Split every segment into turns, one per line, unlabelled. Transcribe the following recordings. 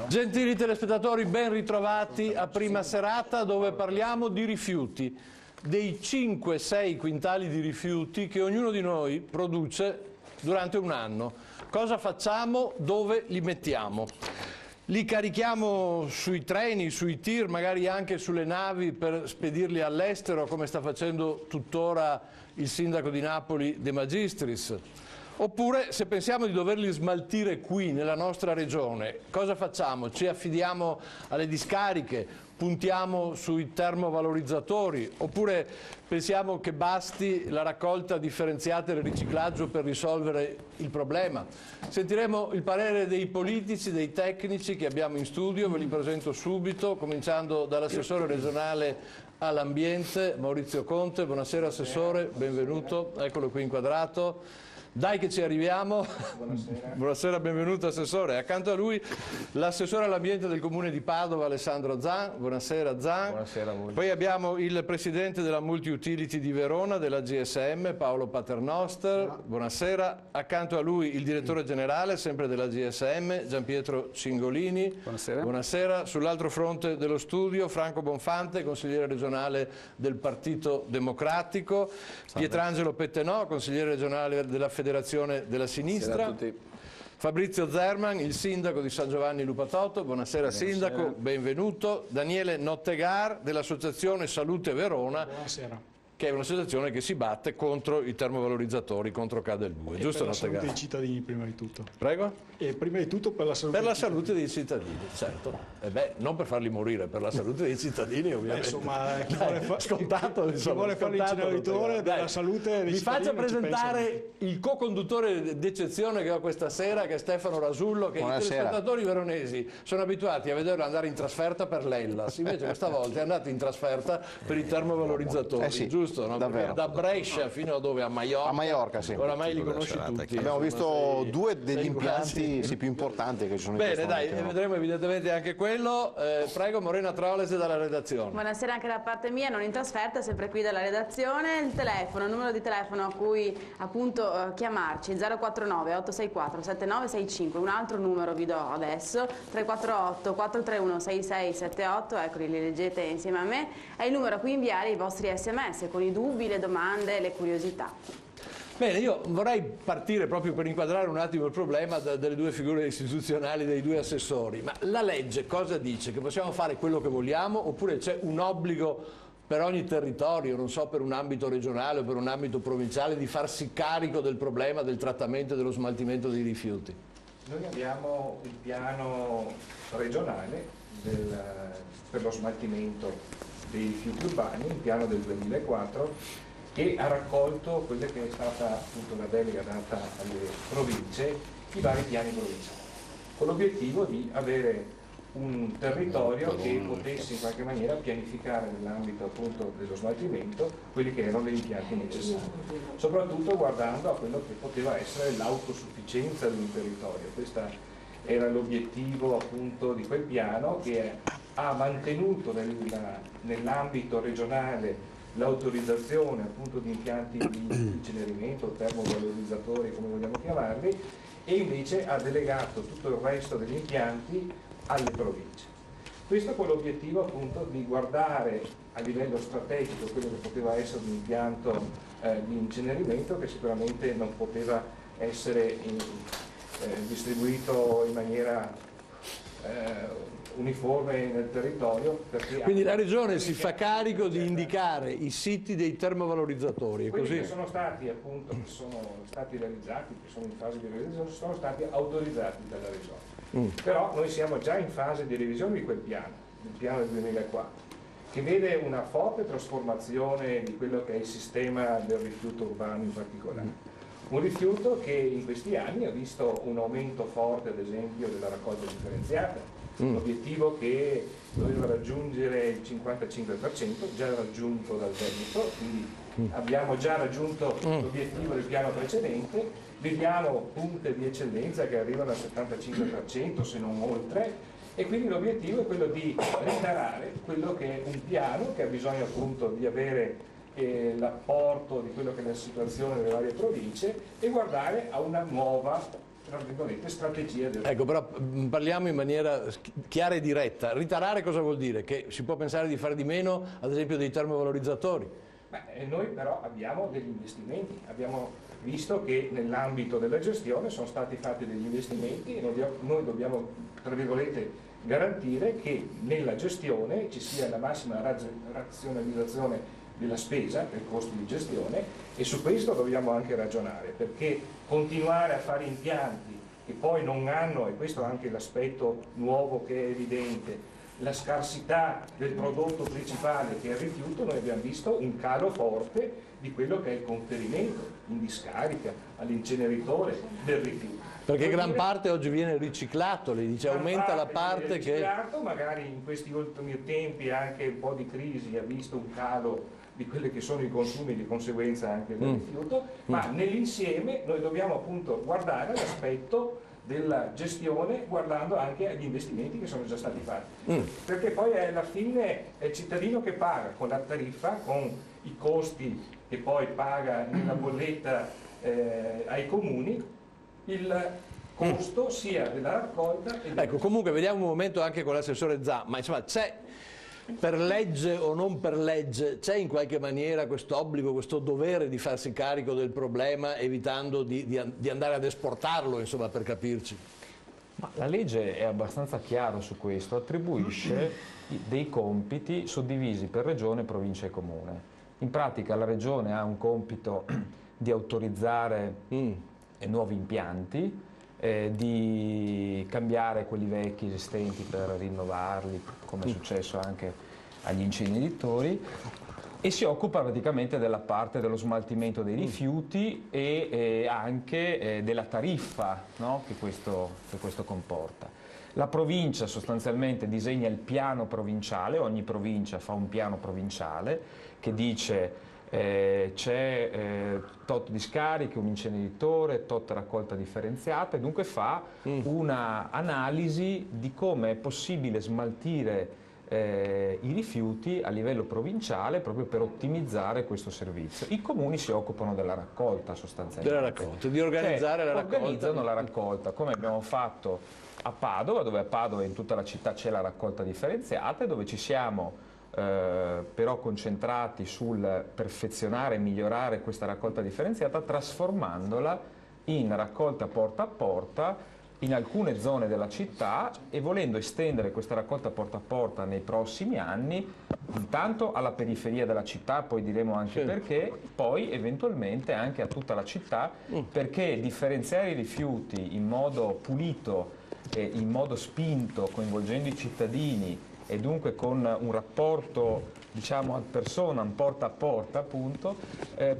Gentili telespettatori, ben ritrovati a Prima Serata, dove parliamo di rifiuti, dei 5-6 quintali di rifiuti che ognuno di noi produce durante un anno. Cosa facciamo? Dove li mettiamo? Li carichiamo sui treni, sui tir, magari anche sulle navi per spedirli all'estero, come sta facendo tuttora il sindaco di Napoli De Magistris. Oppure, se pensiamo di doverli smaltire qui, nella nostra regione, cosa facciamo? Ci affidiamo alle discariche, puntiamo sui termovalorizzatori, oppure pensiamo che basti la raccolta differenziata e il riciclaggio per risolvere il problema? Sentiremo il parere dei politici, dei tecnici che abbiamo in studio, ve li presento subito, cominciando dall'assessore regionale all'ambiente, Maurizio Conte. Buonasera Assessore, benvenuto, eccolo qui inquadrato. Dai che ci arriviamo.
Buonasera.
Buonasera, benvenuto Assessore. Accanto a lui l'assessore all'ambiente del Comune di Padova, Alessandro Zan. Buonasera Zan.
Buonasera a voi.
Poi abbiamo il presidente della Multi Utility di Verona, della GSM, Paolo Paternoster. Buonasera. Accanto a lui il direttore generale, sempre della GSM, Gianpietro Cingolini.
Buonasera.
Buonasera. Sull'altro fronte dello studio, Franco Bonfante, consigliere regionale del Partito Democratico.
Salve.
Pietrangelo Pettenò, consigliere regionale della Federazione della Sinistra.
Buonasera a tutti.
Fabrizio Zerman, il sindaco di San Giovanni Lupatotto. Buonasera sindaco, benvenuto. Daniele Nottegar dell'Associazione Salute Verona.
Buonasera.
Che è un'associazione che si batte contro i termovalorizzatori, contro Cadel 2, giusto
Per la salute
Nottegar?
dei cittadini prima di tutto.
Prego?
E prima di tutto per la salute.
Per la salute dei cittadini, certo. E beh, non per farli morire, per la salute dei cittadini ovviamente.
Insomma, chi vuole,
scontato,
chi vuole fare l'inceneritore della salute dei
Vi
cittadini.
faccio
non ci
presentare il co-conduttore d'eccezione che ho questa sera, che è Stefano Rasullo, che
Buonasera.
i telespettatori veronesi sono abituati a vederlo andare in trasferta per l'Hellas, invece questa volta è andato in trasferta per i termovalorizzatori,
sì,
giusto? No?
davvero.
Da Brescia fino a dove? A Maiorca.
A Maiorca, sì.
Oramai li conosci tutti.
Abbiamo visto due degli
sei
impianti
quasi.
più importanti che ci sono in
Bene,
questo
dai,
momento.
vedremo evidentemente anche quello. Prego, Morena Trolese dalla redazione.
Buonasera anche da parte mia, non in trasferta, sempre qui dalla redazione. Il telefono, il numero di telefono a cui appunto chiamarci, 049 864 7965. Un altro numero vi do adesso, 348 431 6678, eccoli, li leggete insieme a me. È il numero a cui inviare i vostri sms con i dubbi, le domande, le curiosità.
Bene, io vorrei partire proprio per inquadrare un attimo il problema delle due figure istituzionali, dei due assessori. Ma la legge cosa dice? Che possiamo fare quello che vogliamo oppure c'è un obbligo per ogni territorio, non so, per un ambito regionale o per un ambito provinciale, di farsi carico del problema del trattamento e dello smaltimento dei rifiuti?
Noi abbiamo il piano regionale per lo smaltimento dei rifiuti urbani, il piano del 2004, che ha raccolto quella che è stata appunto la delega data alle province, i vari piani provinciali, con l'obiettivo di avere un territorio che potesse in qualche maniera pianificare nell'ambito appunto dello smaltimento quelli che erano gli impianti necessari, soprattutto guardando a quello che poteva essere l'autosufficienza di un territorio. Questo era l'obiettivo appunto di quel piano, che ha mantenuto nell'ambito regionale l'autorizzazione appunto di impianti di incenerimento, termovalorizzatori, come vogliamo chiamarli, e invece ha delegato tutto il resto degli impianti alle province. Questo con l'obiettivo appunto di guardare a livello strategico quello che poteva essere un impianto di incenerimento, che sicuramente non poteva essere distribuito in maniera uniforme nel territorio.
Quindi la Regione si fa carico di indicare i siti dei termovalorizzatori, è
quelli
così?
che sono stati appunto, che sono stati realizzati, che sono in fase di realizzazione, sono stati autorizzati dalla Regione. Però noi siamo già in fase di revisione di quel piano, il piano del 2004, che vede una forte trasformazione di quello che è il sistema del rifiuto urbano in particolare. Un rifiuto che in questi anni ha visto un aumento forte, ad esempio, della raccolta differenziata. L'obiettivo che doveva raggiungere il 55%, già raggiunto dal Veneto, quindi abbiamo già raggiunto l'obiettivo del piano precedente. Vediamo punte di eccellenza che arrivano al 75%, se non oltre, e quindi l'obiettivo è quello di ritarare quello che è un piano che ha bisogno appunto di avere l'apporto di quello che è la situazione delle varie province e guardare a una nuova tra virgolette, strategia del
Ecco, però parliamo in maniera chiara e diretta. Ritarare cosa vuol dire? Che si può pensare di fare di meno, ad esempio, dei termovalorizzatori?
Noi però abbiamo degli investimenti, abbiamo visto che nell'ambito della gestione sono stati fatti degli investimenti e noi dobbiamo, tra virgolette, garantire che nella gestione ci sia la massima razionalizzazione della spesa per costi di gestione, e su questo dobbiamo anche ragionare, perché continuare a fare impianti che poi non hanno, e questo è anche l'aspetto nuovo che è evidente, la scarsità del prodotto principale che è il rifiuto, noi abbiamo visto un calo forte di quello che è il conferimento in discarica all'inceneritore del rifiuto.
Perché gran parte oggi viene riciclato, lei dice, aumenta la parte che...
Magari in questi ultimi tempi anche un po' di crisi ha visto un calo di quelli che sono i consumi e di conseguenza anche del rifiuto, ma nell'insieme noi dobbiamo appunto guardare l'aspetto della gestione guardando anche agli investimenti che sono già stati fatti, perché poi alla fine è il cittadino che paga con la tariffa, con i costi che poi paga nella bolletta ai comuni, il costo sia della raccolta e
Ecco, comunque vediamo un momento anche con l'assessore Zà, ma insomma c'è, per legge o non per legge, c'è in qualche maniera questo obbligo, questo dovere di farsi carico del problema evitando di andare ad esportarlo, insomma, per capirci?
Ma la legge è abbastanza chiara su questo, attribuisce dei compiti suddivisi per regione, provincia e comune. In pratica la regione ha un compito di autorizzare nuovi impianti, di cambiare quelli vecchi esistenti per rinnovarli, come è successo anche agli inceneritori, e si occupa praticamente della parte dello smaltimento dei rifiuti e anche della tariffa, no? che questo comporta. La provincia sostanzialmente disegna il piano provinciale, ogni provincia fa un piano provinciale che dice c'è tot discariche, un inceneritore, tot raccolta differenziata, e dunque fa una analisi di come è possibile smaltire i rifiuti a livello provinciale proprio per ottimizzare questo servizio. I comuni si occupano della raccolta sostanzialmente.
Della raccolta, di organizzare la raccolta.
Organizzano la raccolta, come abbiamo fatto a Padova, dove a Padova in tutta la città c'è la raccolta differenziata, e dove ci siamo però concentrati sul perfezionare e migliorare questa raccolta differenziata, trasformandola in raccolta porta a porta in alcune zone della città, e volendo estendere questa raccolta porta a porta nei prossimi anni, intanto alla periferia della città, poi diremo anche perché, poi eventualmente anche a tutta la città, perché differenziare i rifiuti in modo pulito e in modo spinto, coinvolgendo i cittadini, e dunque con un rapporto, diciamo, ad persona, porta a porta, appunto,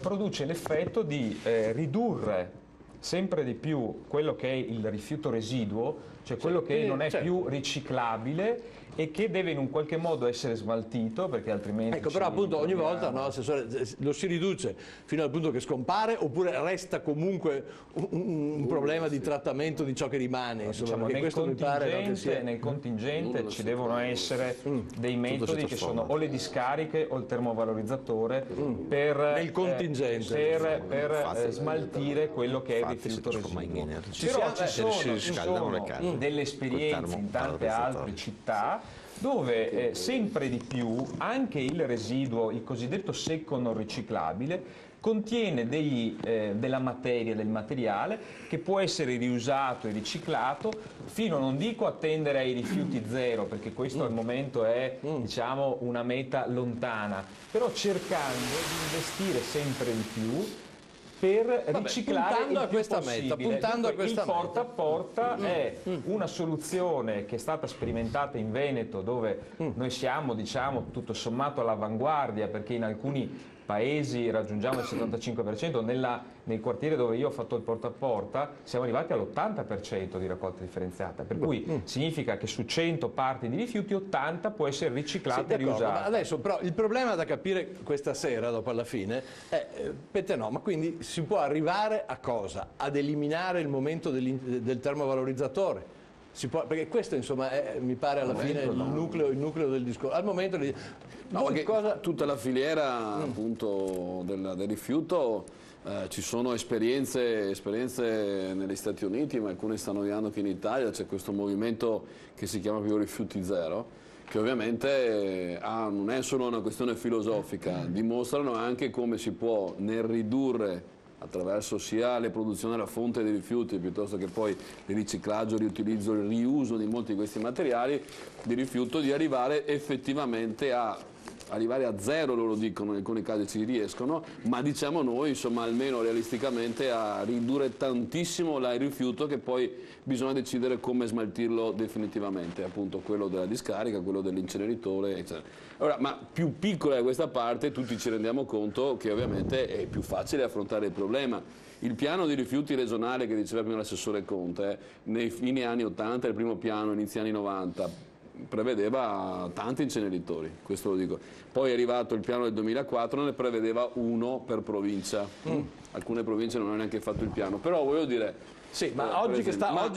produce l'effetto di ridurre sempre di più quello che è il rifiuto residuo, cioè quello che non è più riciclabile e che deve in un qualche modo essere smaltito, perché altrimenti...
Ecco, però appunto ogni volta, no, Assessore, lo si riduce fino al punto che scompare, oppure resta comunque un problema di trattamento di ciò che rimane, insomma,
diciamo,
questo mi pare, no, che sia...
nel contingente ci devono essere dei metodi che sono o le discariche o il termovalorizzatore per,
nel contingente,
per smaltire quello che è il rifiuto residuo. Però ci sono delle esperienze in tante altre città dove sempre di più anche il residuo, il cosiddetto secco non riciclabile, contiene della materia, del materiale che può essere riusato e riciclato fino, non dico a tendere ai rifiuti zero, perché questo al momento è diciamo una meta lontana, però cercando di investire sempre di più per riciclare
puntando
il
a questa
più
meta,
possibile.
puntando a
Dunque,
questa
il porta a porta è una soluzione che è stata sperimentata in Veneto, dove noi siamo, diciamo, tutto sommato all'avanguardia, perché in alcuni paesi raggiungiamo il 75%, nel quartiere dove io ho fatto il porta a porta siamo arrivati all'80% di raccolta differenziata, per cui significa che su 100 parti di rifiuti 80 può essere riciclata e riusata.
Adesso però il problema da capire questa sera, dopo alla fine, è ma quindi si può arrivare a cosa? Ad eliminare il momento del termovalorizzatore? Si può, perché questo insomma mi pare alla fine il nucleo del discorso. Al momento
tutta la filiera appunto del rifiuto Ci sono esperienze negli Stati Uniti, ma alcune stanno arrivando anche in Italia. C'è questo movimento che si chiama più Rifiuti Zero, che ovviamente non è solo una questione filosofica, dimostrano anche come si può nel ridurre attraverso sia le produzioni alla fonte dei rifiuti piuttosto che poi il riciclaggio, il riutilizzo, il riuso di molti di questi materiali di rifiuto, di arrivare effettivamente a zero, loro dicono, in alcuni casi ci riescono, ma diciamo noi insomma almeno realisticamente a ridurre tantissimo il rifiuto, che poi bisogna decidere come smaltirlo definitivamente, appunto quello della discarica, quello dell'inceneritore, eccetera. Allora, ma più piccola è questa parte, tutti ci rendiamo conto che ovviamente è più facile affrontare il problema. Il piano di rifiuti regionale che diceva prima l'assessore Conte, nei fine anni 80, il primo piano, inizi anni 90, prevedeva tanti inceneritori, questo lo dico. Poi è arrivato il piano del 2004, ne prevedeva uno per provincia. Alcune province non hanno neanche fatto il piano, però voglio dire...
Sì, ma oggi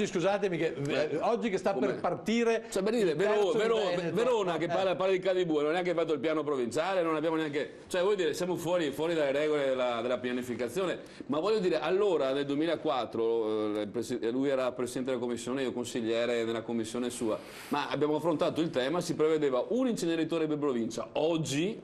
scusatemi, oggi che sta per partire...
Cioè, per dire, Verona che parla di Calibu, non ha neanche fatto il piano provinciale, non abbiamo neanche... Cioè, voglio dire, siamo fuori dalle regole della pianificazione, ma voglio dire, allora, nel 2004, lui era presidente della commissione, io consigliere nella commissione sua, ma abbiamo affrontato il tema, si prevedeva un inceneritore per provincia. Oggi,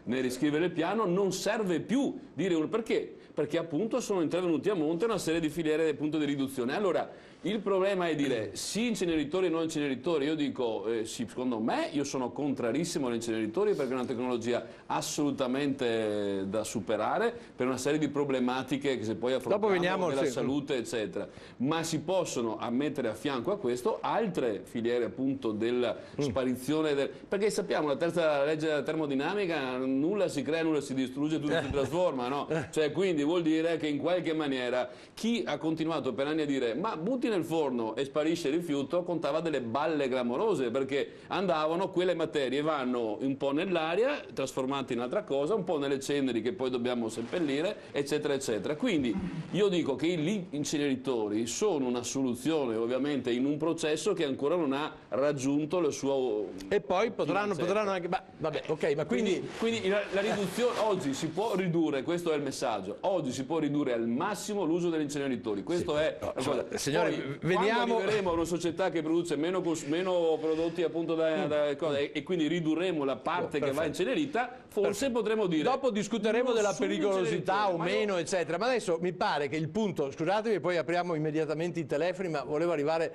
nel riscrivere il piano, non serve più dire perché? Perché appunto sono intervenuti a monte una serie di filiere appunto di riduzione. Allora, il problema è dire sì inceneritori e non inceneritori. Io dico sì, secondo me, io sono contrarissimo agli inceneritori perché è una tecnologia assolutamente da superare per una serie di problematiche che se poi affrontiamo della salute eccetera, ma si possono mettere a fianco a questo altre filiere appunto della sparizione perché sappiamo la terza legge della termodinamica, nulla si crea, nulla si distrugge, tutto si trasforma, no? Cioè, quindi vuol dire che in qualche maniera chi ha continuato per anni a dire ma butti nel forno e sparisce il rifiuto contava delle balle clamorose, perché andavano, quelle materie vanno un po' nell'aria trasformate in altra cosa, un po' nelle ceneri che poi dobbiamo seppellire, eccetera eccetera. Quindi io dico che gli inceneritori sono una soluzione ovviamente in un processo che ancora non ha raggiunto il suo...
E poi potranno anche... vabbè, ok, ma quindi
la riduzione oggi si può ridurre, questo è il messaggio, oggi si può ridurre al massimo l'uso degli inceneritori, questo è la cosa.
Signore,
poi,
veniamo...
quando arriveremo a una società che produce meno prodotti appunto e quindi ridurremo la parte che va incenerita, forse potremo dire...
Dopo discuteremo della pericolosità o meno, eccetera, ma adesso mi pare che il punto, scusatemi, poi apriamo immediatamente i telefoni, ma volevo arrivare...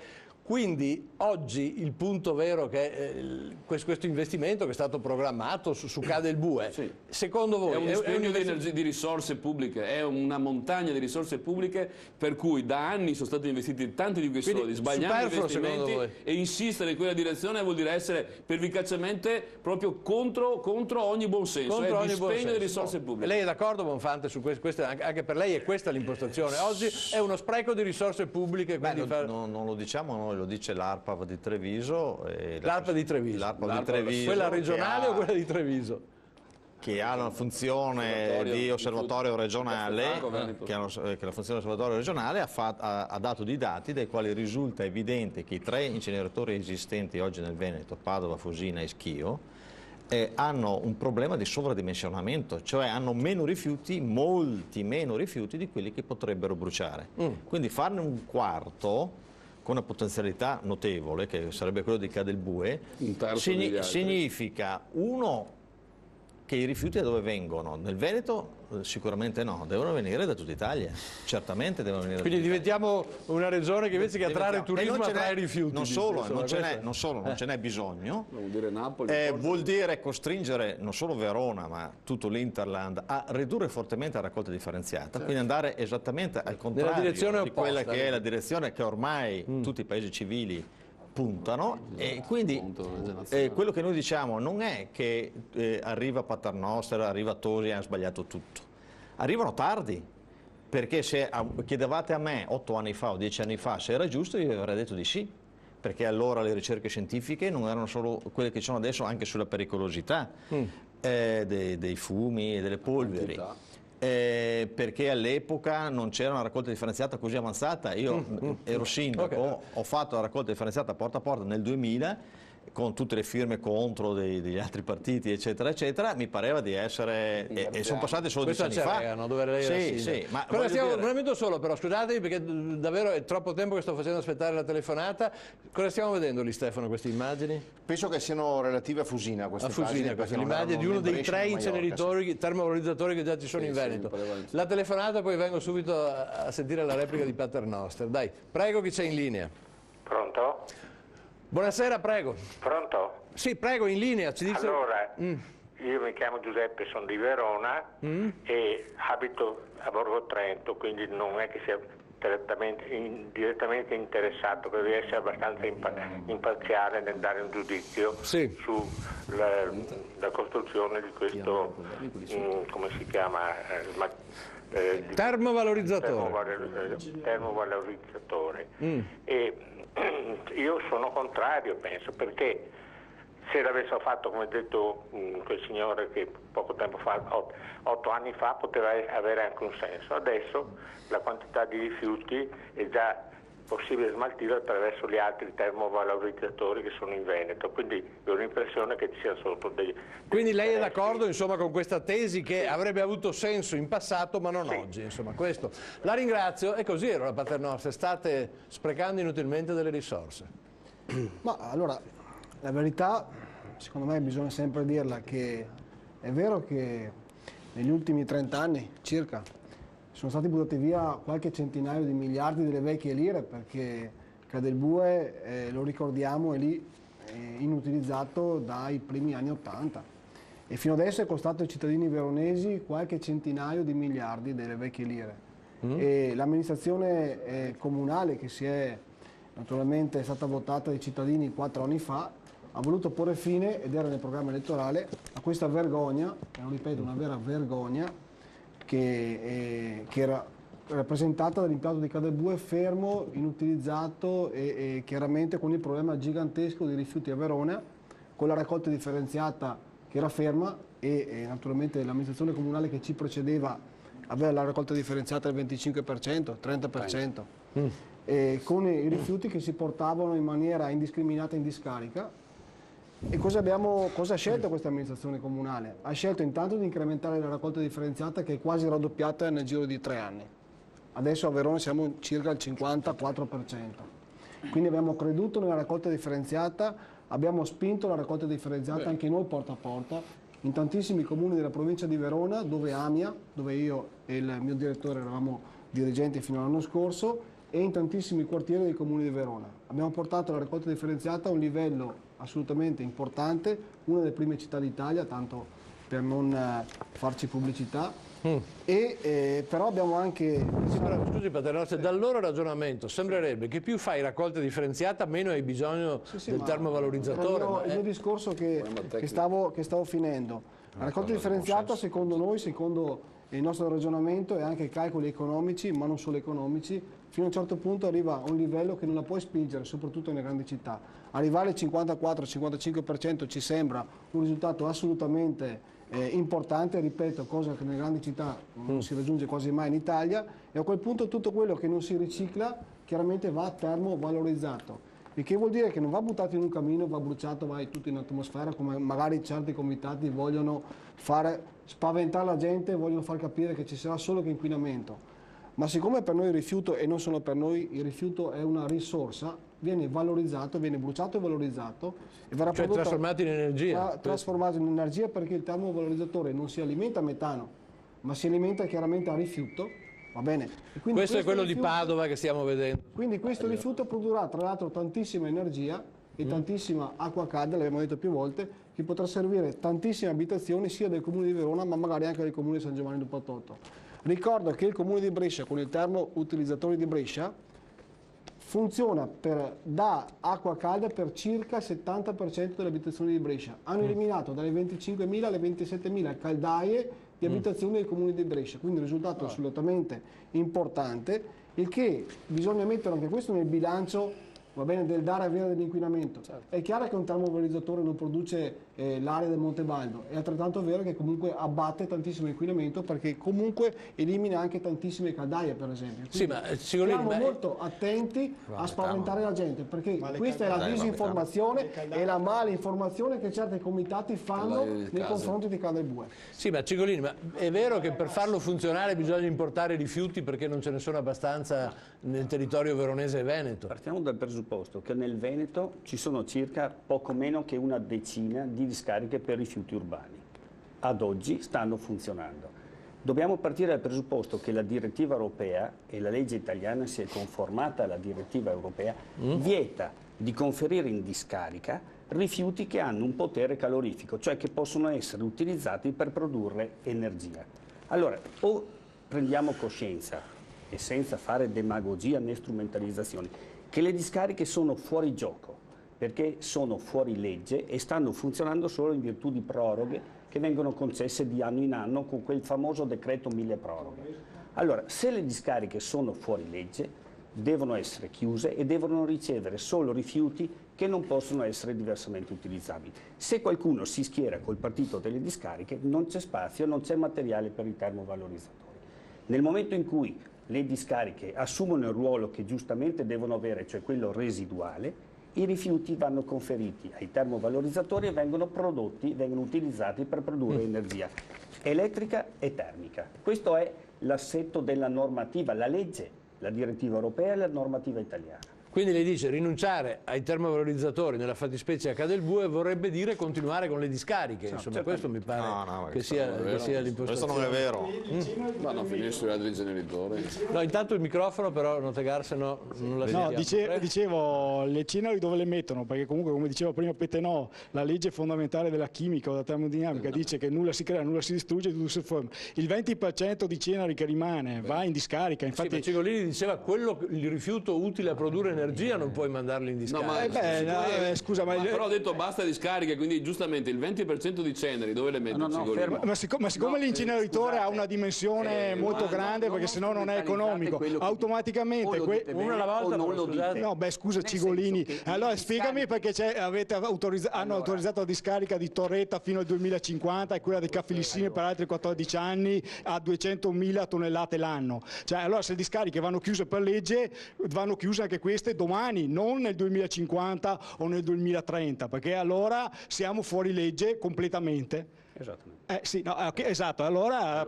Quindi oggi il punto vero che è questo investimento che è stato programmato su Cade il Bue,
sì,
secondo voi
è un dispendio di risorse pubbliche, è una montagna di risorse pubbliche per cui da anni sono stati investiti tanti di quei soldi, sbagliando investimenti, e insistere in quella direzione vuol dire essere pervicacemente proprio contro ogni buonsenso, è un dispendio di risorse pubbliche.
Lei è d'accordo, Bonfante, su questo? Anche per lei è questa l'impostazione? Oggi è uno spreco di risorse pubbliche?
Non lo diciamo noi, lo dice l'ARPAV di Treviso.
L'ARPA di Treviso? Quella regionale o quella di Treviso?
Che ha una funzione di osservatorio regionale, che la funzione di osservatorio regionale ha dato dei dati dai quali risulta evidente che i 3 inceneritori esistenti oggi nel Veneto, Padova, Fusina e Schio, hanno un problema di sovradimensionamento, cioè hanno meno rifiuti, molti meno rifiuti di quelli che potrebbero bruciare. Quindi farne un quarto con una potenzialità notevole, che sarebbe quello di Cade il Bue, significa, uno, che i rifiuti da dove vengono? Nel Veneto sicuramente no, devono venire da tutta Italia, certamente devono venire.
Quindi diventiamo una regione che invece che attrarre turismo attrae rifiuti.
Non ce n'è bisogno.
Vuol dire Napoli.
Vuol dire costringere non solo Verona ma tutto l'Interland a ridurre fortemente la raccolta differenziata, quindi andare esattamente al contrario di quella che è la direzione che ormai tutti i paesi civili puntano, e quindi quello che noi diciamo non è che arriva Paternoster, arriva Tosi e ha sbagliato tutto, arrivano tardi, perché se chiedevate a me 8 anni fa o 10 anni fa se era giusto, io vi avrei detto di sì, perché allora le ricerche scientifiche non erano solo quelle che ci sono adesso, anche sulla pericolosità dei fumi e delle polveri. Perché all'epoca non c'era una raccolta differenziata così avanzata. Io ero sindaco, ho fatto la raccolta differenziata porta a porta nel 2000 con tutte le firme contro degli altri partiti, eccetera, eccetera, mi pareva di essere... E sono passati solo 10 anni fa.
Dove lei era
sì, ma
un momento solo, però, scusatemi, perché davvero è troppo tempo che sto facendo aspettare la telefonata. Cosa stiamo vedendo lì, Stefano, queste immagini?
Penso che siano relative a Fusina, queste
Fusina, questa è l'immagine di uno dei 3 inceneritori, termovalorizzatori che già ci sono in Veneto. La telefonata, poi vengo subito a sentire la replica di Paternoster. Dai, prego, chi c'è in linea?
Pronto?
Buonasera, prego.
Pronto?
Sì, prego, in linea. Ci dice...
Allora, io mi chiamo Giuseppe, sono di Verona e abito a Borgo Trento, quindi non è che sia direttamente interessato, devi essere abbastanza imparziale nel dare un giudizio sulla costruzione di questo, come si chiama? Termovalorizzatore. E io sono contrario, penso, perché se l'avesse fatto, come ha detto quel signore che poco tempo fa, 8 anni fa, poteva avere anche un senso. Adesso la quantità di rifiuti è già possibile smaltirlo attraverso gli altri termovalorizzatori che sono in Veneto, quindi ho l'impressione che ci sia sotto dei...
Quindi lei è d'accordo, insomma, con questa tesi che avrebbe avuto senso in passato ma non oggi, insomma, questo. La ringrazio, e così era la Paternoster, state sprecando inutilmente delle risorse.
Ma allora, la verità, secondo me bisogna sempre dirla, che è vero che negli ultimi 30 anni circa sono stati buttati via qualche centinaio di miliardi delle vecchie lire, perché Cadelbue, lo ricordiamo, è lì inutilizzato dai primi anni 80 e fino adesso è costato ai cittadini veronesi qualche centinaio di miliardi delle vecchie lire. E l'amministrazione comunale, che naturalmente è stata votata dai cittadini 4 anni fa, ha voluto porre fine, ed era nel programma elettorale, a questa vergogna, e non ripeto, una vera vergogna, che era rappresentata dall'impianto di Cadelbue fermo, inutilizzato e chiaramente con il problema gigantesco dei rifiuti a Verona, con la raccolta differenziata che era ferma e naturalmente l'amministrazione comunale che ci precedeva aveva la raccolta differenziata del 25%, 30%, e con i rifiuti che si portavano in maniera indiscriminata in discarica. E cosa ha scelto questa amministrazione comunale? Ha scelto intanto di incrementare la raccolta differenziata, che è quasi raddoppiata nel giro di 3 anni. Adesso a Verona siamo circa al 54%. Quindi abbiamo creduto nella raccolta differenziata, abbiamo spinto la raccolta differenziata anche noi porta a porta in tantissimi comuni della provincia di Verona, dove Amia, dove io e il mio direttore eravamo dirigenti fino all'anno scorso, e in tantissimi quartieri dei comuni di Verona. Abbiamo portato la raccolta differenziata a un livello assolutamente importante, una delle prime città d'Italia, tanto per non farci pubblicità, però abbiamo anche...
Sì, però, scusi Paternoster, dal loro ragionamento sembrerebbe che più fai raccolta differenziata meno hai bisogno del termovalorizzatore.
Il mio discorso che stavo finendo. La raccolta differenziata, secondo noi, secondo il nostro ragionamento e anche calcoli economici, ma non solo economici, fino a un certo punto arriva a un livello che non la puoi spingere, soprattutto nelle grandi città. Arrivare al 54-55% ci sembra un risultato assolutamente importante, ripeto, cosa che nelle grandi città non si raggiunge quasi mai in Italia, e a quel punto tutto quello che non si ricicla chiaramente va termovalorizzato. Il che vuol dire che non va buttato in un camino, va bruciato, va tutto in atmosfera, come magari certi comitati vogliono fare, spaventare la gente, vogliono far capire che ci sarà solo che inquinamento. Ma siccome per noi il rifiuto, e non solo per noi, il rifiuto è una risorsa, viene valorizzato, viene bruciato e valorizzato e verrà
trasformato in energia.
Trasformato in energia, perché il termovalorizzatore non si alimenta a metano, ma si alimenta chiaramente a rifiuto. Va bene.
Questo è quello di Padova che stiamo vedendo.
Quindi questo rifiuto produrrà tra l'altro tantissima energia e tantissima acqua calda, l'abbiamo detto più volte, che potrà servire tantissime abitazioni sia del comune di Verona ma magari anche del comune di San Giovanni del Patotto. Ricordo che il comune di Brescia con il termoutilizzatore di Brescia funziona da acqua calda per circa il 70% delle abitazioni di Brescia. Hanno eliminato dalle 25.000 alle 27.000 caldaie di abitazioni del comune di Brescia, quindi un risultato assolutamente importante, il che bisogna mettere anche questo nel bilancio va bene, del dare e avere dell'inquinamento. È chiaro che un termovalorizzatore non produce l'area del Montebaldo, è altrettanto vero che comunque abbatte tantissimo inquinamento perché comunque elimina anche tantissime caldaie, per esempio. Quindi
sì, ma
stiamo molto attenti a spaventare la gente, perché questa è la disinformazione e la malinformazione che certi comitati fanno nei confronti di Cadelbue.
Sì, ma Cigolini, ma è vero che per farlo funzionare bisogna importare rifiuti perché non ce ne sono abbastanza nel territorio veronese e veneto?
Partiamo dal presupposto che nel Veneto ci sono circa poco meno che una decina di discariche per rifiuti urbani. Ad oggi stanno funzionando. Dobbiamo partire dal presupposto che la direttiva europea e la legge italiana si è conformata alla direttiva europea, vieta di conferire in discarica rifiuti che hanno un potere calorifico, cioè che possono essere utilizzati per produrre energia. Allora, o prendiamo coscienza, e senza fare demagogia né strumentalizzazioni, che le discariche sono fuori gioco, perché sono fuori legge e stanno funzionando solo in virtù di proroghe che vengono concesse di anno in anno con quel famoso decreto 1000 proroghe. Allora, se le discariche sono fuori legge, devono essere chiuse e devono ricevere solo rifiuti che non possono essere diversamente utilizzabili. Se qualcuno si schiera col partito delle discariche, non c'è spazio, non c'è materiale per i termovalorizzatori. Nel momento in cui le discariche assumono il ruolo che giustamente devono avere, cioè quello residuale, i rifiuti vanno conferiti ai termovalorizzatori e vengono prodotti, vengono utilizzati per produrre energia elettrica e termica. Questo è l'assetto della normativa, la legge, la direttiva europea e la normativa italiana.
Quindi lei dice rinunciare ai termovalorizzatori nella fattispecie a Cadelbue vorrebbe dire continuare con le discariche, insomma questo mi pare che sia l'impostazione.
Questo non è vero.
Ma non finisce gli altri inceneritori.
No, intanto il microfono però non tegare, se no non la sentiamo.
No, dicevo, le ceneri dove le mettono? Perché comunque, come diceva prima Petenò, la legge fondamentale della chimica o della termodinamica dice che nulla si crea, nulla si distrugge, tutto si forma. Il 20% di ceneri che rimane va in discarica. Infatti,
sì, Cigolini diceva il rifiuto utile a produrre energia non puoi mandarlo in discarica.
Scusa, ma
però ho detto basta discariche, quindi giustamente il 20% di ceneri dove le metti?
Ma siccome l'inceneritore ha una dimensione molto grande, perché sennò non è economico, automaticamente
uno alla volta
non lo dite.
No, beh, scusa Cigolini, allora spiegami perché hanno autorizzato la discarica di Torretta fino al 2050 e quella di Caffilissine per altri 14 anni a 200.000 tonnellate l'anno. Cioè, allora se le discariche vanno chiuse per legge, vanno chiuse anche queste domani, non nel 2050 o nel 2030, perché allora siamo fuori legge completamente.
Esattamente.
Sì, no, esatto, allora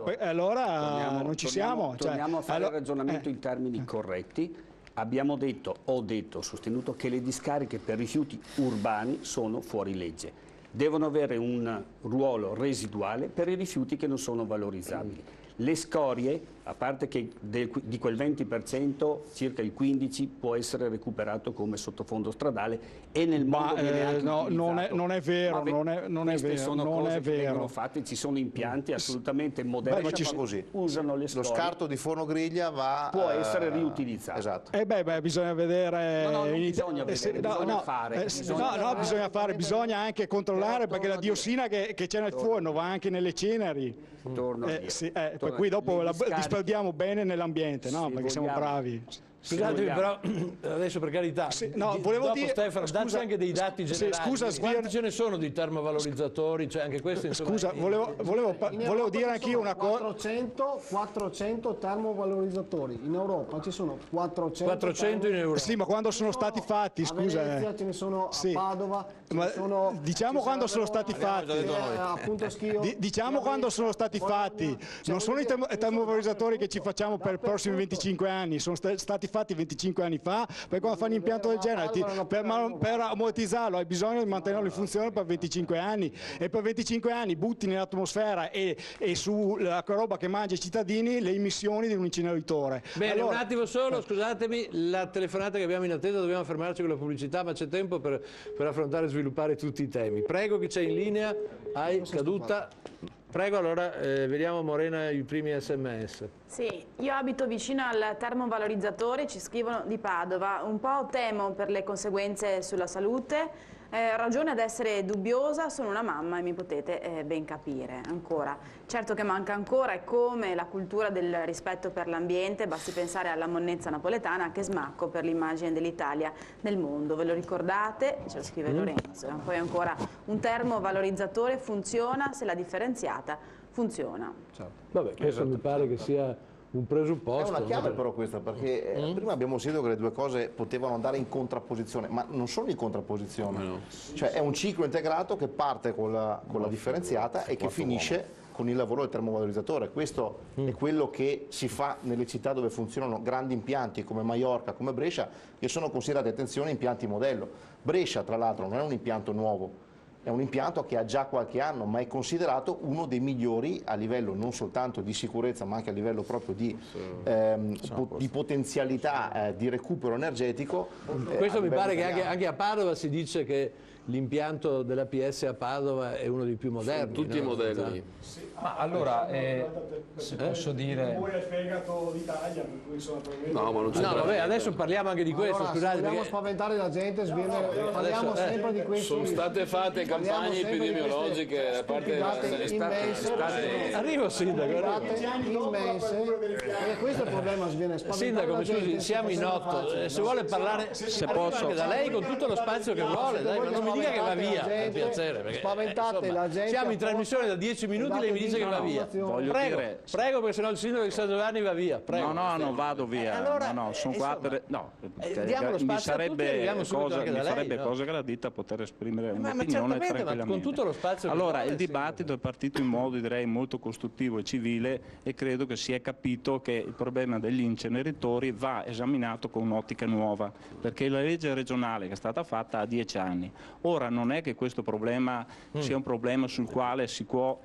non ci siamo.
Torniamo a fare il ragionamento in termini corretti. Abbiamo sostenuto che le discariche per rifiuti urbani sono fuori legge. Devono avere un ruolo residuale per i rifiuti che non sono valorizzabili. Le scorie, a parte che di quel 20%, circa il 15% può essere recuperato come sottofondo stradale e nel mondo viene anche utilizzato.
Non è vero,
queste sono cose che vengono fatte, ci sono impianti assolutamente moderni che usano le scorie.
Lo scarto di forno griglia
può essere riutilizzato.
Esatto.
Bisogna vedere. Bisogna anche controllare, perché la diossina che c'è nel forno va anche nelle ceneri. Per cui dopo la disperdiamo bene nell'ambiente, no? Perché siamo bravi.
Scusatemi, però adesso per carità,
volevo dire,
Stefano, dacci anche dei dati generali. Quanti ce ne sono di termovalorizzatori? Cioè anche questo, insomma,
volevo dire anch'io una cosa.
400 termovalorizzatori in Europa, ci sono 400
in Europa.
Sì, ma quando sono stati fatti, scusa.
A Venezia ce ne sono, a Padova
diciamo quando sono stati fatti.
Appunto Schio.
Diciamo quando sono stati fatti. Non sono i termovalorizzatori che ci facciamo per i prossimi 25 anni, sono stati fatti 25 anni fa, perché quando fanno un impianto del genere per ammortizzarlo hai bisogno di mantenerlo in funzione per 25 anni e per 25 anni butti nell'atmosfera e sulla roba che mangia i cittadini le emissioni di un inceneritore.
Bene, un attimo solo, scusatemi, la telefonata che abbiamo in attesa, dobbiamo fermarci con la pubblicità, ma c'è tempo per affrontare e sviluppare tutti i temi. Prego, chi c'è in linea? Hai caduta? Prego, allora vediamo Morena i primi SMS.
Sì, io abito vicino al termovalorizzatore, ci scrivono di Padova, un po' temo per le conseguenze sulla salute, ragione ad essere dubbiosa, sono una mamma e mi potete ben capire. Ancora, certo che manca ancora è come la cultura del rispetto per l'ambiente, basti pensare alla monnezza napoletana che smacco per l'immagine dell'Italia nel mondo, ve lo ricordate? Ce lo scrive Lorenzo. Poi ancora, un termovalorizzatore funziona se la differenziata funziona.
Certo. Vabbè, questo mi pare che sia un presupposto.
È una chiave però questa, perché prima abbiamo sentito che le due cose potevano andare in contrapposizione, ma non sono in contrapposizione. No. Cioè è un ciclo integrato che parte con la differenziata e che finisce con il lavoro del termovalorizzatore. Questo è quello che si fa nelle città dove funzionano grandi impianti come Maiorca, come Brescia, che sono considerati, attenzione, impianti modello. Brescia, tra l'altro, non è un impianto nuovo. È un impianto che ha già qualche anno, ma è considerato uno dei migliori a livello non soltanto di sicurezza, ma anche a livello proprio di potenzialità di recupero energetico.
Questo mi pare che anche a Padova si dice che l'impianto dell'APS a Padova è uno dei più moderni.
Sono tutti i modelli.
Sì. Ma allora, se posso dire...
Poi è fegato d'Italia, per cui sono
no, ma non c'è
vabbè, adesso parliamo anche di questo,
allora,
scusate.
Vogliamo spaventare la gente, parliamo sempre di questo.
Sono state fatte campagne epidemiologiche a parte
Arrivo sindaco.
Immense, e questo è il problema, viene spaventare
sindaco,
la gente.
Scusi, siamo in 8, se vuole parlare se posso anche da lei con tutto lo spazio che vuole, dai, ma non mi dica che va via, per piacere, perché,
spaventate la gente.
Siamo in trasmissione da 10 minuti, lei mi dice che va via. Prego, perché sennò il sindaco di San Giovanni va via. Prego.
No, non vado via.
Allora,
no, sono qua per... No,
mi farebbe
cosa gradita poter esprimere un'opinione tranquillamente.
Con tutto lo spazio
allora, il dibattito è partito in modo, direi, molto costruttivo e civile, e credo che si è capito che il problema degli inceneritori va esaminato con un'ottica nuova, perché la legge regionale che è stata fatta ha 10 anni. Ora non è che questo problema sia un problema sul quale si può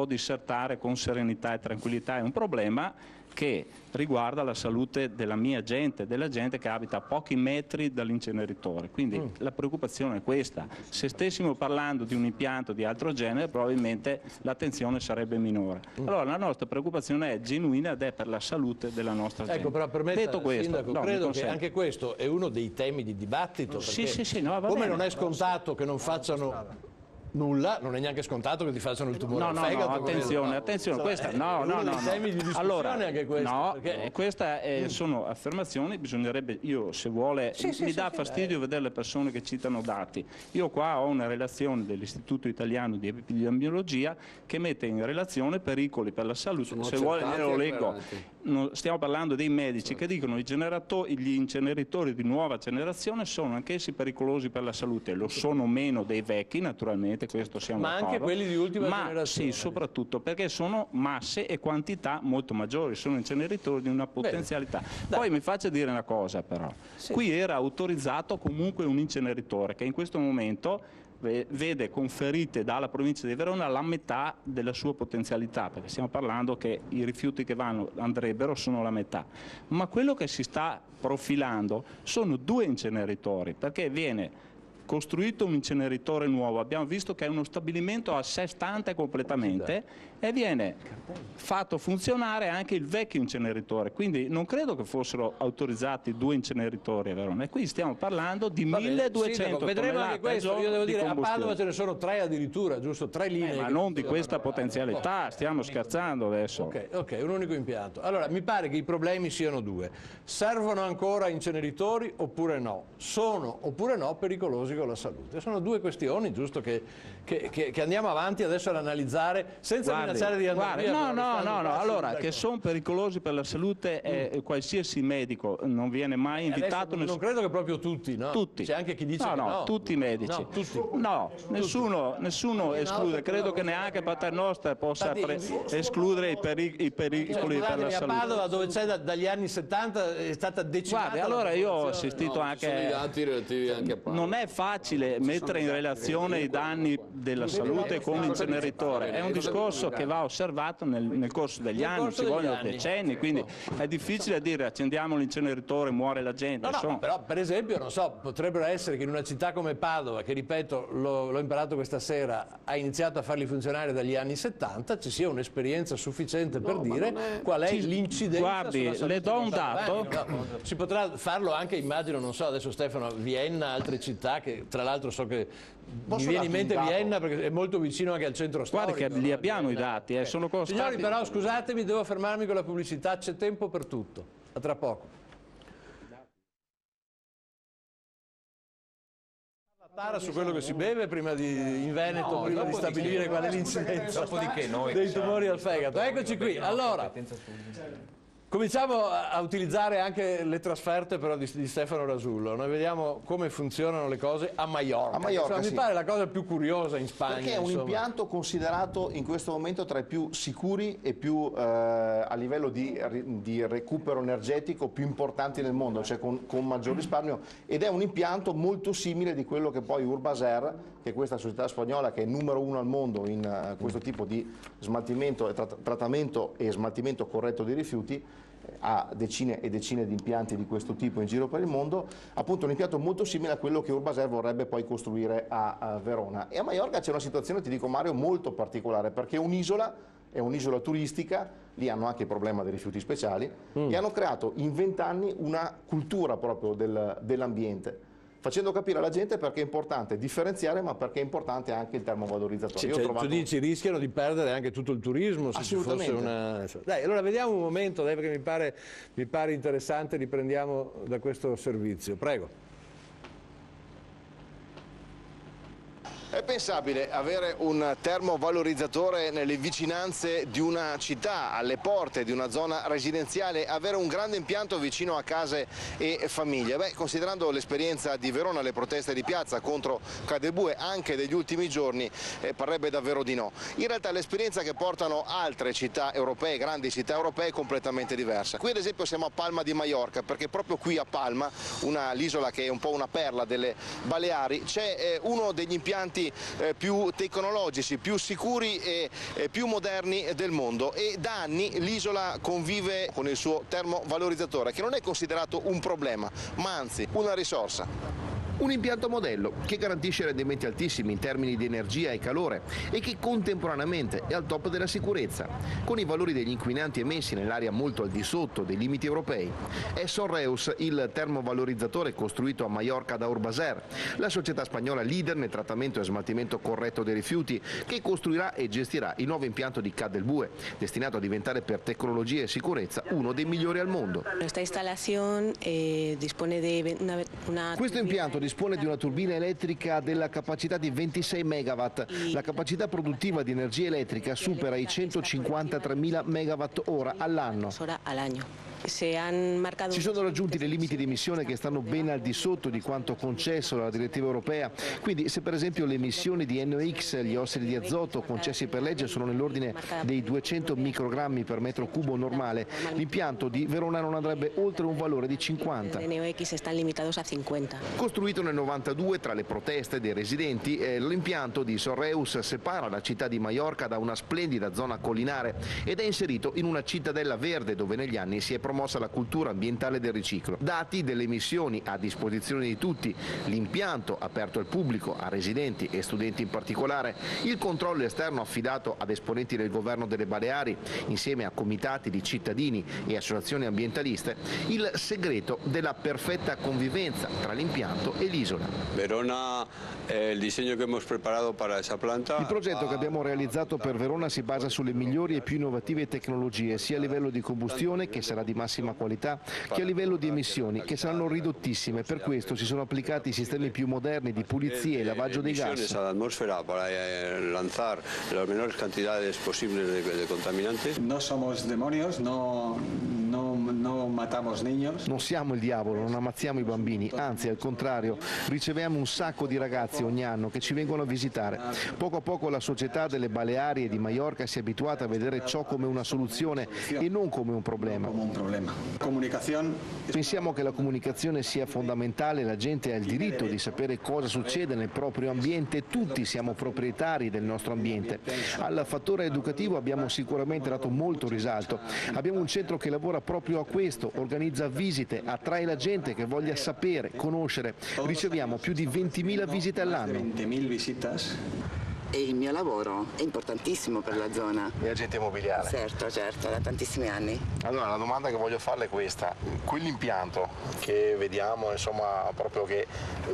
dissertare con serenità e tranquillità, è un problema che riguarda la salute della mia gente, della gente che abita a pochi metri dall'inceneritore. Quindi la preoccupazione è questa. Se stessimo parlando di un impianto di altro genere, probabilmente l'attenzione sarebbe minore. Allora la nostra preoccupazione è genuina ed è per la salute della nostra gente.
Ecco, però permetta,
detto questo,
sindaco, credo che anche questo è uno dei temi di dibattito.
Sì, no, va
come
bene.
Non è scontato che non facciano nulla, non è neanche scontato che ti facciano il tumore al fegato.
Attenzione, questa
temi di discussione anche questo.
Queste sono affermazioni, bisognerebbe, se vuole, mi dà fastidio vedere le persone che citano dati. Io qua ho una relazione dell'Istituto Italiano di Epidemiologia che mette in relazione pericoli per la salute. Se vuole lo leggo. Stiamo parlando dei medici che dicono che gli inceneritori di nuova generazione sono anch'essi pericolosi per la salute. Lo sono meno dei vecchi, naturalmente, questo siamo d'accordo.
Ma anche quelli di ultima generazione.
Sì, soprattutto perché sono masse e quantità molto maggiori, sono inceneritori di una potenzialità. Poi mi faccia dire una cosa però, qui era autorizzato comunque un inceneritore che in questo momento vede conferite dalla provincia di Verona la metà della sua potenzialità, perché stiamo parlando che i rifiuti che andrebbero sono la metà, ma quello che si sta profilando sono 2 inceneritori, perché viene costruito un inceneritore nuovo, abbiamo visto che è uno stabilimento a sé stante completamente e viene fatto funzionare anche il vecchio inceneritore, quindi non credo che fossero autorizzati 2 inceneritori a Verona, e qui stiamo parlando di 1200
vedremo anche questo. Io devo dire, a Padova ce ne sono 3 addirittura, giusto? 3 linee.
Ma non di questa potenzialità, stiamo scherzando adesso.
Ok, un unico impianto. Allora, mi pare che i problemi siano 2. Servono ancora inceneritori oppure no? Sono oppure no pericolosi con la salute? Sono 2 questioni, giusto, che andiamo avanti adesso ad analizzare senza minacciare di andare via.
No, allora, che sono pericolosi per la salute, qualsiasi medico non viene mai invitato.
Non credo che proprio tutti, no?
Tutti.
C'è anche chi dice che no.
Tutti i medici. Nessuno esclude, credo che neanche Paternoster possa escludere i pericoli per la salute.
A Padova, dove c'è dagli anni 70, è stata decimata.
Guardi, allora io ho assistito anche...
Sono i dati relativi anche a Padova.
Non è facile mettere in relazione i danni della salute con l'inceneritore, è un discorso che va osservato nel corso degli anni, ci vogliono decenni, quindi è difficile dire accendiamo l'inceneritore, muore la gente.
No, però per esempio, non so, potrebbero essere che in una città come Padova, che ripeto, l'ho imparato questa sera, ha iniziato a farli funzionare dagli anni 70, ci sia un'esperienza sufficiente per dire qual è l'incidenza.
Guardi, le do un dato.
Si potrà farlo anche, immagino, non so, adesso Stefano, Vienna, altre città, che tra l'altro so che mi viene in mente Vienna perché è molto vicino anche al centro storico.
Guardi che li abbiamo i dati, sono costati.
Signori, però scusatemi, devo fermarmi con la pubblicità, c'è tempo per tutto. A tra poco. Tara su quello che si beve prima in Veneto, prima di stabilire qual è l'incidenza dei tumori al fegato. Eccoci qui. Allora, cominciamo a utilizzare anche le trasferte però di Stefano Rasullo. Noi vediamo come funzionano le cose a Maiorca. Mi pare la cosa più curiosa in Spagna.
Perché è un impianto considerato in questo momento tra i più sicuri e più a livello di recupero energetico più importanti nel mondo, cioè con maggior risparmio, ed è un impianto molto simile di quello che poi Urbaser, che è questa società spagnola che è numero 1 al mondo in questo tipo di smaltimento, trattamento e smaltimento corretto di rifiuti, ha decine e decine di impianti di questo tipo in giro per il mondo, appunto un impianto molto simile a quello che Urbaser vorrebbe poi costruire a Verona. E a Maiorca c'è una situazione, ti dico Mario, molto particolare, perché è un'isola turistica, lì hanno anche il problema dei rifiuti speciali, e hanno creato in 20 anni una cultura proprio dell'ambiente, facendo capire alla gente perché è importante differenziare, ma perché è importante anche il termovalorizzatore.
Tu dici rischiano di perdere anche tutto il turismo se ci fosse una... Dai, allora vediamo un momento, dai, perché mi pare interessante, riprendiamo da questo servizio. Prego.
È pensabile avere un termovalorizzatore nelle vicinanze di una città, alle porte di una zona residenziale, avere un grande impianto vicino a case e famiglie? Beh, considerando l'esperienza di Verona, le proteste di piazza contro Cadebue anche degli ultimi giorni, parrebbe davvero di no. In realtà l'esperienza che portano altre città europee, grandi città europee, è completamente diversa. Qui ad esempio siamo a Palma di Maiorca, perché proprio qui a Palma, l'isola che è un po' una perla delle Baleari, c'è uno degli impianti più tecnologici, più sicuri e più moderni del mondo, e da anni l'isola convive con il suo termovalorizzatore, che non è considerato un problema, ma anzi una risorsa. Un impianto modello che garantisce rendimenti altissimi in termini di energia e calore e che contemporaneamente è al top della sicurezza, con i valori degli inquinanti emessi nell'aria molto al di sotto dei limiti europei. È Sorreus il termovalorizzatore costruito a Maiorca da Urbaser, la società spagnola leader nel trattamento e smaltimento corretto dei rifiuti, che costruirà e gestirà il nuovo impianto di Cadebue, destinato a diventare per tecnologia e sicurezza uno dei migliori al mondo. Questo impianto dispone di una turbina elettrica della capacità di 26 megawatt. La capacità produttiva di energia elettrica supera i 153.000 megawatt ora all'anno. Si sono raggiunti dei limiti di emissione che stanno ben al di sotto di quanto concesso dalla direttiva europea, quindi se per esempio le emissioni di NOx, gli ossidi di azoto concessi per legge sono nell'ordine dei 200 microgrammi per metro cubo normale, l'impianto di Verona non andrebbe oltre un valore di 50. Costruito nel 92 tra le proteste dei residenti, l'impianto di Sorreus separa la città di Maiorca da una splendida zona collinare ed è inserito in una cittadella verde dove negli anni si è promossa la cultura ambientale del riciclo. Dati delle emissioni a disposizione di tutti, l'impianto aperto al pubblico, a residenti e studenti in particolare, il controllo esterno affidato ad esponenti del governo delle Baleari, insieme a comitati di cittadini e associazioni ambientaliste, il segreto della perfetta convivenza tra l'impianto e l'isola.
Verona, il disegno che abbiamo preparato per questa planta.
Il progetto che abbiamo realizzato per Verona si basa sulle migliori e più innovative tecnologie, sia a livello di combustione, che sarà di massima qualità, che a livello di emissioni, che saranno ridottissime. Per questo si sono applicati sistemi più moderni di pulizia e lavaggio dei gas.
All'atmosfera per lanzar le minori quantità possibili di contaminanti.
No somos demonios, no
Non siamo il diavolo, non ammazziamo i bambini, anzi al contrario, riceviamo un sacco di ragazzi ogni anno che ci vengono a visitare. Poco a poco la società delle Baleari e di Maiorca si è abituata a vedere ciò come una soluzione e non come un problema. Pensiamo che la comunicazione sia fondamentale, la gente ha il diritto di sapere cosa succede nel proprio ambiente, tutti siamo proprietari del nostro ambiente. Al fattore educativo abbiamo sicuramente dato molto risalto. Abbiamo un centro che lavora proprio a questo, organizza visite, attrae la gente che voglia sapere, conoscere. Riceviamo più di 20.000 visite all'anno.
E il mio lavoro è importantissimo per la zona.
È agente immobiliare?
Certo, da tantissimi anni.
Allora, la domanda che voglio farle è questa. Quell'impianto che vediamo, insomma, proprio che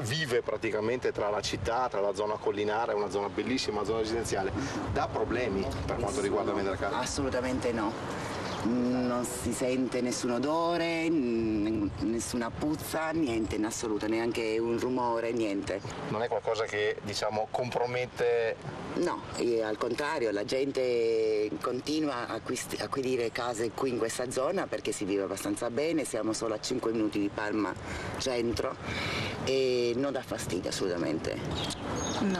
vive praticamente tra la città, tra la zona collinare, una zona bellissima, una zona residenziale, dà problemi per quanto riguarda vendere casa?
Assolutamente no. Non si sente nessun odore, nessuna puzza, niente in assoluto, neanche un rumore, niente.
Non è qualcosa che, diciamo, compromette?
No, al contrario, la gente continua a acquisire case qui in questa zona perché si vive abbastanza bene, siamo solo a 5 minuti di Palma centro e non dà fastidio assolutamente.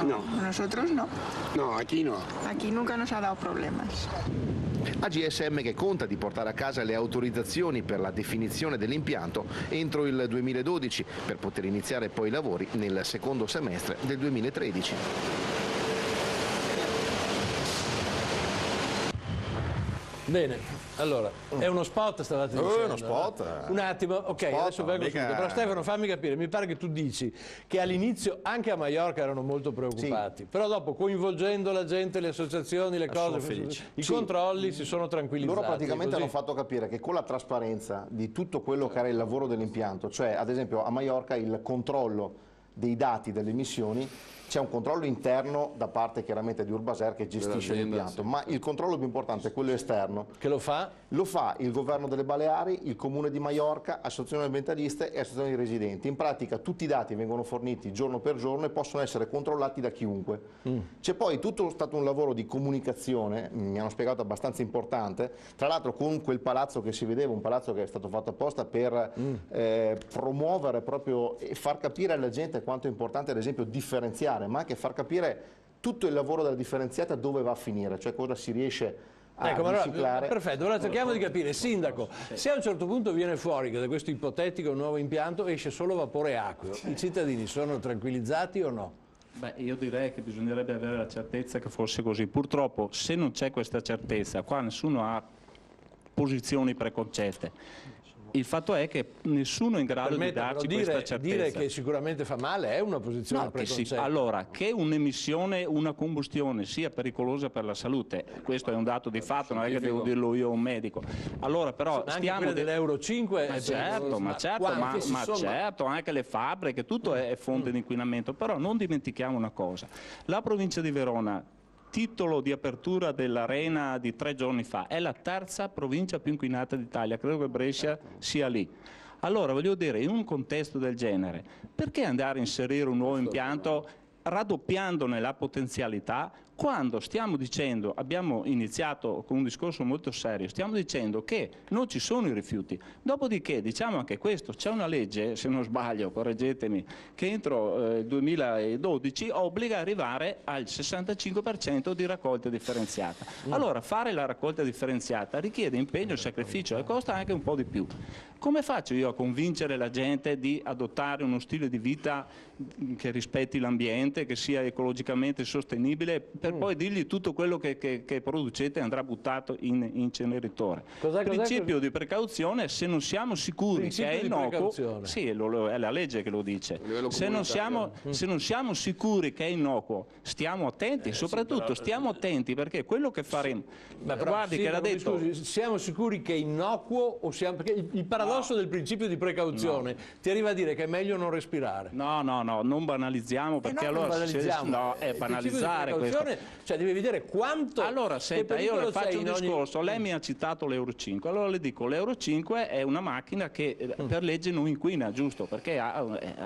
No, nosotros no.
No, aquí no.
Aquí nunca nos ha dado problemas.
AGSM che conta di portare a casa le autorizzazioni per la definizione dell'impianto entro il 2012 per poter iniziare poi i lavori nel secondo semestre del 2013.
Bene, allora, è uno spot stavate dicendo?
Uno spot.
Un attimo, ok,
spot,
adesso vengo subito. Però Stefano, fammi capire, mi pare che tu dici che all'inizio anche a Maiorca erano molto preoccupati, però dopo coinvolgendo la gente, le associazioni, le cose, i controlli si sono tranquillizzati.
Loro praticamente hanno fatto capire che con la trasparenza di tutto quello che era il lavoro dell'impianto, cioè ad esempio a Maiorca il controllo dei dati delle emissioni, c'è un controllo interno da parte chiaramente di Urbaser che gestisce l'impianto, ma il controllo più importante è quello esterno.
Che lo fa?
Lo fa il governo delle Baleari, il comune di Maiorca, associazioni ambientaliste e associazioni di residenti. In pratica tutti i dati vengono forniti giorno per giorno e possono essere controllati da chiunque. C'è poi tutto stato un lavoro di comunicazione, mi hanno spiegato abbastanza importante, tra l'altro con quel palazzo che si vedeva, un palazzo che è stato fatto apposta per promuovere proprio e far capire alla gente quanto è importante ad esempio differenziare, ma anche far capire tutto il lavoro della differenziata dove va a finire, cioè cosa si riesce a riciclare.
Perfetto, allora cerchiamo di capire, Sindaco, se a un certo punto viene fuori che da questo ipotetico nuovo impianto esce solo vapore acqueo, i cittadini sono tranquillizzati o no?
Beh, io direi che bisognerebbe avere la certezza che fosse così. Purtroppo, se non c'è questa certezza, qua nessuno ha posizioni preconcette. Il fatto è che nessuno è in grado di darci questa certezza.
Dire che sicuramente fa male è una posizione preconcetta.
Allora, che un'emissione, una combustione sia pericolosa per la salute, questo è un dato di fatto, non è che devo dirlo io a un medico. Allora, però
stiamo dell'Euro 5
ma certo, anche le fabbriche, tutto è fonte di inquinamento, però non dimentichiamo una cosa. La provincia di Verona, titolo di apertura dell'Arena di 3 giorni fa, è la terza provincia più inquinata d'Italia, credo che Brescia sia lì. Allora, voglio dire, in un contesto del genere, perché andare a inserire un nuovo impianto raddoppiandone la potenzialità quando stiamo dicendo, abbiamo iniziato con un discorso molto serio, stiamo dicendo che non ci sono i rifiuti, dopodiché diciamo anche questo, c'è una legge, se non sbaglio, correggetemi, che entro il 2012 obbliga ad arrivare al 65% di raccolta differenziata. Allora fare la raccolta differenziata richiede impegno e sacrificio e costa anche un po' di più. Come faccio io a convincere la gente di adottare uno stile di vita che rispetti l'ambiente, che sia ecologicamente sostenibile, per poi dirgli tutto quello che producete andrà buttato in inceneritore? Principio di precauzione, se non siamo sicuri che è innocuo, sì, è la legge che lo dice, se non siamo sicuri che è innocuo, stiamo attenti, soprattutto stiamo attenti, perché quello che faremo, guardi che l'ha detto,
scusi, siamo sicuri che è innocuo o siamo, perché il paradosso del principio di precauzione ti arriva a dire che è meglio non respirare.
No, non banalizziamo, perché allora è banalizzare questo.
cioè devi vedere quanto...
Allora, senta, io le faccio un discorso, lei mi ha citato l'Euro 5, allora le dico, l'Euro 5 è una macchina che per legge non inquina, giusto? Perché ha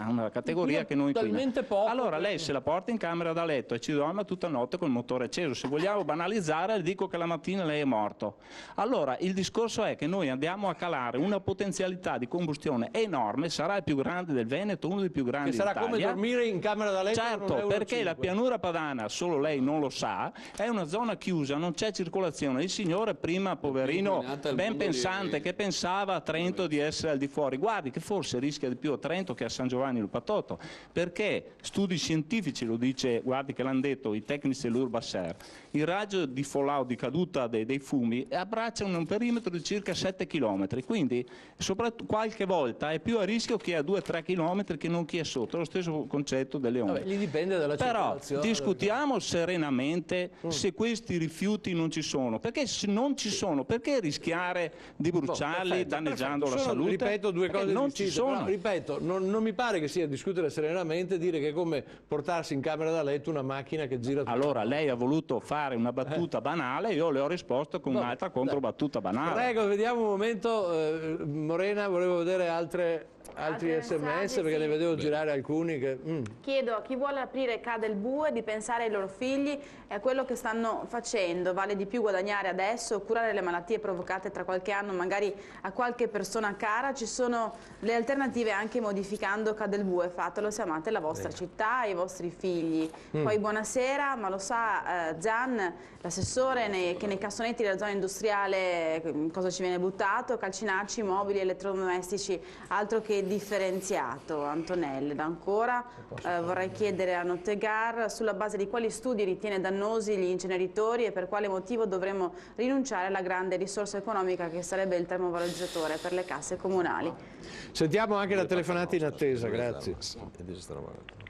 una categoria che non inquina.
Poco.
Allora lei se la porta in camera da letto e ci dorme tutta notte col motore acceso, se vogliamo banalizzare le dico che la mattina lei è morto. Allora il discorso è che noi andiamo a calare una potenzialità di combustione enorme, sarà il più grande del Veneto, uno dei più grandi d'Italia.
Sarà come dormire in camera da letto.
Certo, perché la pianura padana, solo lei non lo sa, è una zona chiusa, non c'è circolazione. Il signore prima, poverino, ben pensante, che pensava a Trento di essere al di fuori, guardi che forse rischia di più a Trento che a San Giovanni del Patotto, perché studi scientifici, lo dice, guardi che l'hanno detto i tecnici dell'Urbaser, il raggio di fallout, di caduta dei fumi abbraccia un perimetro di circa 7 km, quindi soprattutto qualche volta è più a rischio chi è a 2-3 km che non chi è sotto, lo stesso concetto delle onde.
Vabbè, gli dipende dalla circolazione.
Però discutiamo serenamente se questi rifiuti non ci sono, perché se non ci sono, perché rischiare di bruciarli danneggiando la salute?
Ripeto due cose
non
distinte,
ci sono.
però, ripeto, non mi pare che sia discutere serenamente dire che è come portarsi in camera da letto una macchina che gira tutto.
Allora lei ha voluto fare una battuta banale, io le ho risposto con un'altra controbattuta banale.
Prego, vediamo un momento, Morena, volevo vedere altri SMS perché ne vedevo girare alcuni che...
Chiedo a chi vuole aprire Cadel Bue di pensare ai loro figli e a quello che stanno facendo. Vale di più guadagnare adesso o curare le malattie provocate tra qualche anno magari a qualche persona cara? Ci sono le alternative anche modificando Cadel Bue. Fatelo se amate la vostra città e i vostri figli. Poi buonasera, ma lo sa Gian, l'assessore che nei cassonetti della zona industriale cosa ci viene buttato? Calcinacci, mobili, elettrodomestici, altro che differenziato. Antonella, da ancora vorrei chiedere a Nottegar sulla base di quali studi ritiene dannosi gli inceneritori e per quale motivo dovremmo rinunciare alla grande risorsa economica che sarebbe il termovalorizzatore per le casse comunali.
Sentiamo anche la telefonata in attesa, grazie.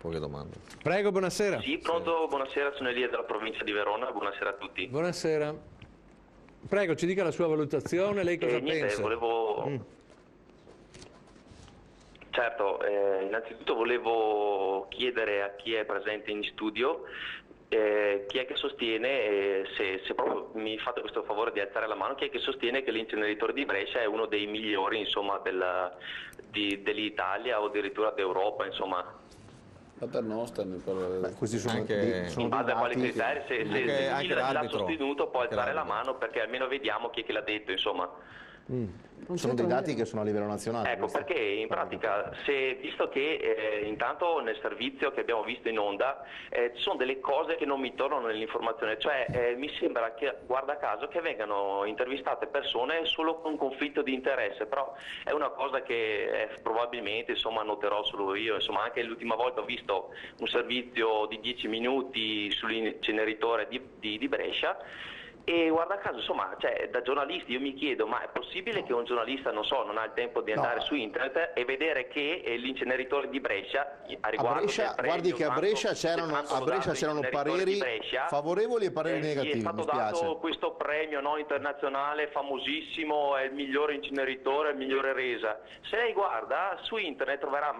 Poche domande.
Prego, buonasera.
Sì, pronto, buonasera, sono Elia della provincia di Verona, buonasera a tutti.
Buonasera. Prego, ci dica la sua valutazione, lei cosa pensa?
Certo, innanzitutto volevo chiedere a chi è presente in studio chi è che sostiene, se proprio mi fate questo favore di alzare la mano, chi è che sostiene che l'inceneritore di Brescia è uno dei migliori insomma, dell'Italia o addirittura d'Europa, insomma.
Per nostra,
questi sono
anche
in base a quali criteri, se chi l'ha sostenuto può alzare la mano perché almeno vediamo chi è che l'ha detto, insomma.
Sono dei dati che sono a livello nazionale.
Ecco, perché in pratica, visto che intanto nel servizio che abbiamo visto in onda ci sono delle cose che non mi tornano nell'informazione, cioè mi sembra che, guarda caso, che vengano intervistate persone solo con conflitto di interesse, però è una cosa che probabilmente insomma noterò solo io, insomma anche l'ultima volta ho visto un servizio di 10 minuti sull'inceneritore di Brescia. E guarda caso, insomma, cioè, da giornalisti io mi chiedo, ma è possibile che un giornalista, non ha il tempo di andare su internet e vedere che l'inceneritore di Brescia, a riguardo del premio,
guardi che a Brescia c'erano pareri favorevoli e pareri negativi,
è stato dato questo premio internazionale famosissimo, è il migliore inceneritore, il migliore resa. Se lei guarda su internet troverà,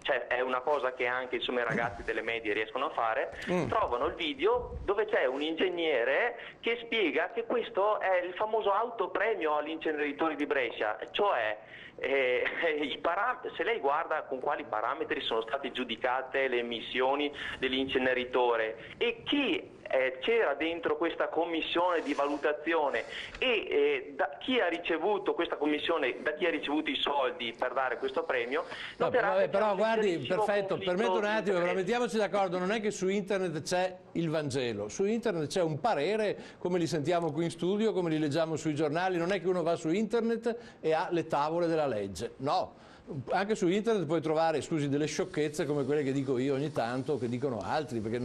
cioè, è una cosa che anche insomma, i ragazzi delle medie riescono a fare, trovano il video dove c'è un ingegnere che spiega che questo è il famoso autopremio agli inceneritori di Brescia, cioè se lei guarda con quali parametri sono state giudicate le emissioni dell'inceneritore e chi c'era dentro questa commissione di valutazione e da chi ha ricevuto questa commissione, da chi ha ricevuto i soldi per dare questo premio.
Però guardi, perfetto, permetto un attimo, però mettiamoci d'accordo, non è che su internet c'è il Vangelo, su internet c'è un parere come li sentiamo qui in studio, come li leggiamo sui giornali, non è che uno va su internet e ha le tavole della legge, no. Anche su internet puoi trovare, scusi, delle sciocchezze come quelle che dico io ogni tanto, che dicono altri, perché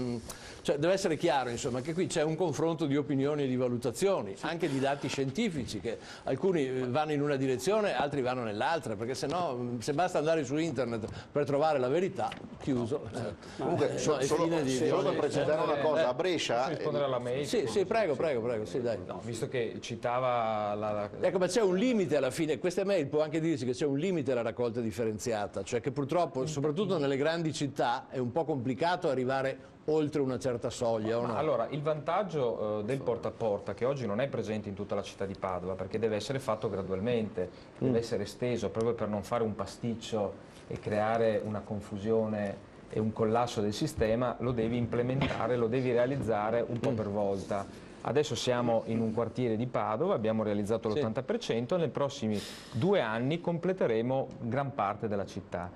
cioè, deve essere chiaro insomma, che qui c'è un confronto di opinioni e di valutazioni, anche di dati scientifici, che alcuni vanno in una direzione, altri vanno nell'altra, perché se no, se basta andare su internet per trovare la verità, chiuso.
Comunque, solo per precisare una cosa, a Brescia...
Posso rispondere alla mail?
Sì, prego, sì, dai.
No, visto che citava
Ecco, ma c'è un limite alla fine, questa mail può anche dirsi che c'è un limite alla raccolta raccolta differenziata, cioè che purtroppo, soprattutto nelle grandi città, è un po' complicato arrivare oltre una certa soglia, o no?
Allora, il vantaggio del porta a porta, che oggi non è presente in tutta la città di Padova, perché deve essere fatto gradualmente, deve essere esteso proprio per non fare un pasticcio e creare una confusione e un collasso del sistema, lo devi implementare, lo devi realizzare un po' per volta. Adesso siamo in un quartiere di Padova, abbiamo realizzato l'80%, nei prossimi 2 anni completeremo gran parte della città.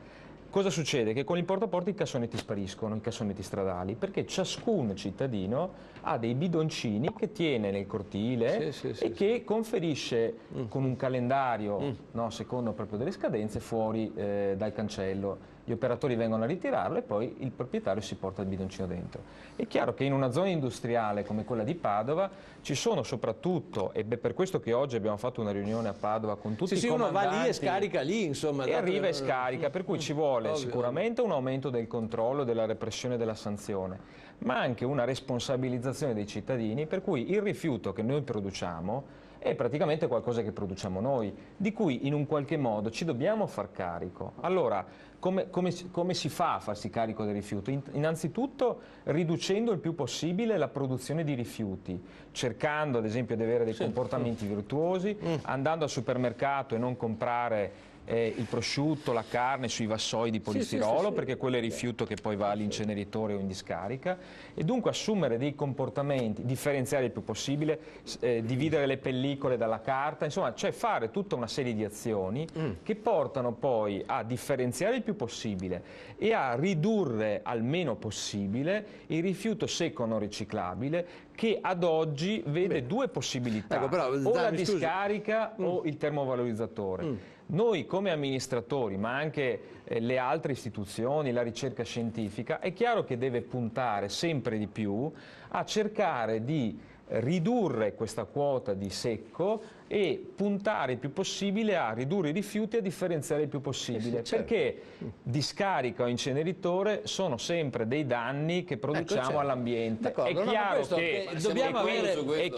Cosa succede? Che con il porta a porta i cassonetti spariscono, i cassonetti stradali, perché ciascun cittadino ha dei bidoncini che tiene nel cortile e che conferisce con un calendario, no, secondo proprio delle scadenze, fuori dal cancello. Gli operatori vengono a ritirarlo e poi il proprietario si porta il bidoncino dentro. È chiaro che in una zona industriale come quella di Padova ci sono soprattutto, e per questo che oggi abbiamo fatto una riunione a Padova con tutti i comandanti.
Uno va lì e scarica lì, insomma.
E arriva e scarica, per cui ci vuole sicuramente un aumento del controllo, della repressione e della sanzione, ma anche una responsabilizzazione dei cittadini, per cui il rifiuto che noi produciamo è praticamente qualcosa che produciamo noi, di cui in un qualche modo ci dobbiamo far carico. Allora, come si fa a farsi carico del rifiuto? Innanzitutto riducendo il più possibile la produzione di rifiuti, cercando ad esempio di avere dei comportamenti virtuosi, andando al supermercato e non comprare il prosciutto, la carne sui vassoi di polistirolo, perché quello è rifiuto che poi va all'inceneritore o in discarica, e dunque assumere dei comportamenti, differenziare il più possibile, dividere le pellicole dalla carta, insomma, cioè fare tutta una serie di azioni che portano poi a differenziare il più possibile e a ridurre al meno possibile il rifiuto secco non riciclabile, che ad oggi vede due possibilità, o la discarica o il termovalorizzatore. Noi come amministratori, ma anche le altre istituzioni, la ricerca scientifica, è chiaro che deve puntare sempre di più a cercare di ridurre questa quota di secco e puntare il più possibile a ridurre i rifiuti e a differenziare il più possibile, perché discarica o inceneritore sono sempre dei danni che produciamo all'ambiente. È chiaro che
dobbiamo
è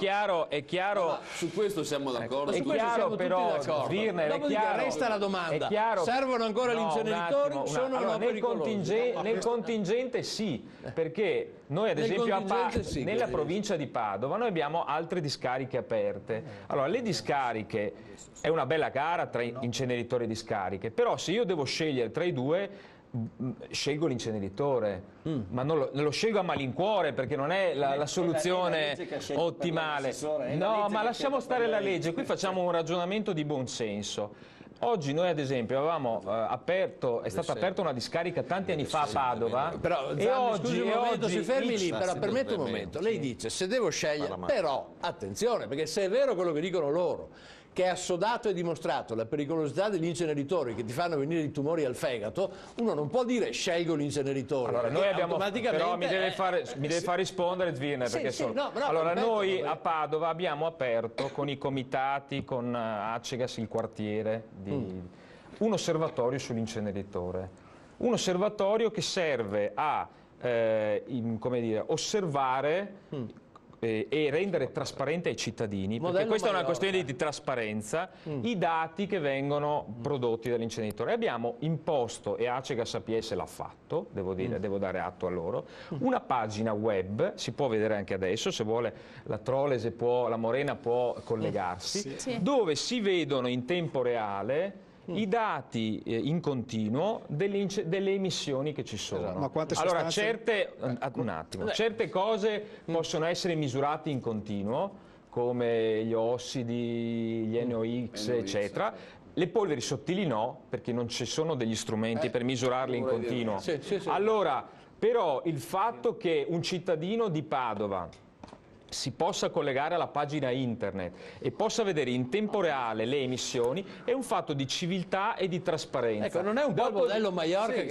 chiaro
su questo siamo d'accordo.
È chiaro però, Svirner, è chiaro,
resta la domanda, servono ancora gli inceneritori?
Nel contingente sì, perché noi ad esempio nella provincia di Padova noi abbiamo altre discariche aperte. Allora, le discariche è una bella gara tra inceneritori e discariche, però se io devo scegliere tra i due scelgo l'inceneritore, ma non lo scelgo a malincuore, perché non è la soluzione ottimale. No, ma lasciamo stare la legge, qui facciamo un ragionamento di buonsenso. Oggi noi ad esempio avevamo è stata aperta una discarica tanti anni fa a Padova,
però scusi un momento, si fermi lì, però permette un momento, lei dice se devo scegliere, però attenzione, perché se è vero quello che dicono loro, che è assodato e dimostrato la pericolosità degli inceneritori che ti fanno venire i tumori al fegato, uno non può dire scelgo l'inceneritore.
Allora, noi abbiamo, però mi deve far rispondere Svirner, perché allora noi a Padova abbiamo aperto con i comitati, con Acegas, il quartiere, un osservatorio sull'inceneritore. Un osservatorio che serve a osservare e rendere trasparente ai cittadini, perché questa è una questione di trasparenza, i dati che vengono prodotti dall'inceneritore. Abbiamo imposto, e Acegas APS l'ha fatto, devo dare atto a loro, una pagina web, si può vedere anche adesso, se vuole la Trolese la Morena può collegarsi, dove si vedono in tempo reale i dati in continuo delle emissioni che ci sono.
Ma quante
allora, certe cose possono essere misurate in continuo, come gli ossidi, gli NOx, eccetera. Le polveri sottili no, perché non ci sono degli strumenti per misurarle in continuo. Allora, però il fatto che un cittadino di Padova si possa collegare alla pagina internet e possa vedere in tempo reale le emissioni è un fatto di civiltà e di trasparenza.
Ecco, non è un po' il modello Maiorca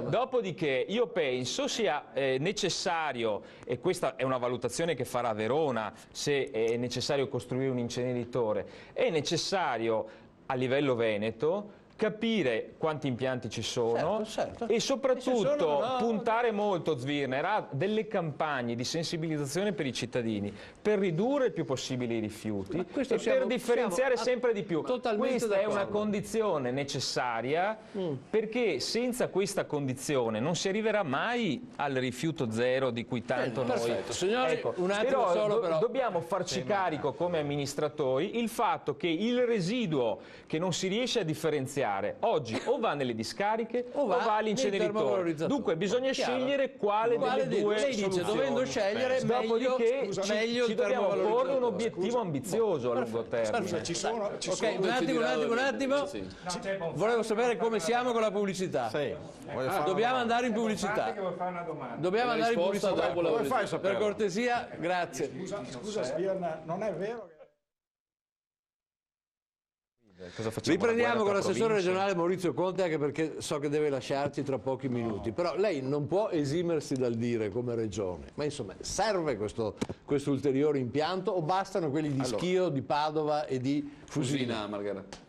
dopodiché io penso sia necessario, e questa è una valutazione che farà Verona, se è necessario costruire un inceneritore, è necessario a livello veneto capire quanti impianti ci sono e soprattutto puntare molto, Zwirner, a delle campagne di sensibilizzazione per i cittadini per ridurre il più possibile i rifiuti e per differenziare sempre di più. Questa è una condizione necessaria perché senza questa condizione non si arriverà mai al rifiuto zero di cui tanto noi...
Signori, un attimo solo però.
Dobbiamo farci carico come amministratori il fatto che il residuo che non si riesce a differenziare oggi o va nelle discariche o va all'inceneritore. Dunque bisogna scegliere quale delle due
lei dice, dovendo scegliere,
dopodiché
meglio
ci dobbiamo porre un obiettivo ambizioso a lungo termine.
Ok, un attimo. Volevo sapere come siamo con la pubblicità. Dobbiamo andare in pubblicità. Dobbiamo andare in pubblicità. Per cortesia, grazie.
Scusa Zwirner, non è vero che...
Riprendiamo con l'assessore regionale Maurizio Conte, anche perché so che deve lasciarci tra pochi minuti, però lei non può esimersi dal dire come regione, ma insomma serve questo ulteriore impianto o bastano quelli di Schio, di Padova e di Fusina?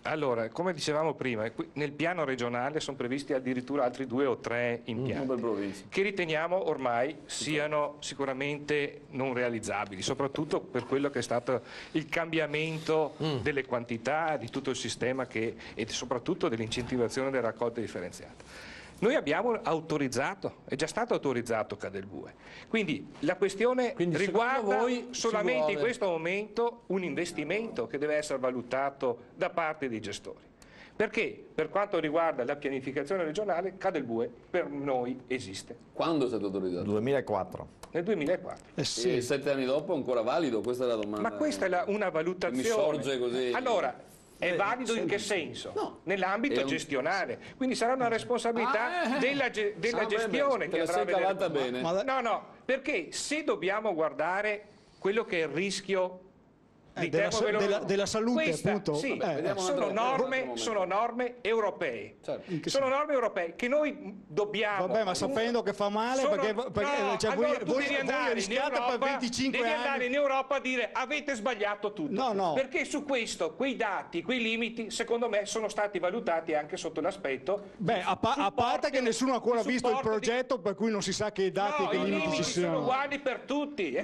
Allora, come dicevamo prima, nel piano regionale sono previsti addirittura altri 2 o 3 impianti che riteniamo ormai siano sicuramente non realizzabili, soprattutto per quello che è stato il cambiamento delle quantità, di tutto il sistema e soprattutto dell'incentivazione della raccolta differenziata. Noi abbiamo autorizzato, è già stato autorizzato Cadelbue, quindi la questione riguarda solamente in questo momento un investimento che deve essere valutato da parte dei gestori. Perché per quanto riguarda la pianificazione regionale, Cadelbue per noi esiste.
Quando è stato autorizzato?
2004.
Nel 2004.
E 7 anni dopo ancora valido? Questa è la domanda.
Ma questa è una valutazione.
Mi sorge così.
Allora, è valido in che senso? No. Nell'ambito gestionale, quindi sarà una responsabilità della gestione che avrà a vedere.
Bene.
No, perché se dobbiamo guardare quello che è il rischio
della salute,
questa,
appunto.
Sì, sono norme europee. Sono norme europee che noi dobbiamo.
Vabbè, ma sapendo che fa male, perché voi rischiate per 25 anni.
Devi andare in Europa a dire avete sbagliato tutto.
No.
Perché su questo, quei dati, quei limiti, secondo me sono stati valutati anche sotto l'aspetto.
Beh, a parte che nessuno ha ancora visto il progetto, per cui non si sa che dati e che limiti ci sono.
Sono uguali per tutti.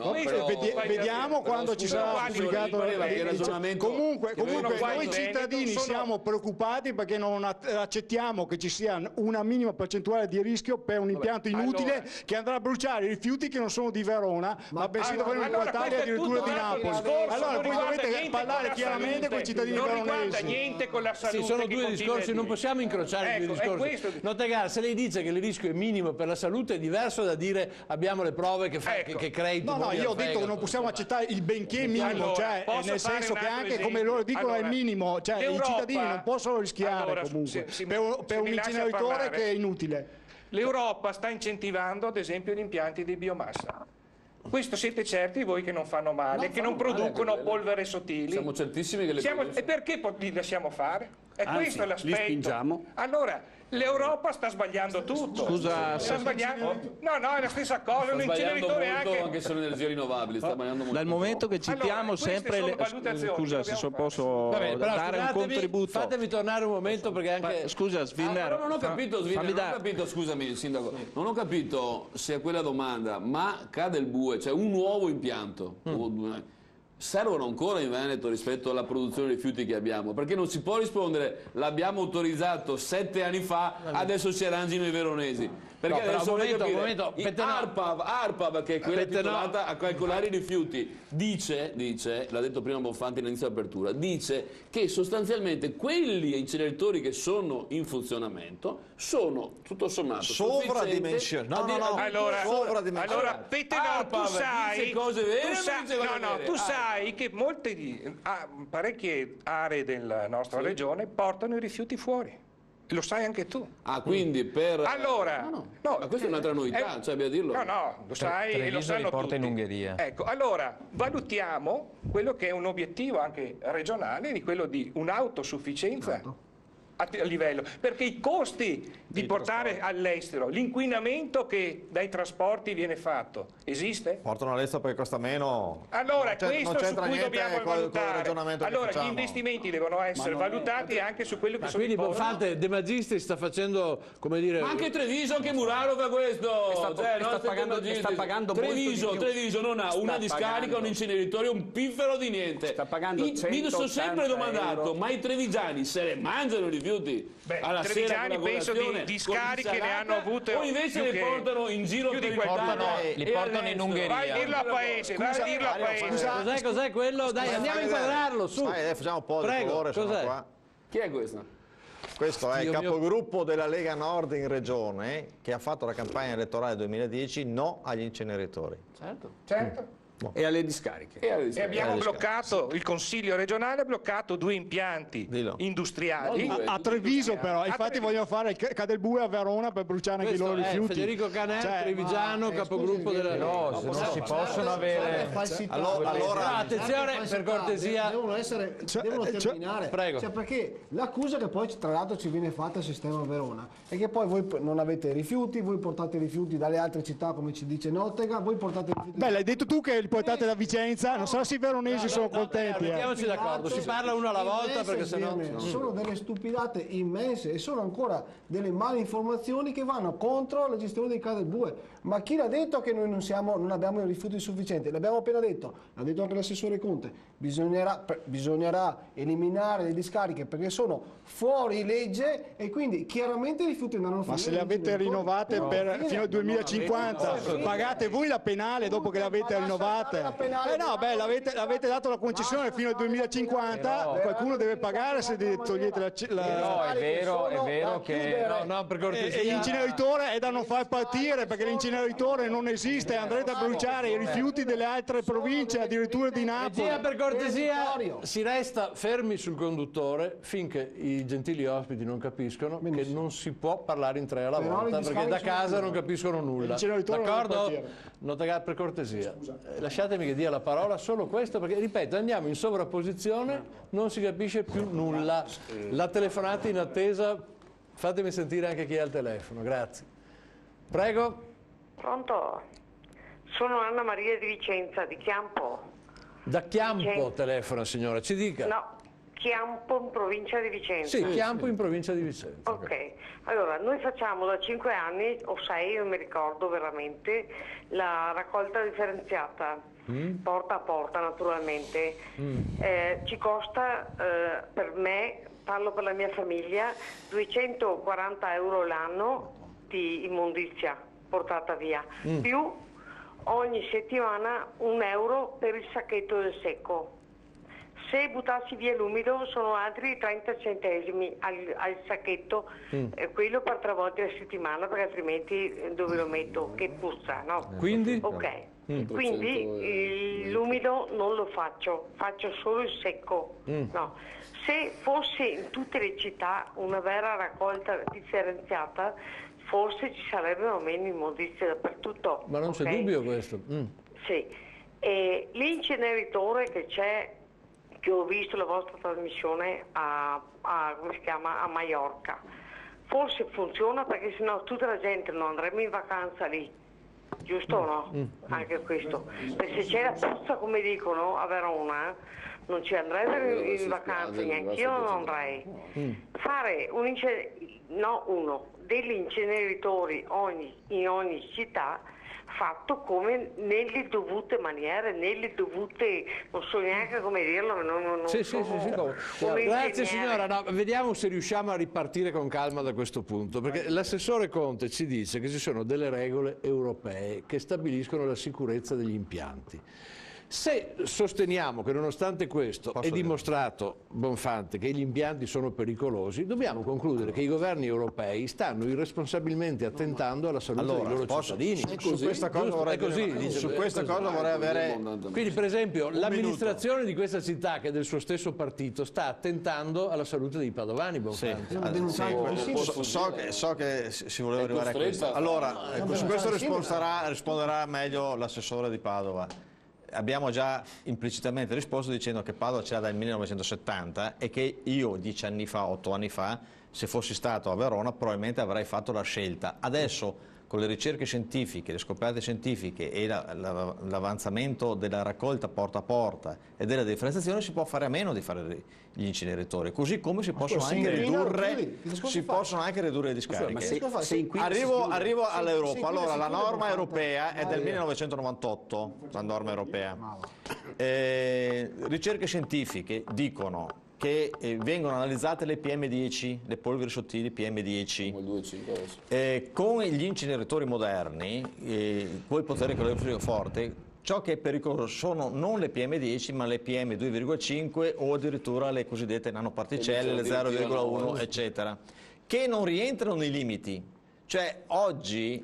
Vediamo quando ci sarà pubblicato. Comunque noi cittadini siamo preoccupati perché non accettiamo che ci sia una minima percentuale di rischio per un impianto inutile che andrà a bruciare i rifiuti che non sono di Verona, ma bensì dovrebbero importarli addirittura di Napoli. Allora voi dovete parlare chiaramente con i cittadini veronesi.
Non riguarda niente con la salute.
Sì, sono due discorsi, non possiamo incrociare i due discorsi. Notegar, se lei dice che il rischio è minimo per la salute è diverso da dire abbiamo le prove che crei tumori.
No, io ho detto che non possiamo accettare il benché minimo, cioè nel senso che anche come loro dicono è il minimo, cioè i cittadini non possono rischiare comunque per un inceneritore che è inutile.
L'Europa sta incentivando ad esempio gli impianti di biomassa. Questo siete certi voi che non fanno male, che non producono polvere sottili?
Siamo certissimi che le producono.
E perché li lasciamo fare? Questo è l'aspetto.
Li spingiamo.
Allora, l'Europa sta sbagliando tutto.
Scusa,
sta sbagliando. No, è la stessa cosa. Un inceneritore
anche sulle energie rinnovabili. Sta sbagliando molto.
Dal momento che citiamo sempre scusa se posso dare un contributo.
Fatemi tornare un momento perché anche.
Scusa, Zwirner.
Non ho capito, scusami, Sindaco. Non ho capito se a quella domanda, ma Cadelbue, cioè un nuovo impianto. Servono ancora in Veneto rispetto alla produzione di rifiuti che abbiamo? Perché non si può rispondere l'abbiamo autorizzato 7 anni fa, adesso si arrangino i veronesi. Perché adesso ARPAV, che è quella titolata a calcolare i rifiuti, dice, l'ha detto prima Bonfanti all'inizio dell'apertura, dice che sostanzialmente quelli inceneritori che sono in funzionamento sono tutto sommato
sovradimensionati.
Allora Pettenò, tu sai che parecchie aree della nostra regione portano i rifiuti fuori. Lo sai anche tu.
Quindi per...
Allora...
ma questa è un'altra novità, cioè bisogna dirlo.
Lo sai e lo sanno tutti.
in Ungheria.
Ecco, allora, valutiamo quello che è un obiettivo anche regionale, di quello di un'autosufficienza a livello, perché i costi di portare all'estero, l'inquinamento che dai trasporti viene fatto, esiste?
Portano all'estero perché costa meno.
Allora,
non
questo su cui dobbiamo valutare. Allora, gli
investimenti
investimenti devono essere valutati anche su quello che sono i
costi. Quindi
Bonfante
De Magistris sta facendo, come dire...
Ma anche Treviso, anche Murano fa questo.
Sta pagando
Treviso non ha una discarica, un inceneritore, un piffero di niente.
Sta pagando
Mi sono sempre domandato,
euro.
ma i trevigiani se ne mangiano i rifiuti? Alla
trevigiani
sera
penso di discariche ne hanno avute
o invece le portano in giro per l'Italia,
li portano in Ungheria.
Vai a dirlo a paese,
Cos'è quello? Dai, andiamo a inquadrarlo, su.
Facciamo un po' di colore, sono qua.
Chi è questo?
Questo è il capogruppo della Lega Nord in regione che ha fatto la campagna elettorale 2010 no agli inceneritori.
Certo.
E alle discariche.
E abbiamo bloccato, il Consiglio regionale ha bloccato 2 impianti industriali.
A Treviso però, infatti vogliono fare il Cadelbue a Verona per bruciare anche i loro rifiuti.
Federico Caner, trevigiano, capogruppo della...
No, se non si possono avere...
Allora,
attenzione, per cortesia.
Devono terminare.
Prego.
Cioè, perché l'accusa che poi tra l'altro ci viene fatta al sistema Verona è che poi voi non avete rifiuti, voi portate rifiuti dalle altre città come ci dice Nottega, voi portate rifiuti...
Beh, l'hai detto tu che li portate da Vicenza, non so se i veronesi sono contenti.
Mettiamoci d'accordo, si parla uno alla volta perché sennò...
Sono delle stupidate immense e sono ancora delle male informazioni che vanno contro la gestione dei Cadelbue. Ma chi l'ha detto che noi non abbiamo i rifiuti sufficienti? L'abbiamo appena detto, l'ha detto anche l'assessore Conte, bisognerà eliminare le discariche perché sono fuori legge e quindi chiaramente i rifiuti andranno fuori.
Ma se le avete rinnovate fino al 2050, pagate voi la penale dopo che le avete rinnovate? L'avete dato la concessione fino al 2050, qualcuno deve pagare se togliete la...
Però è vero che...
No, per cortesia.
E l'inceneritore è da non far partire perché l'inceneritore non esiste, andrete a bruciare i rifiuti delle altre province, addirittura di Napoli.
Per cortesia, si resta fermi sul conduttore finché i gentili ospiti non capiscono che non si può parlare in 3 alla volta perché da casa non capiscono nulla. D'accordo? Per cortesia, lasciatemi che dia la parola solo questo perché, ripeto, andiamo in sovrapposizione, non si capisce più nulla. La telefonata in attesa, fatemi sentire anche chi è al telefono, grazie. Prego.
Pronto? Sono Anna Maria di Vicenza, di Chiampo.
Da Chiampo telefona, signora, ci dica.
No, Chiampo in provincia di Vicenza.
Sì, Chiampo in provincia di Vicenza.
Ok, allora noi facciamo da 5 anni o 6, non mi ricordo veramente, la raccolta differenziata, porta a porta naturalmente. Ci costa per me, parlo per la mia famiglia, 240 euro l'anno di immondizia portata via, più ogni settimana 1 euro per il sacchetto del secco. Se buttassi via l'umido sono altri 30 centesimi al sacchetto, quello per 3 volte a settimana perché altrimenti dove lo metto? Che puzza, no?
Quindi?
Ok, quindi l'umido non lo faccio solo il secco. No. Se fosse in tutte le città una vera raccolta differenziata, forse ci sarebbero meno immondizie dappertutto.
Ma non c'è dubbio questo.
Sì. E l'inceneritore che c'è, che ho visto la vostra trasmissione come si chiama, a Maiorca, forse funziona perché sennò tutta la gente non andrebbe in vacanza lì, giusto o no? Anche questo. Perché se c'è la pozza come dicono a Verona, non ci andrebbero in vacanza, neanche io non andrei. Fare degli inceneritori in ogni città, fatto come nelle dovute maniere, nelle dovute, non so neanche come dirlo,
Grazie signora, vediamo se riusciamo a ripartire con calma da questo punto, perché l'assessore Conte ci dice che ci sono delle regole europee che stabiliscono la sicurezza degli impianti. Se sosteniamo che nonostante questo è dimostrato, Bonfante, che gli impianti sono pericolosi, dobbiamo concludere che i governi europei stanno irresponsabilmente attentando alla salute dei loro cittadini.
Su questa cosa vorrei avere...
Quindi per esempio l'amministrazione di questa città, che è del suo stesso partito, sta attentando alla salute dei padovani, Bonfante.
So che si voleva arrivare a questo. Allora, su questo risponderà meglio l'assessore di Padova. abbiamo già implicitamente risposto dicendo che Padova c'era dal 1970 e che io 10 anni fa, 8 anni fa, se fossi stato a Verona probabilmente avrei fatto la scelta. Adesso con le ricerche scientifiche, le scoperte scientifiche e l'avanzamento della raccolta porta a porta e della differenziazione si può fare a meno di fare gli inceneritori, così come si possono anche ridurre le discariche. Arrivo all'Europa. Allora, la norma europea è del 1998, la norma europea. Ricerche scientifiche dicono che vengono analizzate le PM10, le polveri sottili PM10. Con gli inceneritori moderni, con i poteri calorifici forti, ciò che è pericoloso sono non le PM10 ma le PM2,5 o addirittura le cosiddette nanoparticelle, le 0,1 eccetera, che non rientrano nei limiti. Cioè oggi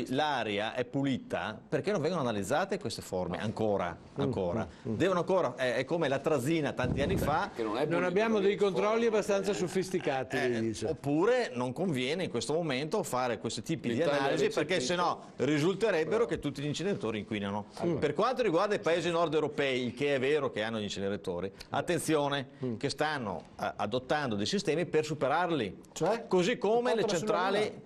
l'aria è pulita perché non vengono analizzate queste forme ancora. Devono ancora, è come la trazina tanti anni fa.
Non abbiamo dei controlli abbastanza sofisticati,
oppure non conviene in questo momento fare questi tipi di analisi perché sennò risulterebbero che tutti gli inceneritori inquinano. Per quanto riguarda i paesi nord europei, che è vero che hanno gli inceneritori, attenzione che stanno adottando dei sistemi per superarli, così come le centrali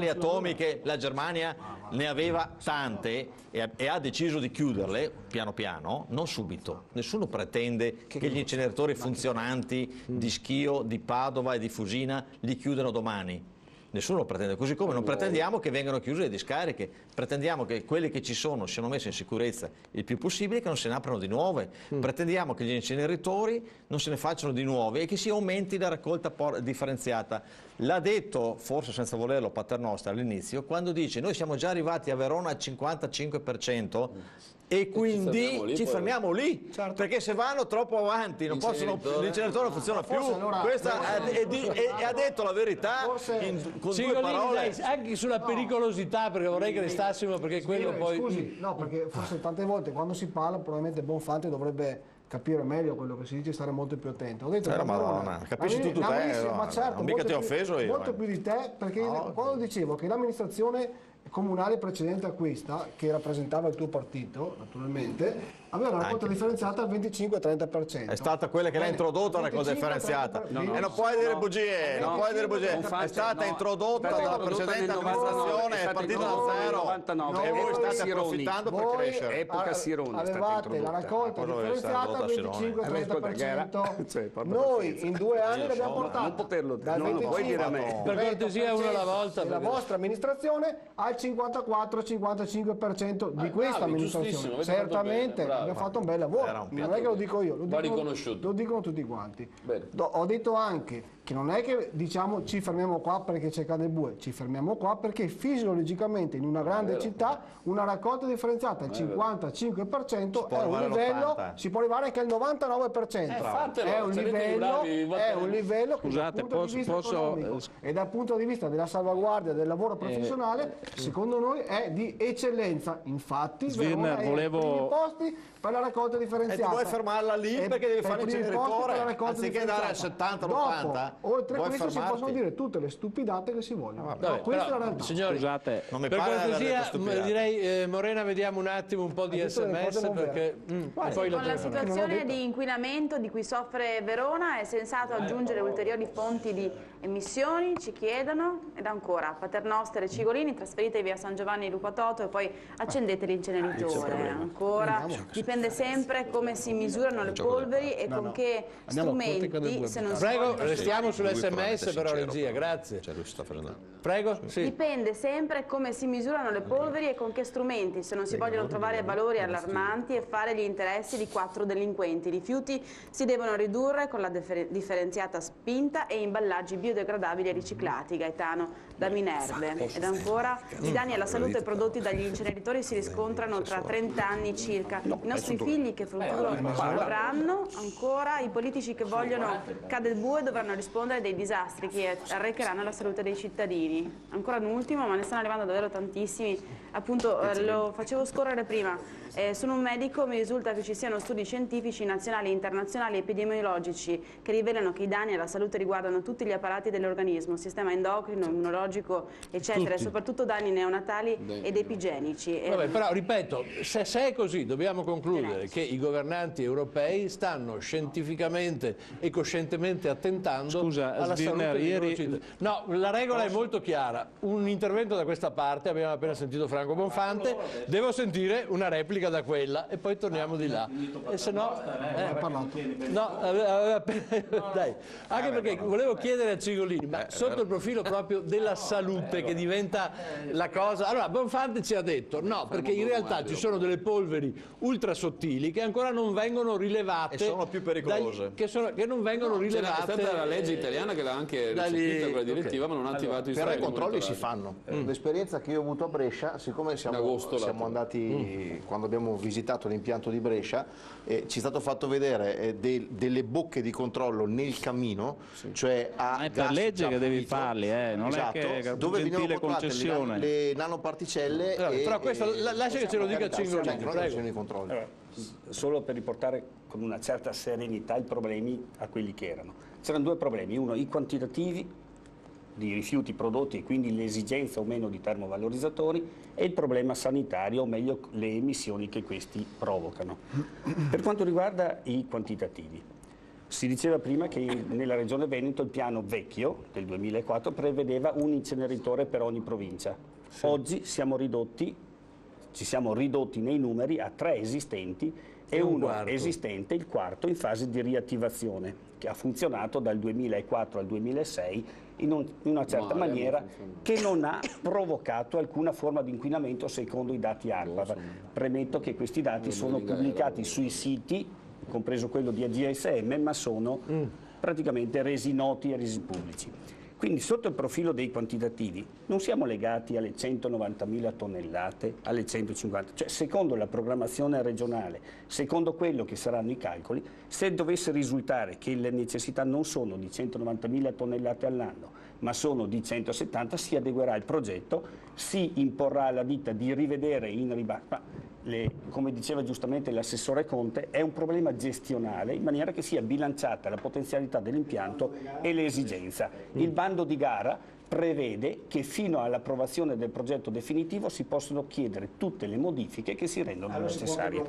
atomiche. La Germania ne aveva tante e ha deciso di chiuderle piano piano, non subito. Nessuno pretende che gli inceneritori funzionanti di Schio, di Padova e di Fusina li chiudano domani. Nessuno lo pretende, così come non pretendiamo che vengano chiuse le discariche, pretendiamo che quelle che ci sono siano messe in sicurezza il più possibile e che non se ne aprano di nuove. Pretendiamo che gli inceneritori non se ne facciano di nuove e che si aumenti la raccolta differenziata. L'ha detto, forse senza volerlo, Paternoster all'inizio, quando dice noi siamo già arrivati a Verona al 55%, e quindi ci fermiamo lì, perché se vanno troppo avanti non possono, l'inceneritore non funziona più. Ha detto la verità con due parole.
Anche sulla pericolosità, perché vorrei che restassimo, perché quello poi...
Scusi, no, perché forse tante volte quando si parla probabilmente Bonfante dovrebbe capire meglio quello che si dice e stare molto più attento. Ho detto
Madonna, capisci tutto te,
ma certo,
non mica ti ho offeso io.
Molto più di te, perché quando dicevo che l'amministrazione comunale precedente a questa, che rappresentava il tuo partito, naturalmente, aveva una raccolta differenziata al 25-30%.
È stata quella che l'ha introdotta la raccolta differenziata. E non puoi dire bugie, non puoi dire bugie. È stata introdotta dalla precedente amministrazione, è partita da zero. E voi state approfittando per crescere.
Epoca Sironi
avevate la raccolta differenziata al 25-30%. Noi in 2 anni l'abbiamo portata dal 25%.
Per cortesia, uno alla volta.
La vostra amministrazione al 54-55% di questa amministrazione. Certamente abbiamo fatto un bel lavoro, non è che lo dico io, lo dicono tutti quanti. Ho detto anche che non è che diciamo ci fermiamo qua perché c'è Cadebue, ci fermiamo qua perché fisiologicamente in una grande città una raccolta differenziata al 55% è un livello, si può arrivare anche al 99%. È un livello che dal punto di vista economico e dal punto di vista della salvaguardia del lavoro professionale secondo noi è di eccellenza. Infatti Verona è ai primi posti per la raccolta differenziata.
E ti vuoi fermarla lì perché devi fare il inceneritore anziché andare al 70-80.
Oltre a questo si possono dire tutte le stupidate che si vogliono. Questa è la realtà.
Signori,
scusate, non mi
per
pare
cortesia direi Morena, vediamo un attimo un po' di SMS perché poi
con la situazione di inquinamento di cui soffre Verona è sensato aggiungere ulteriori fonti di emissioni, ci chiedono, ed ancora Paternoster e Cigolini, trasferitevi a San Giovanni Lupa Toto e poi accendete l'inceneritore. Ancora dipende sempre come si misurano le polveri e con che strumenti, se non si
Prego, restiamo sull'SMS però regia, grazie. Prego, sì.
Dipende sempre come si misurano le polveri e con che strumenti, se non si vogliono trovare valori allarmanti e fare gli interessi di 4 delinquenti. I rifiuti si devono ridurre con la differenziata spinta e imballaggi biodegradabili e riciclati. Gaetano da Minerve. Ed ancora, i danni alla salute prodotti dagli inceneritori si riscontrano tra 30 anni circa. I nostri figli che futuro avranno, ancora i politici che vogliono Cadebue dovranno rispondere dei disastri che arrecheranno alla salute dei cittadini. Ancora un ultimo, ma ne stanno arrivando davvero tantissimi, appunto lo facevo scorrere prima. Sono un medico, mi risulta che ci siano studi scientifici nazionali, internazionali, epidemiologici che rivelano che i danni alla salute riguardano tutti gli apparati dell'organismo, sistema endocrino, immunologico, idrogeologico, eccetera, e soprattutto danni neonatali ed epigenici.
Vabbè, però ripeto, se è così dobbiamo concludere che i governanti europei stanno scientificamente e coscientemente attentando alla salute dei loro cittadini. No, la regola è molto chiara, un intervento da questa parte, abbiamo appena sentito Franco Bonfante, devo sentire una replica da quella e poi torniamo di là. E se no... dai, anche perché volevo chiedere a Cigolini, ma sotto il profilo proprio della salute che diventa la cosa... Allora, Bonfante ci ha detto no, perché in realtà ci sono delle polveri ultra sottili che ancora non vengono rilevate.
E sono più pericolose.
Che non vengono rilevate.
C'è stata la legge italiana che l'ha anche recepita quella direttiva, ma non ha attivato i
però i controlli si fanno. L'esperienza che io ho avuto a Brescia, siccome siamo andati, quando abbiamo visitato l'impianto di Brescia, ci è stato fatto vedere delle bocche di controllo nel cammino, cioè a
per legge che devi farli, non
esatto,
è che
dove
gentile concessione.
Le nanoparticelle.
Però questo lascia che ce lo dica Cingolini.
Solo per riportare con una certa serenità i problemi a quelli che erano. C'erano due problemi: uno, i quantitativi di rifiuti prodotti e quindi l'esigenza o meno di termovalorizzatori, e il problema sanitario, o meglio le emissioni che questi provocano. Per quanto riguarda i quantitativi, si diceva prima che nella regione Veneto il piano vecchio del 2004 prevedeva un inceneritore per ogni provincia. Oggi ci siamo ridotti nei numeri a 3 esistenti e uno esistente, il quarto, in fase di riattivazione, che ha funzionato dal 2004 al 2006 in una certa maniera, che non ha provocato alcuna forma di inquinamento secondo i dati ARPAV. Premetto che questi dati sono pubblicati sui siti, compreso quello di AGSM, ma sono praticamente resi noti e resi pubblici. Quindi sotto il profilo dei quantitativi non siamo legati alle 190.000 tonnellate, alle 150, cioè secondo la programmazione regionale, secondo quello che saranno i calcoli, se dovesse risultare che le necessità non sono di 190.000 tonnellate all'anno, ma sono di 170, si adeguerà il progetto, si imporrà alla ditta di rivedere in ribasso. Come diceva giustamente l'assessore Conte, è un problema gestionale, in maniera che sia bilanciata la potenzialità dell'impianto e l'esigenza. Il bando di gara prevede che fino all'approvazione del progetto definitivo si possono chiedere tutte le modifiche che si rendono necessarie.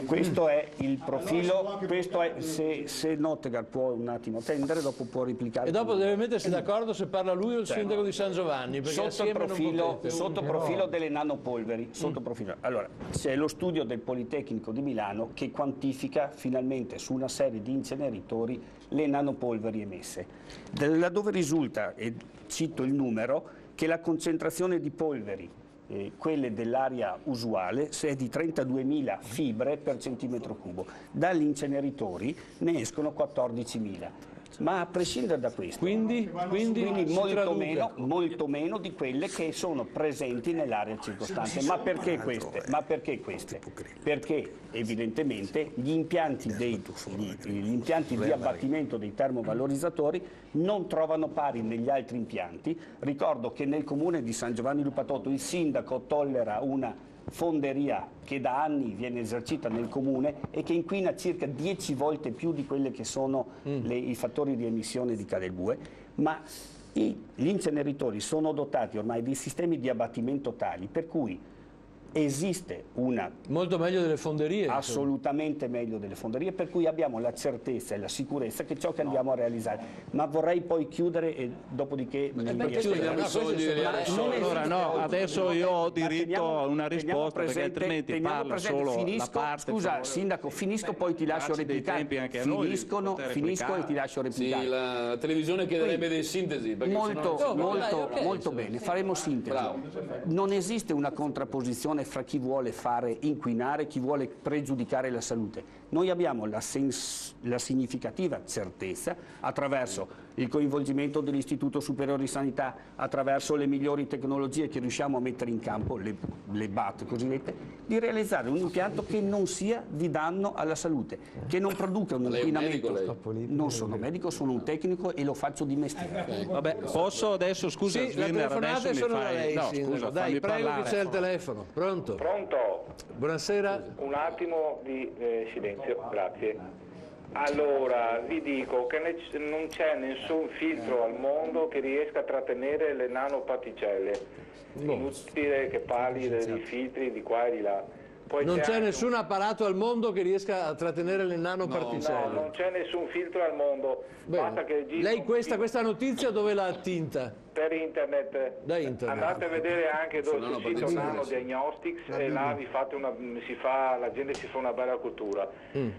Questo è il profilo, se Nottegaard può un attimo attendere, dopo può replicare.
E dopo deve mettersi d'accordo se parla lui o il sindaco di San Giovanni.
Sotto il profilo delle nanopolveri, allora c'è lo studio del Politecnico di Milano che quantifica finalmente su una serie di inceneritori le nanopolveri emesse, laddove risulta, e cito il numero, che la concentrazione di polveri, quelle dell'aria usuale, è di 32.000 fibre per centimetro cubo. Dagli inceneritori ne escono 14.000. Ma a prescindere da questo, quindi molto meno di quelle che sono presenti nell'area circostante. Ma perché queste? Perché evidentemente gli impianti di abbattimento dei termovalorizzatori non trovano pari negli altri impianti. Ricordo che nel comune di San Giovanni Lupatotto il sindaco tollera una fonderia che da anni viene esercita nel comune e che inquina circa 10 volte più di quelle che sono i fattori di emissione di Cadelbue, ma gli inceneritori sono dotati ormai di sistemi di abbattimento tali per cui esiste una...
Molto meglio delle fonderie.
Assolutamente meglio delle fonderie, per cui abbiamo la certezza e la sicurezza che ciò che andiamo a realizzare. Ma vorrei poi chiudere e dopodiché...
adesso io ho diritto a una risposta, perché altrimenti parla solo la parte...
Scusa, Sindaco, finisco poi ti lascio replicare. Finisco e ti lascio replicare.
Sì, la televisione chiederebbe delle sintesi.
Molto bene, faremo sintesi. Non esiste una contrapposizione fra chi vuole fare inquinare e chi vuole pregiudicare la salute. Noi abbiamo la significativa certezza, attraverso il coinvolgimento dell'Istituto Superiore di Sanità, attraverso le migliori tecnologie che riusciamo a mettere in campo, le BAT cosiddette, di realizzare un impianto che non sia di danno alla salute, che non produca un inquinamento. Non sono medico, sono un tecnico e lo faccio di mestiere.
Vabbè, posso adesso, scusa,
sì, le telefonate sono da lei,
scusa,
dai, prego che c'è il telefono. Pronto?
Pronto?
Buonasera.
Un attimo di silenzio, grazie. Allora, vi dico che non c'è nessun filtro al mondo che riesca a trattenere le nanoparticelle. Inutile che parli dei filtri di qua e di là. Poi
non c'è nessun apparato al mondo che riesca a trattenere le nanoparticelle.
No, non c'è nessun filtro al mondo. Basta che
lei questa notizia dove l'ha attinta?
Per internet.
Da internet.
Andate a vedere anche sul sito Nano Diagnostics e là la gente si fa una bella cultura.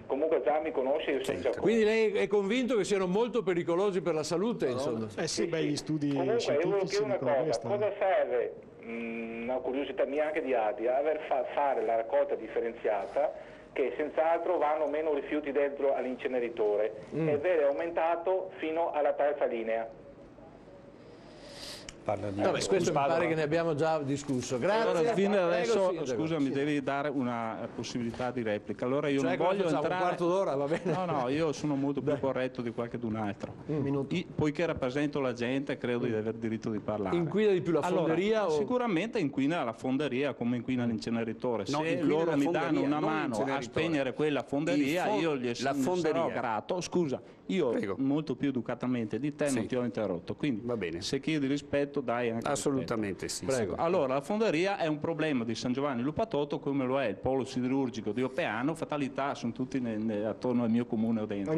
Comunque già mi conosce, io sono già.
Quindi lei è convinto che siano molto pericolosi per la salute, insomma?
Sì, beh, gli studi
comunque
scientifici
io una cosa serve, una curiosità mia anche di altri, fare la raccolta differenziata, che senz'altro vanno meno rifiuti dentro all'inceneritore e vede aumentato fino alla terza linea.
Questo mi pare che ne abbiamo già discusso. Grazie.
Allora, fino adesso,
Prego,
scusa, mi devi dare una possibilità di replica. Allora io non voglio entrare.
Un quarto d'ora, va bene?
No, io sono molto più corretto di qualcun altro. Poiché rappresento la gente, credo di avere diritto di parlare.
Inquina di più la fonderia?
Allora, sicuramente inquina la fonderia come inquina l'inceneritore. Se loro mi danno una mano a spegnere quella fonderia, io gli sarò grato. Scusa, io molto più educatamente di te non ti ho interrotto. Quindi se chiedi rispetto, dai anche
assolutamente
sì. Allora, la fonderia è un problema di San Giovanni Lupatotto come lo è il polo siderurgico di Opeano. Fatalità, sono tutti attorno al mio comune o dentro.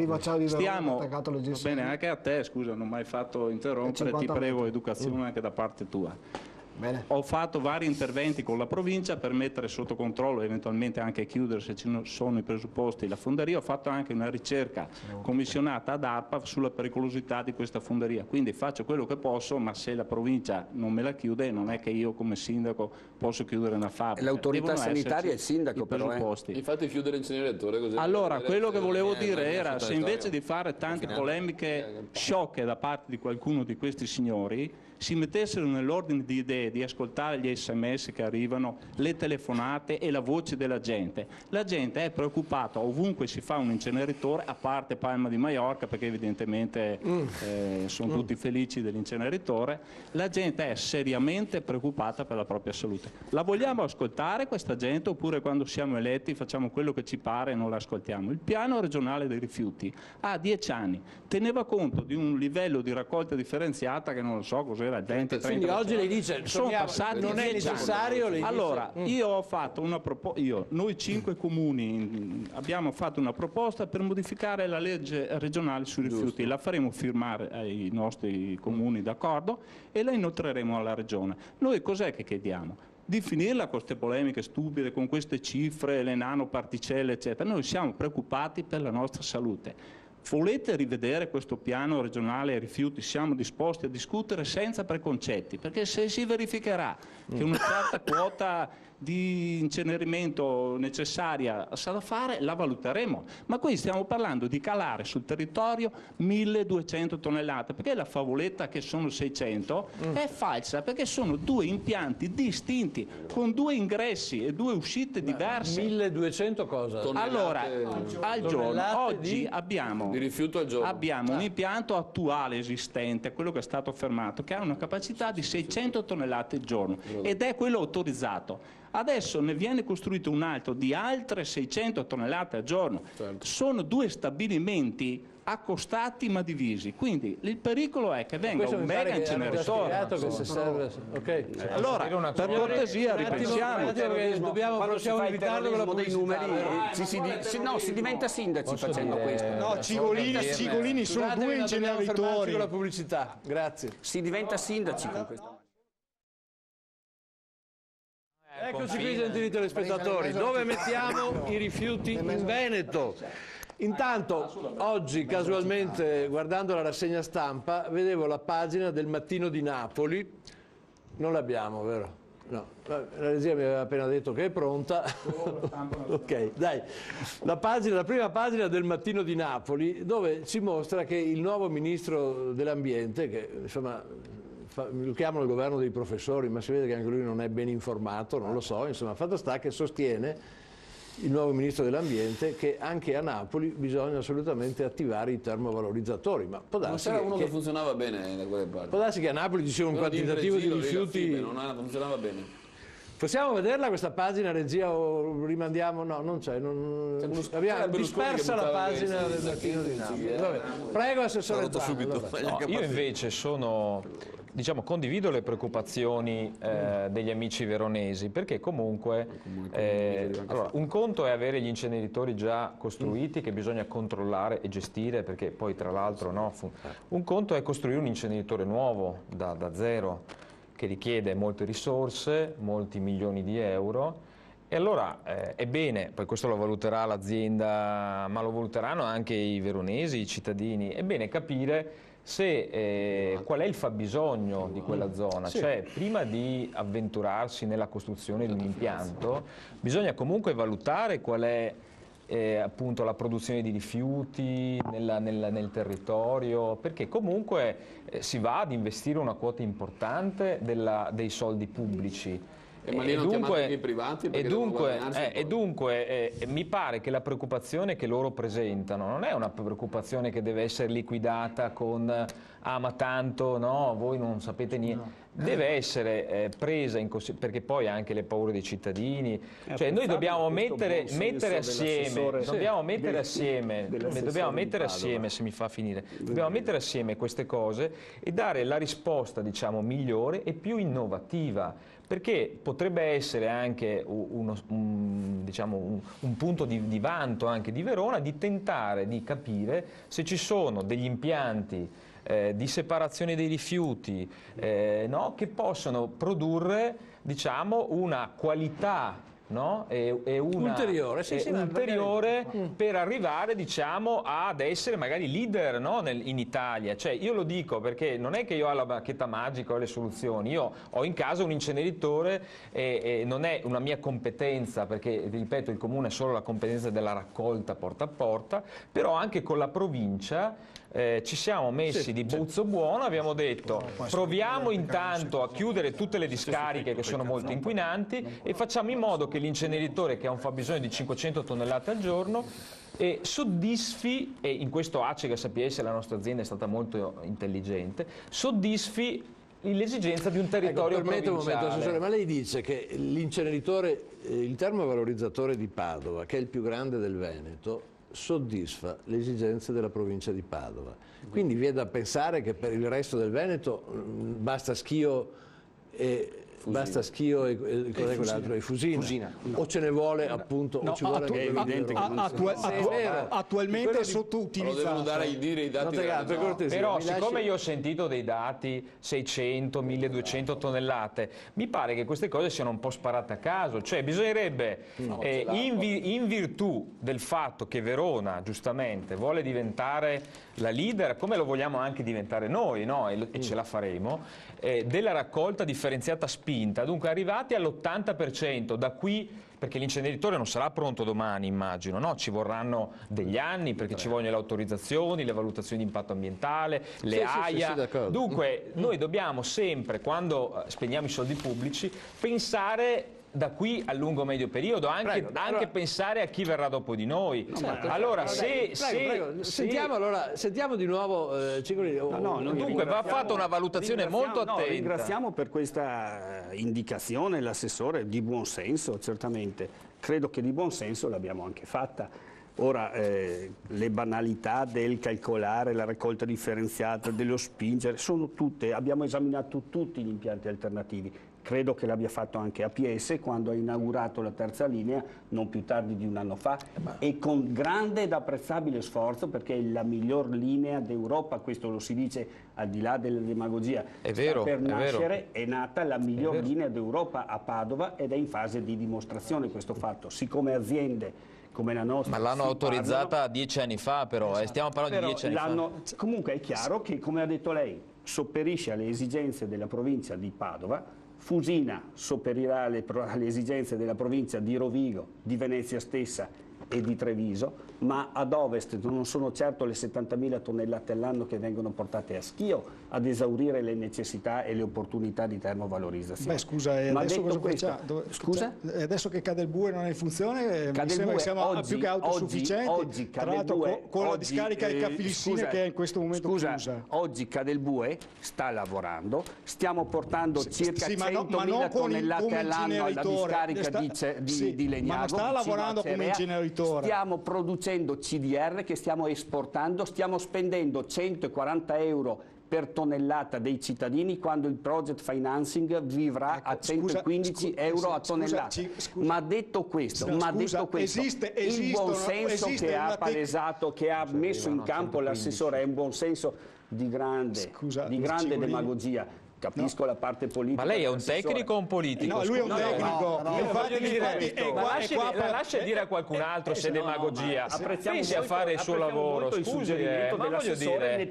Stiamo bene anche a te, scusa, non ho mai fatto interrompere, ti prego educazione anche da parte tua.
Bene.
Ho fatto vari interventi con la provincia per mettere sotto controllo e eventualmente anche chiudere, se ci sono i presupposti, la fonderia. Ho fatto anche una ricerca commissionata ad ARPA sulla pericolosità di questa fonderia, quindi faccio quello che posso, ma se la provincia non me la chiude non è che io come sindaco posso chiudere una fabbrica.
L'autorità sanitaria è il sindaco, però.
Infatti chiudere l'inceneritore così.
Allora, quello che volevo dire era, se invece di fare tante polemiche sciocche da parte di qualcuno di questi signori, si mettessero nell'ordine di idee di ascoltare gli sms che arrivano, le telefonate e la voce della gente. La gente è preoccupata ovunque si fa un inceneritore, a parte Palma di Maiorca, perché evidentemente sono tutti felici dell'inceneritore. La gente è seriamente preoccupata per la propria salute. La vogliamo ascoltare questa gente, oppure quando siamo eletti facciamo quello che ci pare e non la ascoltiamo? Il piano regionale dei rifiuti ha 10 anni, teneva conto di un livello di raccolta differenziata che non lo so cos'era, 20-30%.
Quindi oggi lei dice
sono passati
non è necessario.
Allora, io ho fatto una proposta, noi 5 comuni abbiamo fatto una proposta per modificare la legge regionale sui rifiuti. La faremo firmare ai nostri comuni, d'accordo, e la inoltreremo alla regione. Noi cos'è che chiediamo? Di finirla con queste polemiche stupide, con queste cifre, le nanoparticelle, eccetera. Noi siamo preoccupati per la nostra salute. Volete rivedere questo piano regionale rifiuti? Siamo disposti a discutere senza preconcetti, perché se si verificherà che una certa quota di incenerimento necessaria sarà da fare, la valuteremo. Ma qui stiamo parlando di calare sul territorio 1200 tonnellate, perché la favoletta che sono 600 è falsa, perché sono due impianti distinti, con due ingressi e due uscite diverse.
1200 cosa?
Allora, al giorno, oggi abbiamo
di rifiuto al giorno.
Abbiamo un impianto attuale esistente, quello che è stato fermato, che ha una capacità di 600 tonnellate al giorno ed è quello autorizzato. Adesso ne viene costruito un altro di altre 600 tonnellate al giorno. Sono due stabilimenti accostati ma divisi, quindi il pericolo è che venga un mega inceneritore. Allora, per cortesia, ripensiamo.
Possiamo evitarlo con la dei numeri. Si diventa sindaci facendo questo.
No, Cigolini sono due inceneritori.
Con la pubblicità. Grazie.
Si diventa sindaci con questo.
Eccoci qui, gentili telespettatori, dove mettiamo i rifiuti in Veneto? Intanto, oggi casualmente, guardando la rassegna stampa, vedevo la pagina del Mattino di Napoli. Non l'abbiamo, vero? No, la regia mi aveva appena detto che è pronta. Ok, dai. La prima pagina del Mattino di Napoli, dove ci mostra che il nuovo ministro dell'ambiente, che insomma lo chiamano il governo dei professori, ma si vede che anche lui non è ben informato, non lo so, insomma, fatto sta che sostiene il nuovo ministro dell'ambiente che anche a Napoli bisogna assolutamente attivare i termovalorizzatori. Ma può darsi
non c'era uno che funzionava bene da quelle parti.
Può darsi che a Napoli ci sia un quantitativo di rifiuti.
non funzionava bene.
Possiamo vederla questa pagina, regia, o rimandiamo? No, non c'è. Abbiamo dispersa la pagina del mattino di Napoli. Vabbè. Prego, Assessore Zan.
No, io invece condivido le preoccupazioni degli amici veronesi, perché comunque allora, un conto è avere gli inceneritori già costruiti che bisogna controllare e gestire, perché poi tra l'altro un conto è costruire un inceneritore nuovo da zero, che richiede molte risorse, molti milioni di euro, e allora è bene, poi questo lo valuterà l'azienda, ma lo valuteranno anche i veronesi, i cittadini, è bene capire qual è il fabbisogno di quella zona, cioè prima di avventurarsi nella costruzione di un impianto bisogna comunque valutare qual è appunto la produzione di rifiuti nel territorio, perché comunque si va ad investire una quota importante dei soldi pubblici.
Ma lì non chiamate anche i privati?
E dunque mi pare che la preoccupazione che loro presentano non è una preoccupazione che deve essere liquidata con ma tanto no, voi non sapete niente. Deve essere presa in considerazione, perché poi anche le paure dei cittadini, cioè noi dobbiamo mettere assieme, se mi fa finire, dobbiamo mettere assieme queste cose e dare la risposta, diciamo, migliore e più innovativa, perché potrebbe essere anche un punto di vanto anche di Verona, di tentare di capire se ci sono degli impianti di separazione dei rifiuti che possono produrre, diciamo, una qualità e una
ulteriore,
per arrivare, diciamo, ad essere magari leader in Italia. Cioè, io lo dico perché non è che io ho la bacchetta magica o le soluzioni, io ho in casa un inceneritore e non è una mia competenza, perché ripeto il comune è solo la competenza della raccolta porta a porta, però anche con la provincia ci siamo messi di buzzo buono, abbiamo detto proviamo intanto a chiudere tutte le discariche che sono molto inquinanti e facciamo in modo che l'inceneritore, che ha un fabbisogno di 500 tonnellate al giorno, soddisfi, e in questo Acigas APS, la nostra azienda, è stata molto intelligente, soddisfi l'esigenza di un territorio provinciale.
Un momento, Assessore, ma lei dice che l'inceneritore, il termovalorizzatore di Padova, che è il più grande del Veneto, soddisfa le esigenze della provincia di Padova. Quindi viene da pensare che per il resto del Veneto basta Schio e Fusina. O ce ne vuole appunto
attualmente è sottoutilizzato.
Lo devono dare a dire i dati
però siccome io ho sentito dei dati 600, 1200 tonnellate, mi pare che queste cose siano un po' sparate a caso, cioè bisognerebbe in virtù del fatto che Verona giustamente vuole diventare la leader, come lo vogliamo anche diventare noi, e ce la faremo, della raccolta differenziata spinta, dunque arrivati all'80%, da qui, perché l'inceneritore non sarà pronto domani, immagino, ci vorranno degli anni, perché ci vogliono le autorizzazioni, le valutazioni di impatto ambientale, le AIA, dunque noi dobbiamo sempre, quando spendiamo i soldi pubblici, pensare da qui al lungo-medio periodo, anche pensare a chi verrà dopo di noi.
Sentiamo di nuovo
dunque va fatta una valutazione molto attenta.
Ringraziamo per questa indicazione l'assessore, di buon senso, certamente. Credo che di buon senso l'abbiamo anche fatta. Ora, le banalità del calcolare la raccolta differenziata, dello spingere, sono tutte, abbiamo esaminato tutti gli impianti alternativi. Credo che l'abbia fatto anche APS quando ha inaugurato la terza linea non più tardi di un anno fa e con grande ed apprezzabile sforzo, perché è la miglior linea d'Europa, questo lo si dice al di là della demagogia.
È vero,
è nata la miglior linea d'Europa a Padova ed è in fase di dimostrazione questo fatto. Siccome aziende come la nostra...
Ma l'hanno autorizzata 10 anni fa però, stiamo parlando di 10 anni fa.
Comunque è chiaro che, come ha detto lei, sopperisce alle esigenze della provincia di Padova. Fusina sopperirà alle esigenze della provincia di Rovigo, di Venezia stessa e di Treviso, ma ad ovest non sono certo le 70.000 tonnellate all'anno che vengono portate a Schio ad esaurire le necessità e le opportunità di termovalorizzazione.
Beh, scusa, e
ma
adesso
detto
cosa
questo,
scusa? Adesso che cade il bue non è in funzione, mi sembra che siamo più che autosufficienti.
Oggi
tra l'altro con la discarica di Caffilissine che è in questo momento chiusa.
Oggi Cadelbue sta lavorando, stiamo portando circa 100.000 tonnellate all'anno alla discarica di Legnago.
Ma non sta lavorando come inceneritore.
Stiamo producendo CDR che stiamo esportando, stiamo spendendo 140 euro per tonnellata dei cittadini quando il project financing vivrà a 115 euro a tonnellata. Ma detto questo, il buonsenso che ha palesato, che ha messo in campo l'assessore è un buonsenso di grande demagogia. Capisco la parte politica.
Ma lei è un tecnico o un politico?
No, lui è un tecnico.
La lascia dire a qualcun altro se è demagogia. Pensi a fare il suo lavoro. Scusi, ma voglio dire,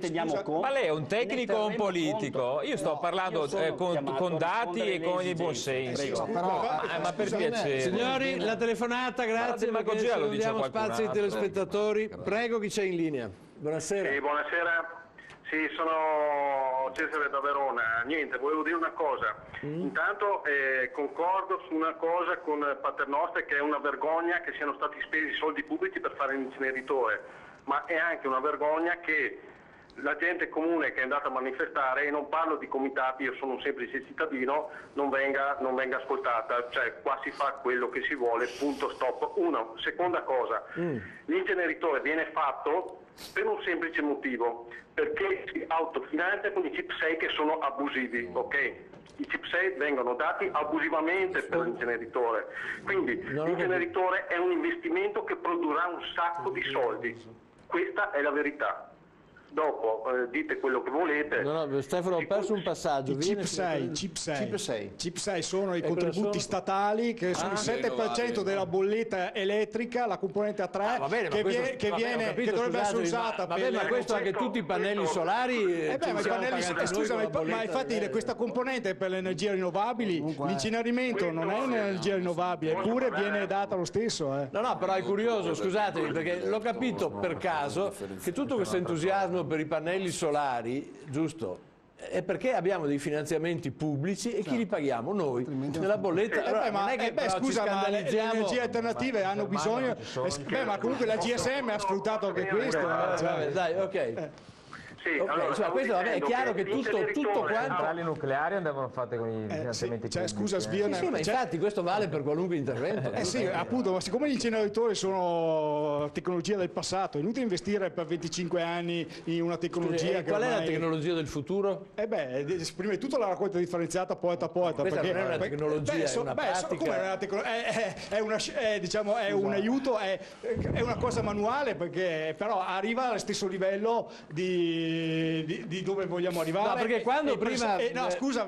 ma lei è un tecnico o un politico? Io sto parlando con dati e con il buon senso. Ma per piacere.
Signori, la telefonata, grazie.
La demagogia lo dice qualcun
spazio ai telespettatori. Prego, chi c'è in linea? Buonasera.
Sì, buonasera. Sì, sono Cesare da Verona. Niente, volevo dire una cosa. Intanto concordo su una cosa con Paternoster, che è una vergogna che siano stati spesi soldi pubblici per fare l'inceneritore, ma è anche una vergogna che la gente comune che è andata a manifestare, e non parlo di comitati, io sono un semplice cittadino, non venga ascoltata. Cioè qua si fa quello che si vuole, punto, stop. Una seconda cosa, l'inceneritore viene fatto per un semplice motivo, perché si autofinanzia con i CIP 6 che sono abusivi, ok? I CIP 6 vengono dati abusivamente per l'inceneritore, quindi l'inceneritore è un investimento che produrrà un sacco di soldi, questa è la verità. Dopo dite quello che volete.
No, Stefano, ho perso un passaggio.
I CIP 6 sono i contributi statali che sono il 7% della bolletta elettrica, la componente A3 che dovrebbe essere usata per...
ma questo anche tutti i pannelli solari...
ma infatti questa componente è per le energie rinnovabili, l'incenerimento non è un'energia rinnovabile, eppure viene data lo stesso.
No, però è curioso, scusatemi, perché l'ho capito per caso che tutto questo entusiasmo per i pannelli solari, giusto, è perché abbiamo dei finanziamenti pubblici e chi li paghiamo? Noi, nella bolletta.
Ma le energie alternative hanno bisogno, ma comunque la GSM ha sfruttato anche questo.
Dai, ok.
Sì,
okay,
allora,
questo è chiaro che tutto quanto...
Le centrali nucleari andavano fatte con i finanziamenti pubblici.
Scusa, Svione,
ma infatti questo vale per qualunque intervento.
Sì, appunto, ma siccome gli inceneritori sono tecnologia del passato, è inutile investire per 25 anni in una tecnologia
qual è la tecnologia del futuro?
Prima di tutto la raccolta differenziata poeta a poeta.
Questa non è una tecnologia, è una pratica.
È un aiuto, è una cosa manuale, perché però arriva allo stesso livello di dove vogliamo arrivare.
No, perché quando prima...
scusa,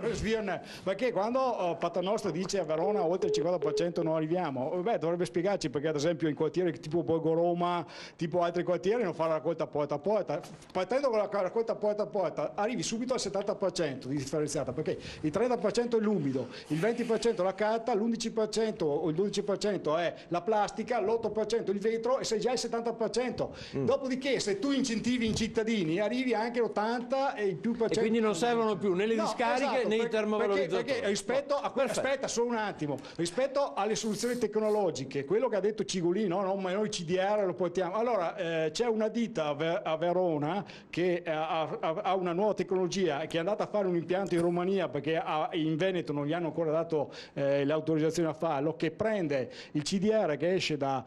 perché quando Paternoster dice a Verona oltre il 50% non arriviamo, dovrebbe spiegarci perché ad esempio in quartieri tipo Borgo Roma, tipo altri quartieri, non fa la raccolta poeta a poeta. Partendo con la raccolta poeta a poeta arrivi subito al 70% di differenziata, perché il 30% è l'umido, il 20% è la carta, l'11% o il 12% è la plastica, l'8% il vetro e sei già il 70%. Dopodiché se tu incentivi i cittadini arrivi anche l'80 e il più per cento.
E quindi non servono più né le discariche né i termovalorizzatori.
Perché rispetto a aspetta solo un attimo, rispetto alle soluzioni tecnologiche, quello che ha detto Cigolino, ma noi CDR lo portiamo. Allora c'è una ditta a Verona che ha una nuova tecnologia, che è andata a fare un impianto in Romania perché in Veneto non gli hanno ancora dato l'autorizzazione a farlo, che prende il CDR che esce da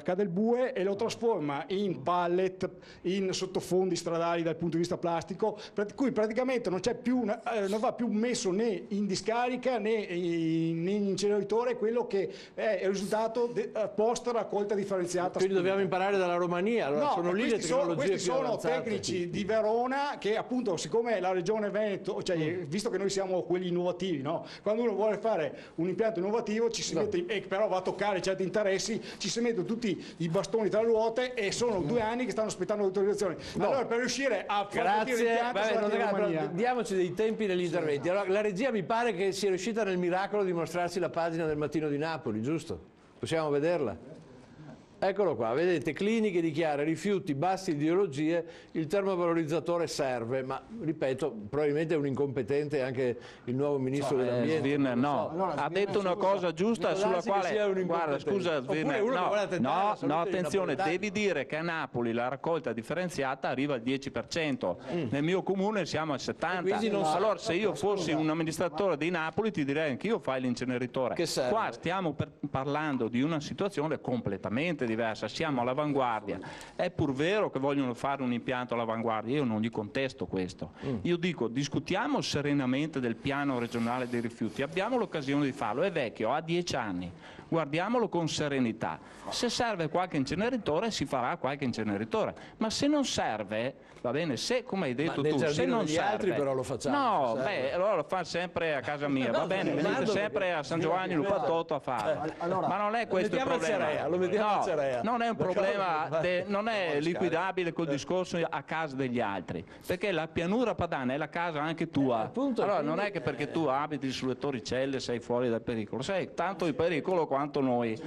Cadelbue e lo trasforma in pallet, in sottofondi stradali dal punto di vista plastico, per cui praticamente non va più messo né in discarica né in inceneritore quello che è il risultato post raccolta differenziata.
Quindi dobbiamo imparare dalla Romania. Allora, sono lì le tecnologie
questi
più
sono
avanzate.
Tecnici di Verona che appunto, siccome la regione Veneto, visto che noi siamo quelli innovativi, no? Quando uno vuole fare un impianto innovativo ci si mette, e però va a toccare certi interessi, ci si mettono tutti i bastoni tra le ruote e sono 2 anni che stanno aspettando l'autorizzazione. Allora per riuscire a
diamoci dei tempi negli interventi. Allora, la regia mi pare che sia riuscita nel miracolo di mostrarsi la pagina del Mattino di Napoli, giusto? Possiamo vederla? Eccolo qua, vedete, Cliniche dichiara rifiuti, bassi ideologie, il termovalorizzatore serve, ma ripeto, probabilmente è un incompetente anche il nuovo ministro dell'ambiente.
Svirner, no, ha detto una cosa giusta sulla quale, guarda, scusa Svirner, no, attenzione, devi dire che a Napoli la raccolta differenziata arriva al 10%, nel mio comune siamo al 70%, allora se io fossi un amministratore di Napoli ti direi anche io fai l'inceneritore. Qua stiamo parlando di una situazione completamente diversa, siamo all'avanguardia. È pur vero che vogliono fare un impianto all'avanguardia, io non gli contesto questo. Io dico, discutiamo serenamente del piano regionale dei rifiuti, abbiamo l'occasione di farlo, è vecchio, ha 10 anni, guardiamolo con serenità. Se serve qualche inceneritore si farà qualche inceneritore, ma se non serve, va bene, se come hai detto tu, se non serve, altri però lo facciamo. No, allora lo fa sempre a casa mia, va bene, venite sempre a San Giovanni Lupatotto a farlo. Ma non è questo il problema. Lo mettiamo a Cerea. Non è un problema, non è liquidabile col discorso a casa degli altri, perché la pianura padana è la casa anche tua. Allora non è che perché tu abiti sulle Torricelle sei fuori dal pericolo, sei tanto di pericolo quanto noi.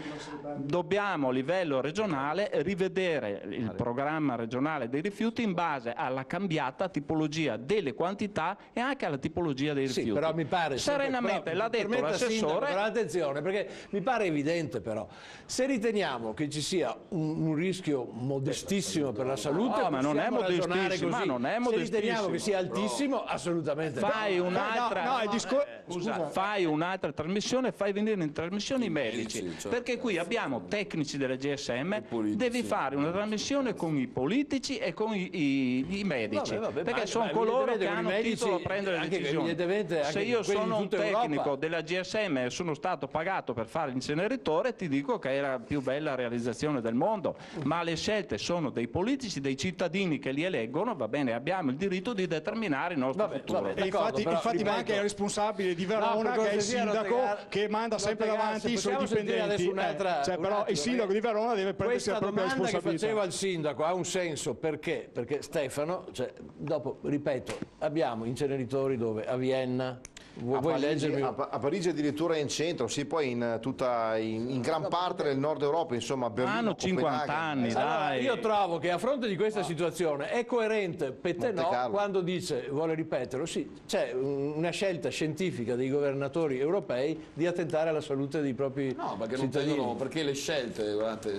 Dobbiamo a livello regionale rivedere il programma regionale dei rifiuti in base alla cambiata tipologia delle quantità e anche alla tipologia dei rifiuti.
Sì, però mi pare
serenamente, l'ha detto l'assessore.
Però attenzione, perché mi pare evidente però, se riteniamo che ci sia un rischio modestissimo per la salute,
ma non è modestissimo, ma non è modestissimo.
Se riteniamo che sia altissimo, assolutamente
fai un'altra fai un'altra trasmissione, fai venire in trasmissione i medici, perché qui abbiamo tecnici della GSM, devi fare una trasmissione con i politici e con i medici, perché sono coloro che hanno titolo a prendere le decisioni. Se io sono un tecnico della GSM e sono stato pagato per fare l'inceneritore, ti dico che è la più bella realizzazione del mondo, ma le scelte sono dei politici, dei cittadini che li eleggono, va bene, abbiamo il diritto di determinare il nostro futuro.
E infatti manca il responsabile di Verona, che è il sindaco che manda sempre davanti i suoi dipendenti. Però il sindaco di Verona deve prendersi la propria responsabilità.
Questa domanda che faceva il sindaco ha un senso, perché? Perché Stefano, dopo, ripeto, abbiamo inceneritori dove? A Vienna,
a Parigi addirittura in centro, sì, poi in gran parte del nord Europa, insomma, Berlino,
hanno 50 anni,
allora, io trovo che a fronte di questa situazione è coerente Pettenò quando dice, vuole ripeterlo, sì, c'è una scelta scientifica dei governatori europei di attentare alla salute dei propri cittadini.
Perché le scelte, guardate,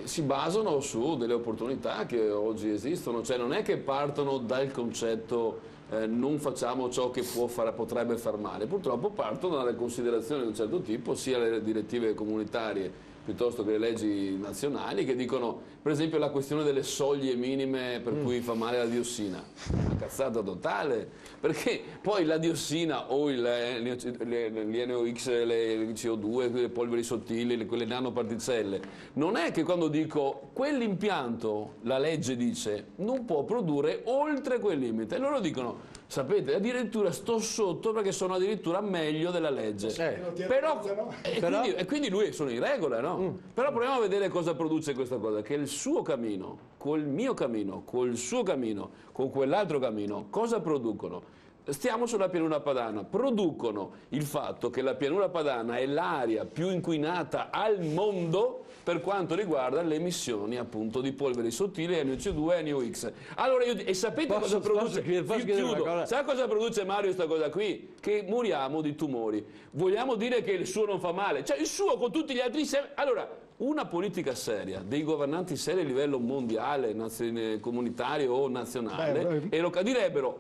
si basano su delle opportunità che oggi esistono, cioè non è che partono dal concetto non facciamo ciò che potrebbe far male, purtroppo partono dalle considerazioni di un certo tipo, sia le direttive comunitarie piuttosto che le leggi nazionali, che dicono, per esempio, la questione delle soglie minime per cui fa male la diossina. Una cazzata totale, perché poi la diossina o gli NOx, le CO2, le polveri sottili, quelle nanoparticelle, non è che quando dico quell'impianto, la legge dice, non può produrre oltre quel limite, e loro dicono, sapete, addirittura sto sotto perché sono addirittura meglio della legge. Quindi lui sono in regola, no? Però proviamo a vedere cosa produce questa cosa, che il suo cammino, col mio cammino, col suo cammino, con quell'altro cammino, cosa producono? Stiamo sulla pianura padana, producono il fatto che la pianura padana è l'area più inquinata al mondo per quanto riguarda le emissioni appunto di polveri sottili, NOC2 e NOx. Allora e sapete cosa produce? Sa cosa produce Mario questa cosa qui? Che moriamo di tumori. Vogliamo dire che il suo non fa male? Cioè il suo con tutti gli altri allora una politica seria, dei governanti seri a livello mondiale, comunitario o nazionale, e lo direbbero: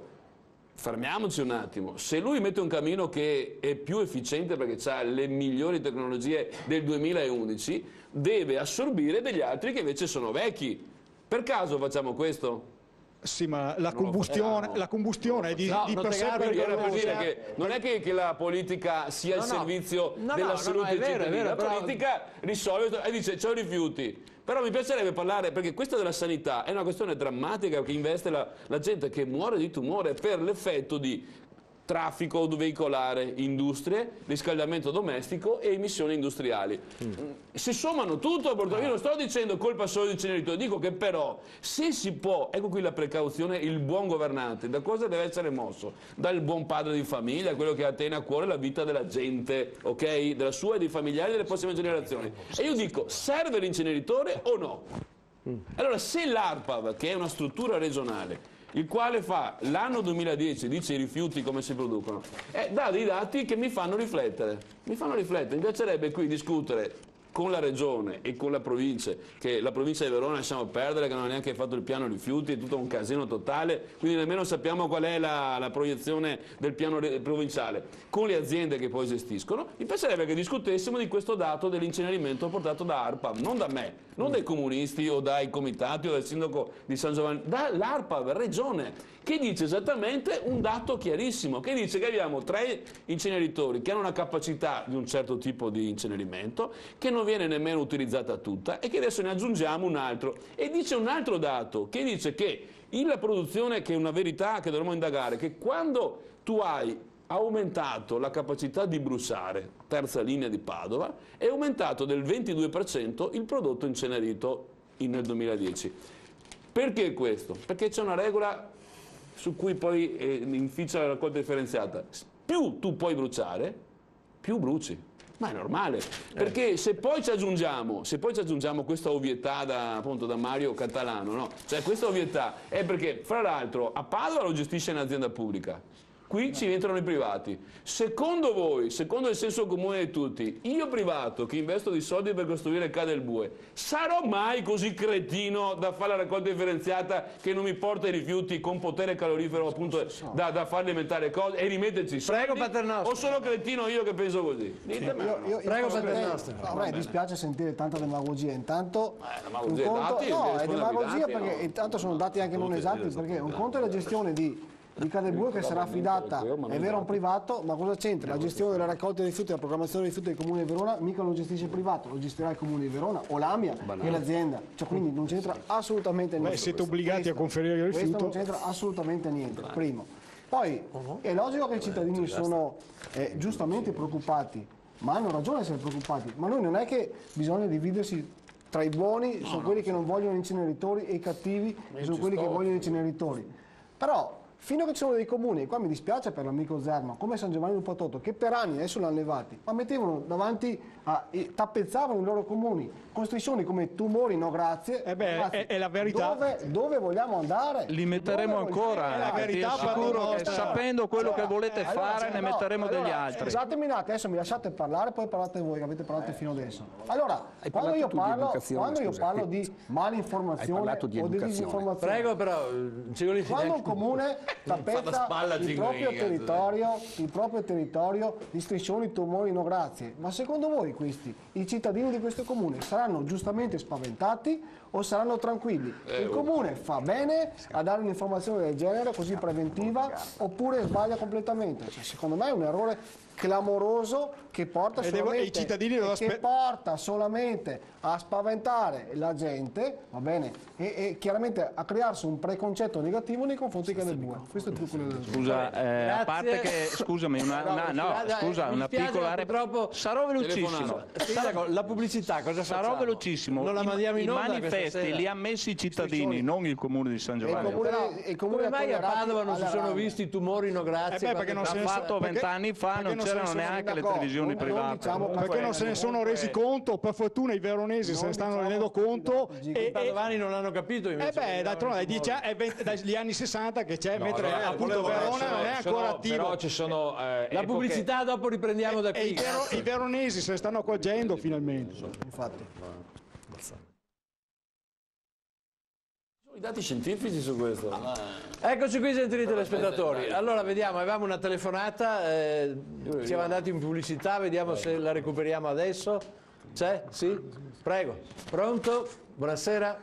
fermiamoci un attimo, se lui mette un cammino che è più efficiente perché ha le migliori tecnologie del 2011, deve assorbire degli altri che invece sono vecchi. Per caso facciamo questo?
Sì, ma la combustione è di per sé pericolosa.
Non è che la politica sia il servizio della salute dei cittadini, la politica risolve e dice c'ho rifiuti. Però mi piacerebbe parlare, perché questa della sanità è una questione drammatica che investe la gente che muore di tumore per l'effetto di traffico veicolare, industrie, riscaldamento domestico e emissioni industriali. Si sommano tutto, io non sto dicendo colpa solo dell'inceneritore, dico che però se si può, ecco qui la precauzione, il buon governante, da cosa deve essere mosso? Dal buon padre di famiglia, quello che tiene a cuore la vita della gente, ok? Della sua e dei familiari delle prossime generazioni. E io dico, serve l'inceneritore o no? Allora, se l'ARPAV, che è una struttura regionale, il quale fa l'anno 2010, dice i rifiuti come si producono, dà dei dati che mi fanno riflettere. Mi piacerebbe qui discutere con la regione e con la provincia, che la provincia di Verona lasciamo perdere, che non ha neanche fatto il piano rifiuti, è tutto un casino totale, quindi nemmeno sappiamo qual è la proiezione del piano provinciale, con le aziende che poi gestiscono. Mi piacerebbe che discutessimo di questo dato dell'incenerimento portato da ARPAV, non da me, non dai comunisti o dai comitati o dal sindaco di San Giovanni, dall'ARPAV, regione, che dice esattamente un dato chiarissimo, che dice che abbiamo 3 inceneritori che hanno una capacità di un certo tipo di incenerimento, che non viene nemmeno utilizzata tutta e che adesso ne aggiungiamo un altro. E dice un altro dato, che dice che la produzione, che è una verità che dovremmo indagare, che quando tu hai aumentato la capacità di bruciare, terza linea di Padova, è aumentato del 22% il prodotto incenerito nel 2010. Perché questo? Perché c'è una regola su cui poi inficia la raccolta differenziata. Più tu puoi bruciare, più bruci. Ma è normale, perché se poi ci aggiungiamo questa ovvietà appunto da Mario Catalano, no? Cioè questa ovvietà è perché, fra l'altro, a Padova lo gestisce un'azienda pubblica. Qui ci entrano i privati. Secondo voi, secondo il senso comune di tutti, io privato che investo di soldi per costruire il Ca del Bue, sarò mai così cretino da fare la raccolta differenziata che non mi porta i rifiuti con potere calorifero appunto da far alimentare cose e rimetterci soldi?
Prego Paternostro.
O sono cretino io che penso così?
Prego Paternostro.
A me dispiace sentire tanta demagogia. Intanto
demagogia,
è demagogia perché intanto sono dati anche non esatti, perché un conto è la gestione di Ca del Bue che sarà affidata, è vero, a un privato, ma cosa c'entra? La gestione della raccolta dei rifiuti, la programmazione dei rifiuti del Comune di Verona mica lo gestisce il privato, lo gestirà il Comune di Verona o l'AMIA, che è l'azienda, cioè, quindi non c'entra assolutamente niente.
Siete obbligati a conferire il rifiuto.
Questo non c'entra assolutamente niente, primo. Poi è logico che i cittadini sono giustamente preoccupati, ma hanno ragione a essere preoccupati, ma noi non è che bisogna dividersi tra i buoni, sono quelli che non vogliono inceneritori, e i cattivi sono quelli che vogliono inceneritori. Però fino a che ci sono dei comuni, qua mi dispiace per l'amico Zerma, come San Giovanni del Patotto, che per anni adesso l'hanno levati, ma mettevano davanti, tappezzavano i loro comuni con striscioni come tumori, no grazie.
Grazie. È la verità.
Dove vogliamo andare?
Li metteremo ancora,
la verità,
ti assicuro che sapendo quello che volete fare ne metteremo degli altri.
Scusatemi un attimo, adesso mi lasciate parlare, poi parlate voi che avete parlato fino adesso. Allora, quando io parlo di malinformazione o di disinformazione,
prego però,
quando un comune tappezza il proprio territorio di striscioni, tumori, no grazie, ma secondo voi i cittadini di questo comune saranno giustamente spaventati o saranno tranquilli? Il comune fa bene a dare un'informazione del genere così preventiva oppure sbaglia completamente? Cioè, secondo me è un errore clamoroso che porta solamente a spaventare la gente, va bene, e chiaramente a crearsi un preconcetto negativo nei confronti di Ca del Bue. Questo è tutto quello da dire.
Scusa, a parte che, scusami, una piccola sarò velocissimo.
La pubblicità cosa facciamo?
Sarò velocissimo.
Non la mandiamo in onda.
I manifesti li ha messi i cittadini, non il Comune di San Giovanni.
Come mai a Padova non si sono visti tumori, no grazie?
Perché l'ha fatto 20 anni fa, non c'erano neanche le televisioni private.
Perché non se ne sono resi conto, per fortuna i veronesi se ne stanno rendendo conto.
I padovani non hanno capito invece.
D'altronde dagli anni 60 che c'è, mentre appunto Verona non è ancora attivo.
Però ci sono la pubblicità, dopo riprendiamo da qui.
I veronesi se ne stanno accorgendo finalmente.
Infatti.
I dati scientifici su questo.
Eccoci qui, gentili telespettatori. Allora vediamo, avevamo una telefonata, siamo andati in pubblicità, vediamo se la recuperiamo adesso. C'è? Sì? Prego. Pronto? Buonasera.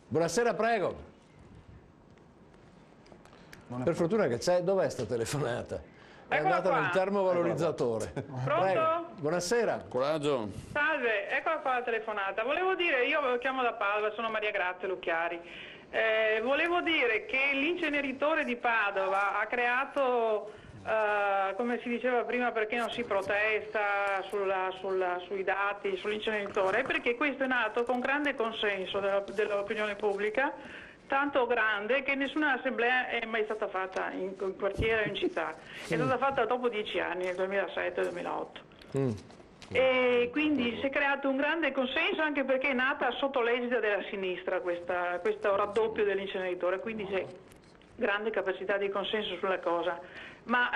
Buonasera, prego. Per fortuna che c'è. Dov'è sta telefonata? È andata nel termovalorizzatore.
Pronto?
Prego. Buonasera.
Coraggio.
Salve, eccola qua la telefonata. Volevo dire, io chiamo da Padova, sono Maria Grazia Lucchiari. Volevo dire che l'inceneritore di Padova ha creato, come si diceva prima, perché non si protesta sui dati, sull'inceneritore, perché questo è nato con grande consenso dell'opinione pubblica, tanto grande che nessuna assemblea è mai stata fatta in quartiere o in città, è stata fatta dopo 10 anni, nel 2007-2008. E quindi si è creato un grande consenso, anche perché è nata sotto l'egida della sinistra questo raddoppio dell'inceneritore, quindi c'è grande capacità di consenso sulla cosa. Ma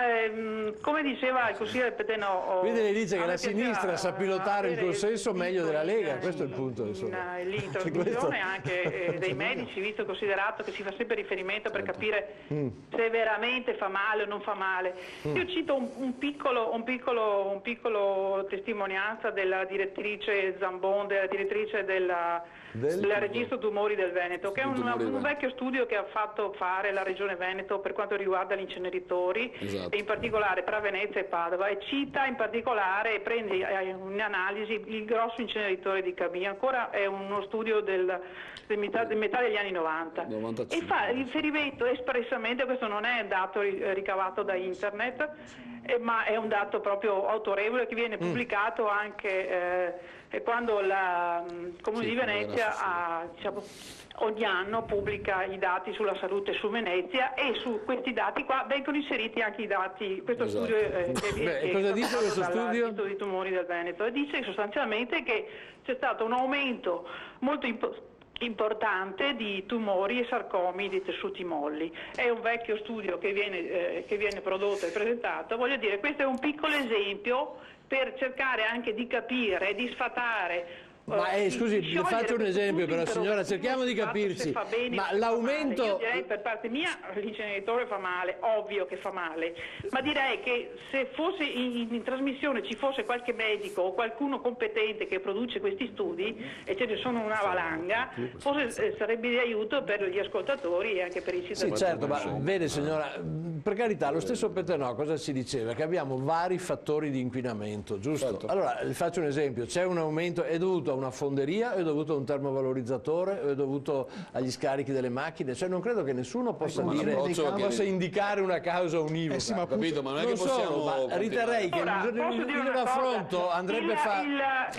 come diceva il consigliere Pettenò,
quindi lei dice che la sinistra sa pilotare il consenso meglio della Lega, questo è il punto.
L'introduzione anche dei medici, visto e considerato che si fa sempre riferimento per capire se veramente fa male o non fa male. Io cito un piccolo testimonianza della direttrice Zambon, della direttrice del registro tumori del Veneto, che è un vecchio studio che ha fatto fare la Regione Veneto per quanto riguarda gli inceneritori, e in particolare tra Venezia e Padova, e cita in particolare e prende in analisi il grosso inceneritore di Cabì. Ancora è uno studio del metà degli anni 90 e fa riferimento espressamente, questo non è un dato ricavato da internet, ma è un dato proprio autorevole che viene pubblicato anche quando la Comune di Venezia ogni anno pubblica i dati sulla salute su Venezia, e su questi dati qua vengono inseriti anche i dati, questo studio
cosa dice questo studio?
Dei tumori del Veneto, e dice sostanzialmente che c'è stato un aumento molto importante di tumori e sarcomi di tessuti molli. È un vecchio studio che viene prodotto e presentato. Voglio dire, questo è un piccolo esempio per cercare anche di capire, di sfatare.
Ma scusi, le faccio un esempio però, signora, cerchiamo di capirci. Ma l'aumento...
Io direi, per parte mia, l'inceneritore fa male, ovvio che fa male, ma direi che se fosse in trasmissione ci fosse qualche medico o qualcuno competente che produce questi studi, e ce ne sono una valanga, forse sarebbe di aiuto per gli ascoltatori e anche per i cittadini.
Sì, certo, ma vede signora, per carità, lo stesso Pettenò cosa ci diceva? Che abbiamo vari fattori di inquinamento, giusto?
Certo.
Allora, le faccio un esempio, c'è un aumento, è dovuto a una fonderia, è dovuto a un termovalorizzatore, è dovuto agli scarichi delle macchine, cioè non credo che nessuno possa indicare una causa univoca.
Ma capito, ma non è che possiamo
riterrei che il raffronto andrebbe fatto.
La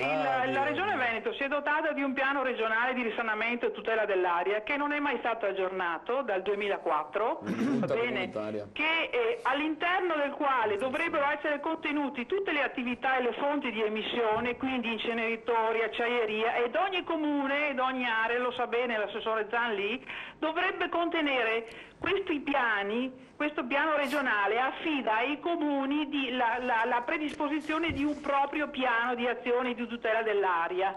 Regione Veneto si è dotata di un piano regionale di risanamento e tutela dell'aria che non è mai stato aggiornato dal 2004, va bene, che all'interno del quale dovrebbero essere contenuti tutte le attività e le fonti di emissione, quindi inceneritori, acciaieria, ed ogni comune ed ogni area, lo sa bene l'assessore Zanlì, dovrebbe contenere questi piani. Questo piano regionale affida ai comuni la predisposizione di un proprio piano di azione di tutela dell'aria.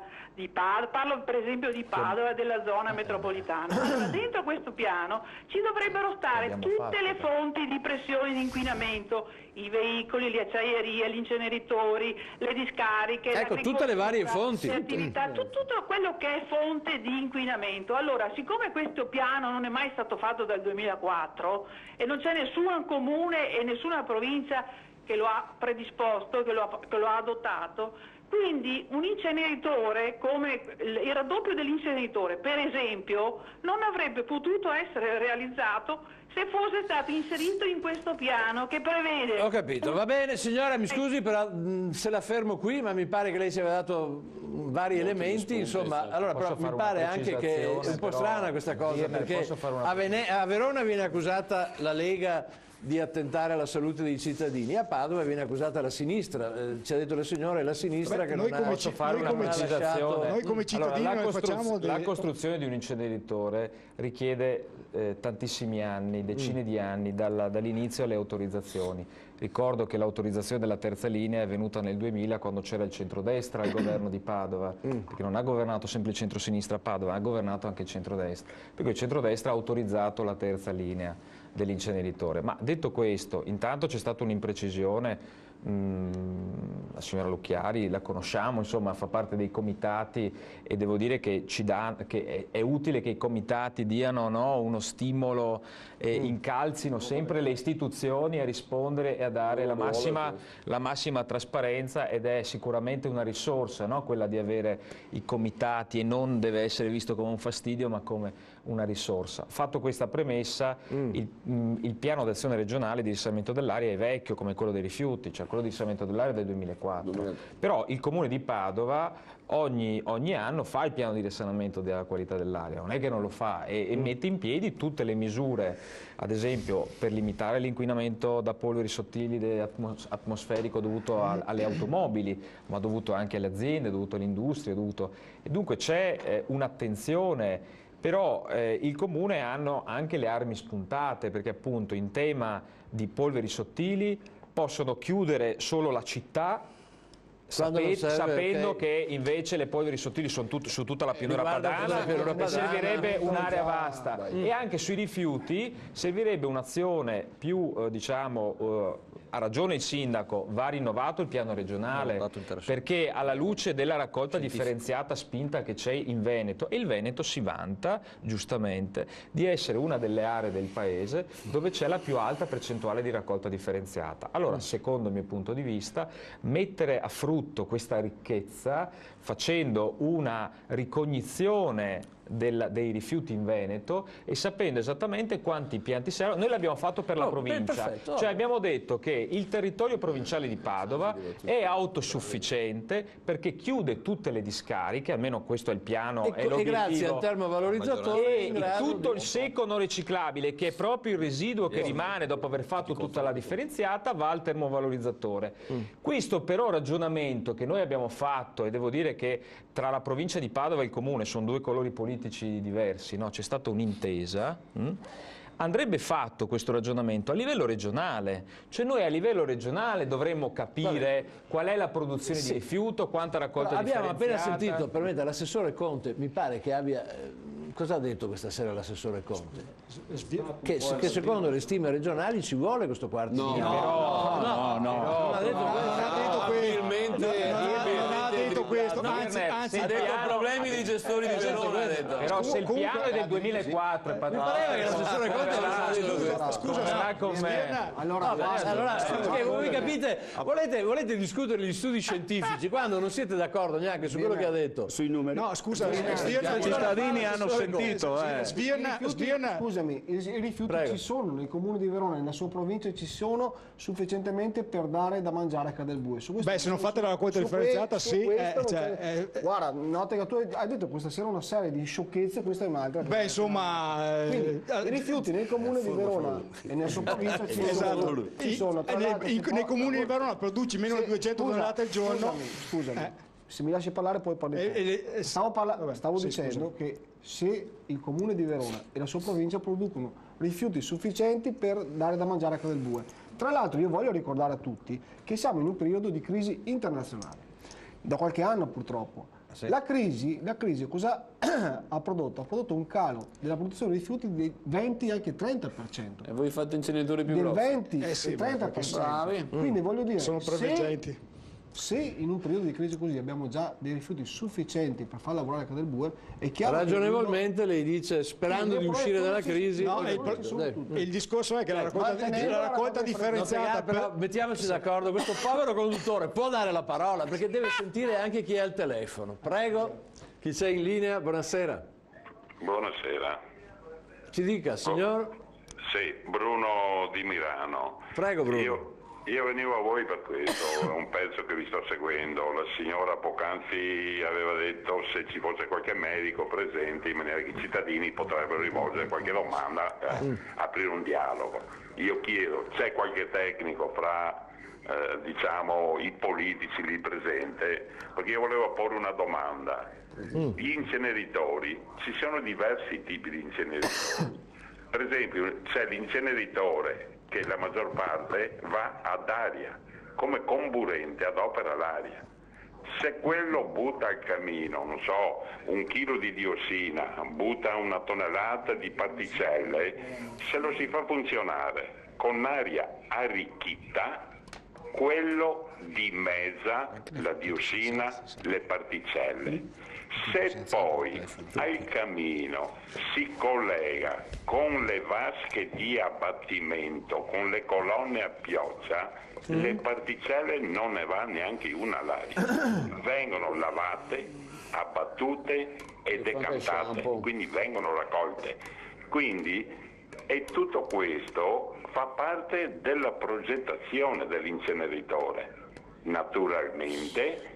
Parlo per esempio di Padova e della zona metropolitana. Allora, dentro questo piano ci dovrebbero stare tutte le fonti di pressione di inquinamento, i veicoli, le acciaierie, gli inceneritori, le discariche,
ecco, tutte le varie fonti,
le attività, tutto quello che è fonte di inquinamento. Allora, siccome questo piano non è mai stato fatto dal 2004 e non c'è nessun comune e nessuna provincia che lo ha predisposto, che lo ha adottato, quindi un inceneritore, come il raddoppio dell'inceneritore per esempio, non avrebbe potuto essere realizzato se fosse stato inserito in questo piano che prevede...
Ho capito, va bene signora, mi scusi però se la fermo qui, ma mi pare che lei ci aveva dato vari elementi, insomma, allora però mi pare anche che è un po' strana questa cosa, perché a Verona viene accusata la Lega di attentare alla salute dei cittadini, a Padova viene accusata la sinistra, ci ha detto la signora, è la sinistra che non ha
posso fare una precisazione.
Noi come cittadini
la costruzione di un inceneritore richiede tantissimi anni, decine di anni dall'inizio alle autorizzazioni. Ricordo che l'autorizzazione della terza linea è venuta nel 2000 quando c'era il centrodestra al governo di Padova, perché non ha governato sempre il centrosinistra a Padova, ha governato anche il centrodestra, perché il centrodestra ha autorizzato la terza linea dell'inceneritore. Ma detto questo, intanto c'è stata un'imprecisione la signora Lucchiari la conosciamo, insomma fa parte dei comitati e devo dire che, che è utile che i comitati diano, no, uno stimolo e incalzino sempre le istituzioni a rispondere e a dare la massima trasparenza, ed è sicuramente una risorsa, no, quella di avere i comitati, e non deve essere visto come un fastidio ma come una risorsa. Fatto questa premessa, il piano d'azione regionale di risanamento dell'aria è vecchio come quello dei rifiuti, cioè quello di risanamento dell'aria del 2004. Però il Comune di Padova ogni anno fa il piano di risanamento della qualità dell'aria, non è che non lo fa, e mette in piedi tutte le misure, ad esempio per limitare l'inquinamento da polveri sottili atmosferico dovuto alle automobili, ma dovuto anche alle aziende, dovuto all'industria, e dunque c'è un'attenzione. Però il Comune hanno anche le armi spuntate, perché appunto in tema di polveri sottili possono chiudere solo la città, sapendo che invece le polveri sottili sono su tutta la pianura padana, e servirebbe un'area vasta. E anche sui rifiuti servirebbe un'azione più, ha ragione il sindaco, va rinnovato il piano regionale, perché alla luce della raccolta differenziata spinta che c'è in Veneto, e il Veneto si vanta, giustamente, di essere una delle aree del paese dove c'è la più alta percentuale di raccolta differenziata. Allora, secondo il mio punto di vista, mettere a frutto questa ricchezza facendo una ricognizione dei rifiuti in Veneto e sapendo esattamente quanti impianti servono. Noi l'abbiamo fatto per la provincia, cioè abbiamo detto che il territorio provinciale di Padova è autosufficiente perché chiude tutte le discariche, almeno questo è il piano e l'obiettivo,
grazie al termovalorizzatore,
e tutto il secco non riciclabile, che è proprio il residuo che rimane dopo aver fatto tutta la differenziata, va al termovalorizzatore. Questo però ragionamento che noi abbiamo fatto, e devo dire che tra la provincia di Padova e il Comune sono due colori politici diversi, no? C'è stata un'intesa, andrebbe fatto questo ragionamento a livello regionale, cioè noi a livello regionale dovremmo capire qual è la produzione di rifiuto, quanta raccolta differenziata.
Abbiamo appena sentito, permette, l'assessore Conte, mi pare che abbia... Cosa ha detto questa sera l'assessore Conte? Che secondo le stime regionali ci vuole questo quarto di milione.
No.
Non ha detto questo.
Anzi,
ha detto problemi di gestori di Verona, ha detto.
Però se il piano è del 2004 mi
pareva che l'assessore Conte avesse detto questo.
Scusa, con me.
Allora, voi capite, volete discutere gli studi scientifici quando non siete d'accordo neanche su quello che ha detto.
Sui numeri.
No, scusa,
i cittadini hanno sentito.
Scusami, i rifiuti ci sono nei comuni di Verona, nella sua provincia ci sono sufficientemente per dare da mangiare a Cadelbue.
Beh, se non fate la raccolta differenziata, sì.
Guarda, nota che tu hai detto questa sera una serie di sciocchezze, questa è un'altra.
Beh, insomma...
Quindi, i rifiuti nel comune di Verona e nella sua provincia ci sono.
Nei comuni di Verona produci meno di 200 tonnellate al giorno.
Scusami. Se mi lasci parlare poi parli. Stavo dicendo che se il comune di Verona e la sua provincia producono rifiuti sufficienti per dare da mangiare a Cadelbue. Tra l'altro io voglio ricordare a tutti che siamo in un periodo di crisi internazionale, da qualche anno purtroppo. La crisi cosa ha prodotto? Ha prodotto un calo della produzione di rifiuti del 20 anche 30%.
E voi fate inceneritori più
grossi? Del 20 e 30%.
Bravi.
Quindi voglio dire,
sono preveggenti.
Se in un periodo di crisi così abbiamo già dei rifiuti sufficienti per far lavorare Cadelbue, è chiaro
ragionevolmente lei dice, sperando di uscire dalla crisi...
il discorso è che la raccolta differenziata...
Però mettiamoci d'accordo, questo povero conduttore può dare la parola, perché deve sentire anche chi è al telefono. Prego, chi c'è in linea, buonasera.
Buonasera.
Ci dica, signor?
Sì, Bruno di Milano.
Prego, Bruno.
Io venivo a voi per questo, è un pezzo che vi sto seguendo. La signora poc'anzi aveva detto se ci fosse qualche medico presente in maniera che i cittadini potrebbero rivolgere qualche domanda, aprire un dialogo. Io chiedo, c'è qualche tecnico fra i politici lì presente? Perché io volevo porre una domanda. Gli inceneritori, ci sono diversi tipi di inceneritori. Per esempio c'è l'inceneritore che la maggior parte va ad aria, come comburente, adopera l'aria. Se quello butta al camino, non so, 1 chilo di diossina, butta 1 tonnellata di particelle, se lo si fa funzionare con aria arricchita, quello dimezza la diossina, le particelle. Se poi al camino si collega con le vasche di abbattimento, con le colonne a pioggia, le particelle non ne va neanche una all'aria. Vengono lavate, abbattute e decantate, quindi vengono raccolte. Quindi e tutto questo fa parte della progettazione dell'inceneritore. Naturalmente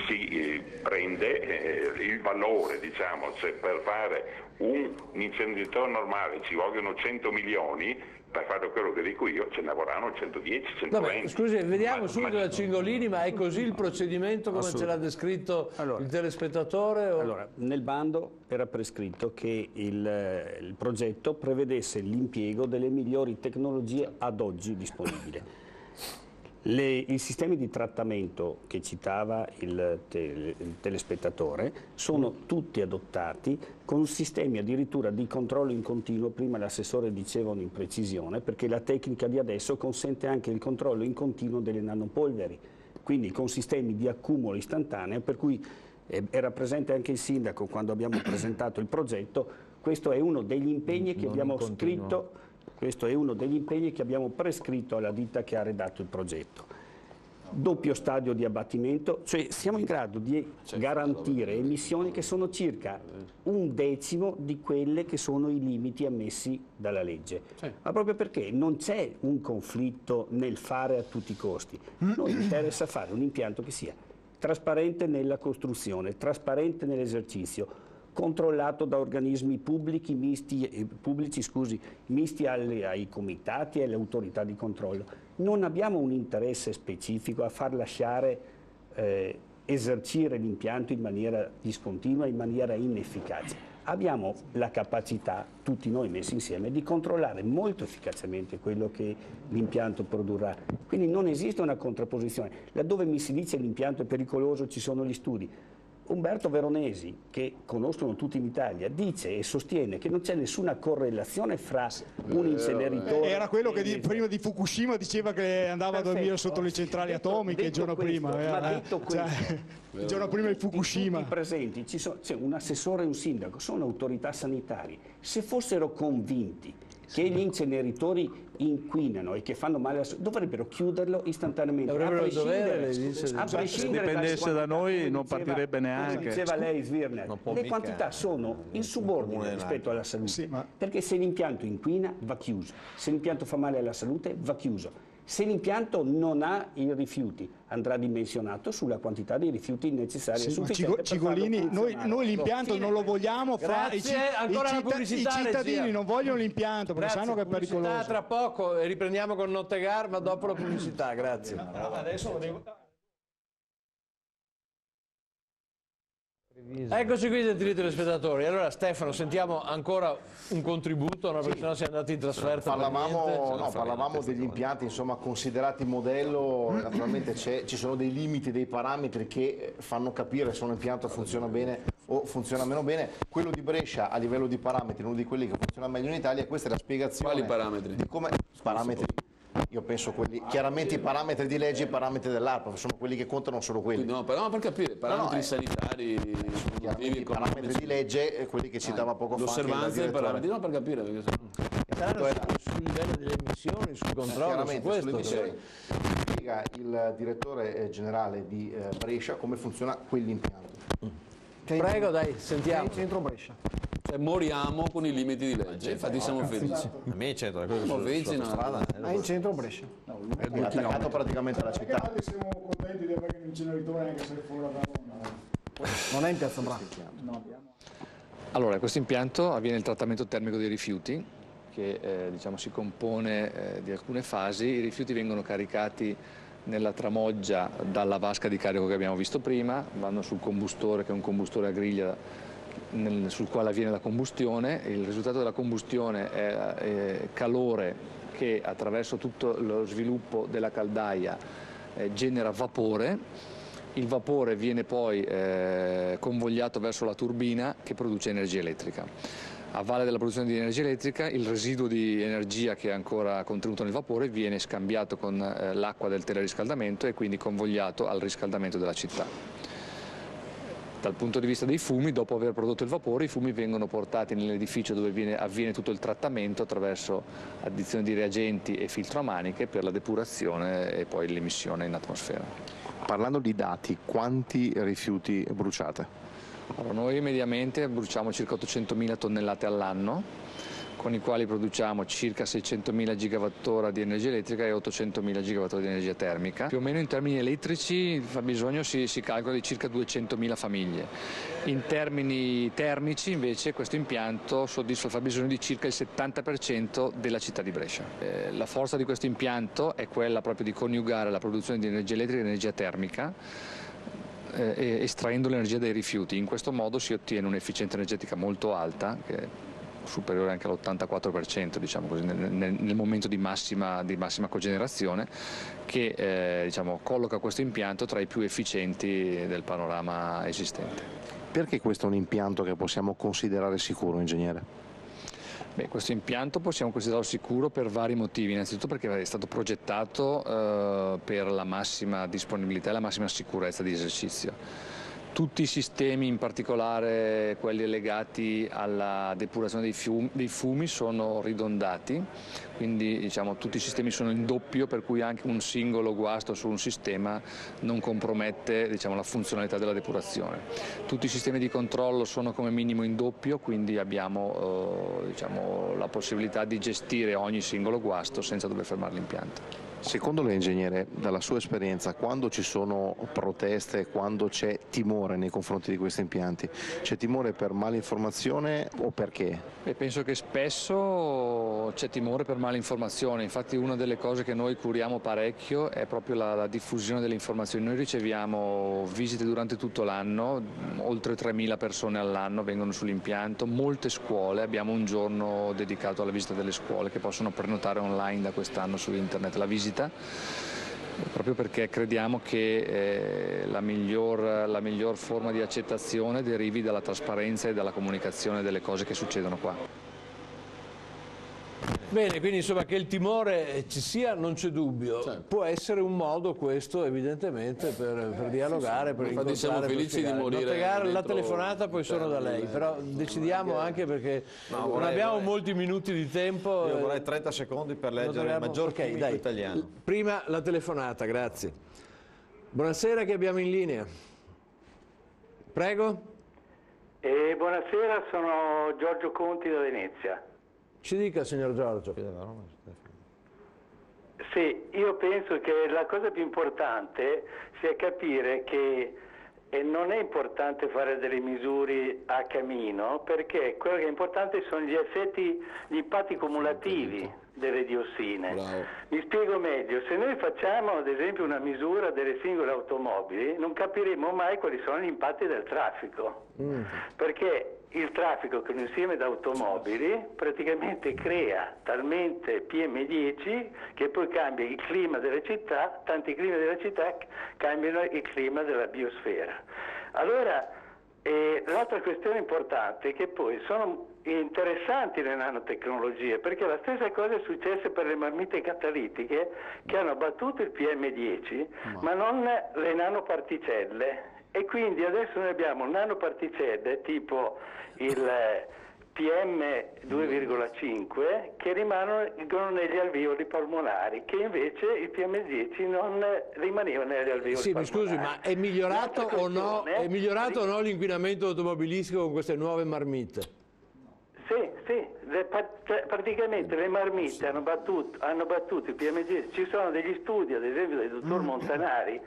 si prende il valore, diciamo, se per fare un inceneritore normale ci vogliono 100 milioni, per fare quello che dico io ce ne vorranno 110, 120.
Vabbè, scusi, vediamo subito da Cingolini, ma è così il procedimento come ce l'ha descritto il telespettatore? O...
Allora, nel bando era prescritto che il progetto prevedesse l'impiego delle migliori tecnologie ad oggi disponibili. I sistemi di trattamento che citava il telespettatore sono tutti adottati con sistemi addirittura di controllo in continuo. Prima l'assessore diceva un'imprecisione, perché la tecnica di adesso consente anche il controllo in continuo delle nanopolveri, quindi con sistemi di accumulo istantaneo, per cui era presente anche il sindaco quando abbiamo presentato il progetto. Questo è uno degli impegni che abbiamo scritto. Questo è uno degli impegni che abbiamo prescritto alla ditta che ha redatto il progetto. Doppio stadio di abbattimento, cioè siamo in grado di garantire emissioni che sono circa 1/10 di quelle che sono i limiti ammessi dalla legge. Ma proprio perché non c'è un conflitto nel fare a tutti i costi. Noi interessa fare un impianto che sia trasparente nella costruzione, trasparente nell'esercizio, controllato da organismi pubblici misti ai comitati e alle autorità di controllo. Non abbiamo un interesse specifico a far lasciare esercire l'impianto in maniera discontinua, in maniera inefficace. Abbiamo la capacità, tutti noi messi insieme, di controllare molto efficacemente quello che l'impianto produrrà. Quindi non esiste una contrapposizione. Laddove mi si dice l'impianto è pericoloso ci sono gli studi. Umberto Veronesi, che conoscono tutti in Italia, dice e sostiene che non c'è nessuna correlazione fra un inceneritore...
Era quello che prima di Fukushima diceva che andava a dormire sotto le centrali atomiche il giorno prima. Il giorno prima di Fukushima.
Presenti, c'è un assessore e un sindaco, sono autorità sanitarie. Se fossero convinti che gli inceneritori inquinano e che fanno male alla salute, dovrebbero chiuderlo istantaneamente.
Se dipendesse da noi non partirebbe neanche.
Diceva lei Svirner, le quantità sono in subordine rispetto alla salute, perché se l'impianto inquina va chiuso, se l'impianto fa male alla salute va chiuso. Se l'impianto non ha i rifiuti, andrà dimensionato sulla quantità di rifiuti necessari e sufficienti.
Cigolini, noi l'impianto non lo vogliamo fare. I cittadini non vogliono l'impianto perché sanno che è pericoloso.
Tra poco riprendiamo con Nottegar, ma dopo la pubblicità, grazie.
Adesso lo devo...
Eccoci qui, gentili telespettatori. Allora Stefano, sentiamo ancora un contributo, no? Perché sennò siamo andati in trasferta.
Parlavamo degli impianti insomma considerati modello. Naturalmente ci sono dei limiti, dei parametri che fanno capire se un impianto funziona bene o funziona meno bene. Quello di Brescia a livello di parametri è uno di quelli che funziona meglio in Italia. Questa è la spiegazione.
Quali parametri?
Di come parametri. Io penso quelli, chiaramente i parametri di legge e i parametri dell'ARPA, sono quelli che contano solo quelli.
No, però per capire, parametri sanitari,
i parametri di legge, quelli che citava poco fa.
L'osservanza dei parametri, no, per capire. Perché
sul livello delle emissioni, sul controllo, su questo.
Spiega il direttore generale di Brescia come funziona quell'impianto.
Prego, dai, sentiamo.
In centro Brescia.
Cioè, moriamo con i limiti di legge, infatti siamo felici.
A me c'entra,
siamo felici, no?
È in centro Brescia.
È attaccato praticamente alla città.
Siamo contenti di avere un inceneritore anche se è fuori da Verona.
Non è in Piazza Brava.
Allora, questo impianto avviene il trattamento termico dei rifiuti, che diciamo, si compone di alcune fasi. I rifiuti vengono caricati nella tramoggia dalla vasca di carico che abbiamo visto prima, vanno sul combustore, che è un combustore a griglia sul quale avviene la combustione. Il risultato della combustione è calore che attraverso tutto lo sviluppo della caldaia genera vapore. Il vapore viene poi convogliato verso la turbina che produce energia elettrica. A valle della produzione di energia elettrica il residuo di energia che è ancora contenuto nel vapore viene scambiato con l'acqua del teleriscaldamento e quindi convogliato al riscaldamento della città. Dal punto di vista dei fumi, dopo aver prodotto il vapore, i fumi vengono portati nell'edificio dove avviene tutto il trattamento attraverso addizione di reagenti e filtro a maniche per la depurazione e poi l'emissione in atmosfera.
Parlando di dati, quanti rifiuti bruciate?
Allora, noi mediamente bruciamo circa 800.000 tonnellate all'anno, con i quali produciamo circa 600.000 gigawattora di energia elettrica e 800.000 gigawattora di energia termica. Più o meno in termini elettrici il fabbisogno si calcola di circa 200.000 famiglie. In termini termici invece questo impianto soddisfa il fabbisogno di circa il 70% della città di Brescia. La forza di questo impianto è quella proprio di coniugare la produzione di energia elettrica e energia termica, estraendo l'energia dai rifiuti. In questo modo si ottiene un'efficienza energetica molto alta, che è superiore anche all'84%, diciamo così, nel momento di massima cogenerazione, che diciamo, colloca questo impianto tra i più efficienti del panorama esistente.
Perché questo è un impianto che possiamo considerare sicuro, ingegnere?
Beh, questo impianto possiamo considerarlo sicuro per vari motivi, innanzitutto perché è stato progettato per la massima disponibilità e la massima sicurezza di esercizio. Tutti i sistemi, in particolare quelli legati alla depurazione dei fumi, sono ridondati, quindi diciamo, tutti i sistemi sono in doppio, per cui anche un singolo guasto su un sistema non compromette, diciamo, la funzionalità della depurazione. Tutti i sistemi di controllo sono come minimo in doppio, quindi abbiamo diciamo, la possibilità di gestire ogni singolo guasto senza dover fermare l'impianto.
Secondo lei, ingegnere, dalla sua esperienza, quando ci sono proteste, quando c'è timore nei confronti di questi impianti, c'è timore per malinformazione o perché?
Penso che spesso c'è timore per malinformazione, infatti una delle cose che noi curiamo parecchio è proprio la diffusione delle informazioni. Noi riceviamo visite durante tutto l'anno, oltre 3.000 persone all'anno vengono sull'impianto, molte scuole, abbiamo un giorno dedicato alla visita delle scuole che possono prenotare online da quest'anno su internet la visita, proprio perché crediamo che la miglior forma di accettazione derivi dalla trasparenza e dalla comunicazione delle cose che succedono qua.
Bene, quindi insomma che il timore ci sia non c'è dubbio, può essere un modo questo evidentemente per dialogare, per incontrare,
siamo felici di morire
la telefonata poi sono da lei, però decidiamo anche perché non abbiamo molti minuti di tempo.
Io vorrei 30 secondi per leggere il maggior chimico italiano.
Prima la telefonata, grazie. Buonasera, che abbiamo in linea. Prego.
Buonasera, sono Giorgio Conti da Venezia.
Ci dica, signor Giorgio.
Sì, io penso che la cosa più importante sia capire che non è importante fare delle misure a camino, perché quello che è importante sono gli impatti cumulativi delle diossine. Bravo. Mi spiego meglio, se noi facciamo ad esempio una misura delle singole automobili non capiremo mai quali sono gli impatti del traffico, perché il traffico, che è un insieme di automobili, praticamente crea talmente PM10 che poi cambia il clima delle città, tanti climi della città cambiano il clima della biosfera. Allora, l'altra questione importante è che poi sono interessanti le nanotecnologie, perché la stessa cosa è successa per le marmite catalitiche che hanno battuto il PM10 ma non le nanoparticelle, e quindi adesso noi abbiamo nanoparticelle tipo il PM2,5 che rimangono negli alveoli polmonari, che invece il PM10 non rimaneva negli alveoli polmonari.
Mi scusi, ma è migliorato o no? È migliorato o no l'inquinamento automobilistico con queste nuove marmite?
Sì, praticamente le marmite hanno battuto il PM10. Ci sono degli studi, ad esempio del dottor Montanari,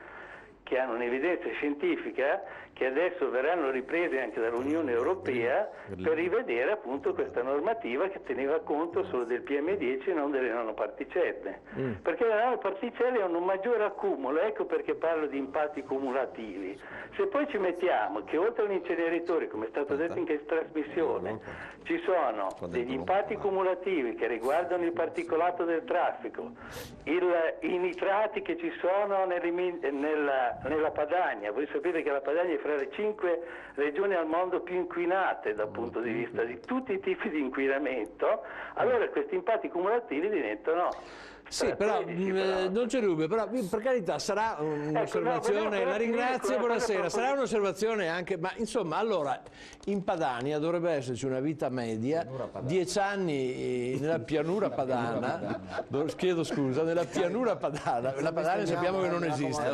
che hanno un'evidenza scientifica, che adesso verranno riprese anche dall'Unione Europea per rivedere appunto questa normativa che teneva conto solo del PM10 e non delle nanoparticelle, perché le nanoparticelle hanno un maggiore accumulo, ecco perché parlo di impatti cumulativi. Se poi ci mettiamo che oltre all'inceneritore, come è stato detto in questa trasmissione, ci sono degli impatti cumulativi che riguardano il particolato del traffico, i nitrati che ci sono nella Padania. Voi sapete che la Padania è fra le 5 regioni al mondo più inquinate dal punto di vista di tutti i tipi di inquinamento, allora questi impatti cumulativi diventano...
Sì, però non c'è dubbio, però per carità sarà un'osservazione, la ringrazio, buonasera, sarà un'osservazione anche, ma insomma allora in Padania dovrebbe esserci una vita media, 10 anni nella pianura padana, chiedo scusa, nella pianura padana, la Padania sappiamo che non esiste.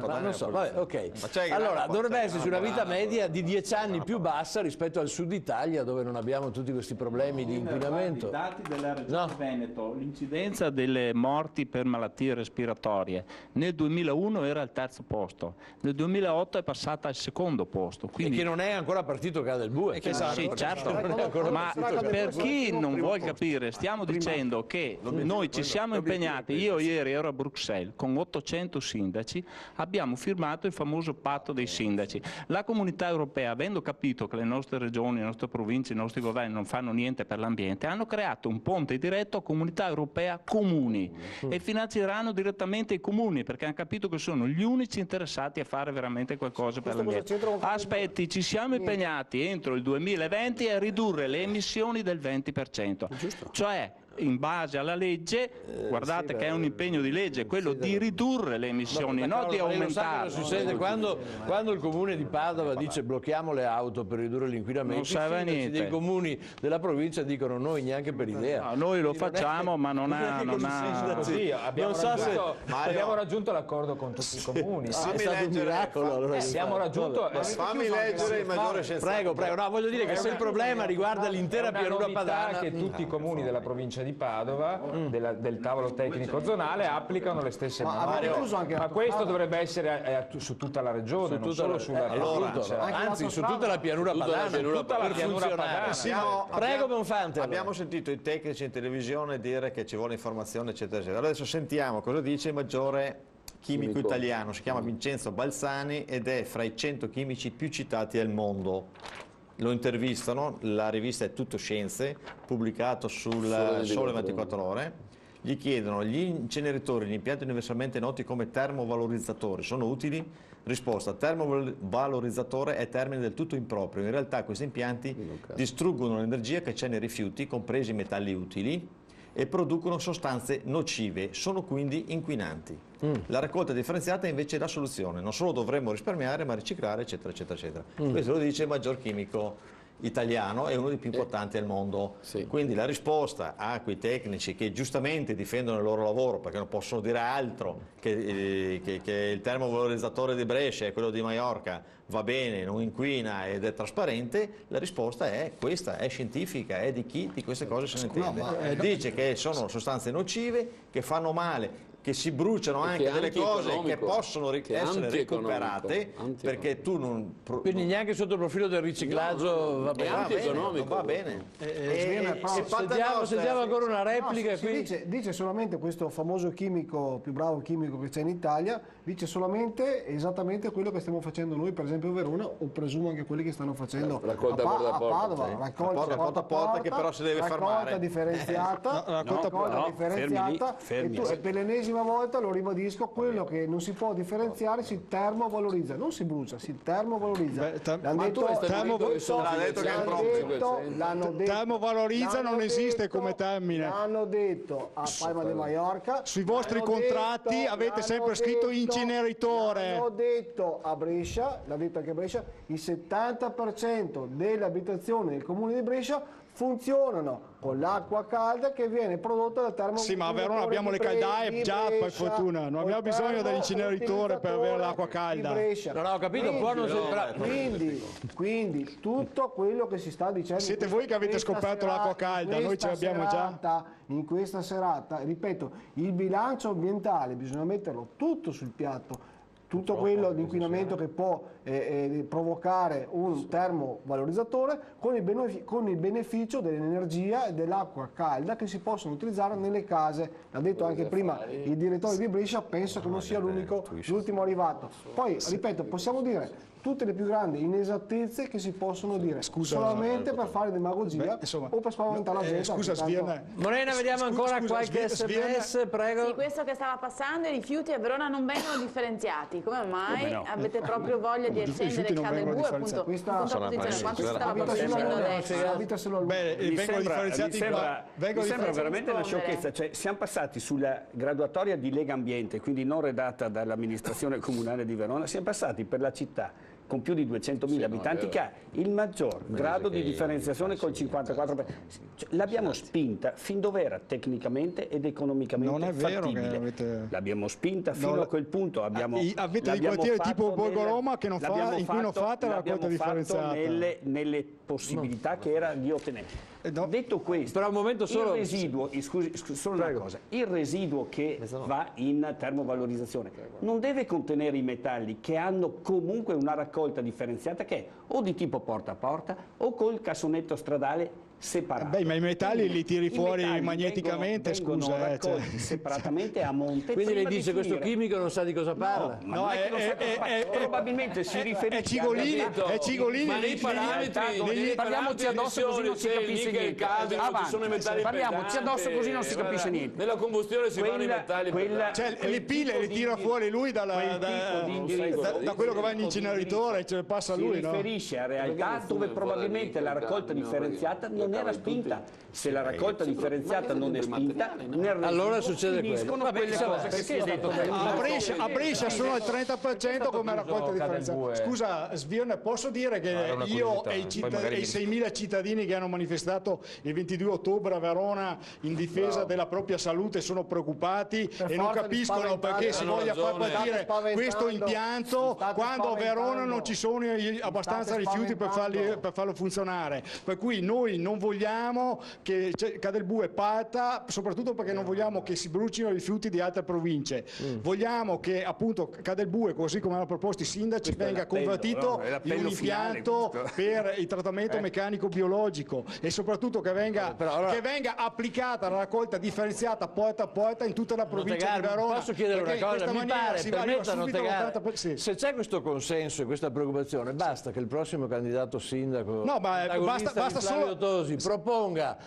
Ma non so, vabbè, ok. Allora dovrebbe esserci una vita media di 10 anni più bassa rispetto al sud Italia dove non abbiamo tutti questi problemi di inquinamento.
I dati della regione Veneto, l'incidenza delle morti per malattie respiratorie nel 2001 era al terzo posto, nel 2008 è passata al secondo posto. Quindi...
E che non è ancora partito che ha del bue.
Sì, certo, ma per chi non vuole capire, stiamo dicendo che noi ci siamo impegnati, io ieri ero a Bruxelles con 800 sindaci, abbiamo firmato il famoso patto dei sindaci. La comunità europea, avendo capito che le nostre regioni, le nostre province, i nostri governi non fanno niente per l'ambiente, hanno creato un ponte diretto a comunità europea comuni e finanzieranno direttamente i comuni perché hanno capito che sono gli unici interessati a fare veramente qualcosa per l'ambiente. Aspetti, ci siamo impegnati entro il 2020 a ridurre le emissioni del 20%, cioè in base alla legge, guardate che è un impegno di legge, quello di ridurre le emissioni, non di aumentarle.
Succede quando il comune di Padova dice blocchiamo le auto per ridurre l'inquinamento,
non serve a niente.
Dei comuni della provincia dicono noi neanche per idea.
No, noi lo facciamo, ma non ha...
Così, abbiamo raggiunto l'accordo con tutti i comuni.
È stato un miracolo. Allora.
Abbiamo raggiunto...
Fammi leggere il maggiore scienziato.
Prego, no, voglio dire che se il problema riguarda l'intera pianura padana...
che tutti i comuni della provincia di Padova, del tavolo tecnico zonale, applicano le stesse norme. Ma questo dovrebbe essere su tutta la regione, non solo sulla provincia.
Anzi, su tutta la pianura padana. Prego, Bonfante.
Abbiamo sentito i tecnici in televisione dire che ci vuole informazione, eccetera, eccetera. Adesso sentiamo cosa dice il maggiore chimico italiano. Si chiama Vincenzo Balzani ed è fra i 100 chimici più citati al mondo. Lo intervistano, la rivista è Tutto Scienze, pubblicato sul Sole 24 Ore. Gli chiedono: gli inceneritori, gli impianti universalmente noti come termovalorizzatori, sono utili? Risposta: termovalorizzatore è termine del tutto improprio. In realtà questi impianti distruggono l'energia che c'è nei rifiuti, compresi i metalli utili, e producono sostanze nocive, sono quindi inquinanti. La raccolta differenziata è invece la soluzione, non solo dovremmo risparmiare ma riciclare, eccetera, eccetera, eccetera. Questo lo dice il maggior chimico italiano e uno dei più importanti al mondo. Quindi la risposta a quei tecnici che giustamente difendono il loro lavoro perché non possono dire altro che il termovalorizzatore di Brescia e quello di Maiorca va bene, non inquina ed è trasparente, la risposta è questa, è scientifica, è di chi di queste cose se ne intende. Dice che sono sostanze nocive, che fanno male, che si bruciano anche delle cose che possono essere recuperate perché tu non...
Quindi neanche sotto il profilo del riciclaggio va bene.
Non va bene.
Sentiamo ancora una replica.
Dice solamente questo famoso chimico, più bravo chimico che c'è in Italia, dice solamente esattamente quello che stiamo facendo noi per esempio a Verona, o presumo anche quelli che stanno facendo a Padova, raccolta porta a porta, che però si deve fermare. Raccolta differenziata e per l'ennesima volta lo ribadisco, quello che non si può differenziare si termovalorizza, non si brucia, si termovalorizza.
Termovalorizza non esiste come termine.
L'hanno detto a Palma de Mallorca.
Sui vostri contratti avete sempre scritto inceneritore.
L'hanno detto a Brescia, l'ha detto anche a Brescia, il 70% delle abitazioni del comune di Brescia funzionano con l'acqua calda che viene prodotta dal termovalorizzatore.
Sì, ma a Verona abbiamo le caldaie già, per fortuna, non abbiamo bisogno dell'inceneritore per avere l'acqua calda.
Non ho capito,
quindi tutto quello che si sta dicendo...
Siete voi che avete scoperto l'acqua calda, noi ce l'abbiamo già.
In questa serata, ripeto, il bilancio ambientale bisogna metterlo tutto sul piatto. Tutto quello di inquinamento che può provocare un termovalorizzatore con il beneficio dell'energia e dell'acqua calda che si possono utilizzare nelle case. L'ha detto anche prima il direttore di Brescia, penso che non sia l'ultimo arrivato. Poi, ripeto, possiamo dire tutte le più grandi inesattezze che si possono dire, solamente per fare demagogia o per spaventare la gente.
Scusa, Sviana.
Morena, vediamo ancora qualche sms, prego.
Sì, questo che stava passando, i rifiuti a Verona non vengono differenziati. Come mai avete proprio voglia di accendere il Cadel Bue, appunto, in contrapposizione, quanto si stava facendo adesso?
Mi sembra veramente una sciocchezza, cioè siamo passati sulla graduatoria di Lega Ambiente, quindi non redatta dall'amministrazione comunale di Verona, siamo passati per la città con più di 200.000 abitanti che ha il maggior grado di differenziazione col 54%. L'abbiamo spinta fin dove era tecnicamente ed economicamente fattibile. L'abbiamo spinta fino a quel punto.
Avete dei quartieri tipo Borgo Roma che non fa, in cui non fate la raccolta differenziata.
Nelle possibilità che era di ottenere. Detto questo,
però un momento solo...
il residuo, scusi, solo una cosa, il residuo che va in termovalorizzazione non deve contenere i metalli che hanno comunque una raccolta differenziata che è o di tipo porta a porta o col cassonetto stradale separato.
Ma i metalli li tiri fuori magneticamente,
vengono raccolti separatamente a monte.
Quindi lei dice questo chimico non sa di cosa parla?
No, probabilmente si riferisce
è Cigolini,
ma nei parametri,
parliamoci addosso così non si capisce niente.
Ci sono i metalli
parliamoci addosso così non si capisce niente.
Nella combustione si vanno i metalli
le pile le tira fuori lui da quello che va in inceneritore, ce le passa lui.
Si riferisce a realtà dove probabilmente la raccolta differenziata non era spinta. Se la raccolta differenziata non è spinta,
allora succede quello.
Quelle cose che si è detto
a Brescia sono al 30% come raccolta differenziata. Scusa, Svione, posso dire che io e i 6.000 cittadini che hanno manifestato il 22 ottobre a Verona in difesa della propria salute sono preoccupati e non capiscono perché si voglia far partire questo impianto quando a Verona non ci sono abbastanza rifiuti per farlo funzionare. Per cui noi non vogliamo che Cadel Bue parta, soprattutto perché non vogliamo che si brucino i rifiuti di altre province. Vogliamo che appunto Cadel Bue, così come hanno proposto i sindaci, venga convertito in un impianto per il trattamento meccanico biologico e soprattutto che venga applicata la raccolta differenziata porta a porta in tutta la provincia di Verona.
Posso chiedere una cosa? Mi pare, se c'è questo consenso e questa preoccupazione, basta che il prossimo candidato sindaco
basta solo
Tosi proponga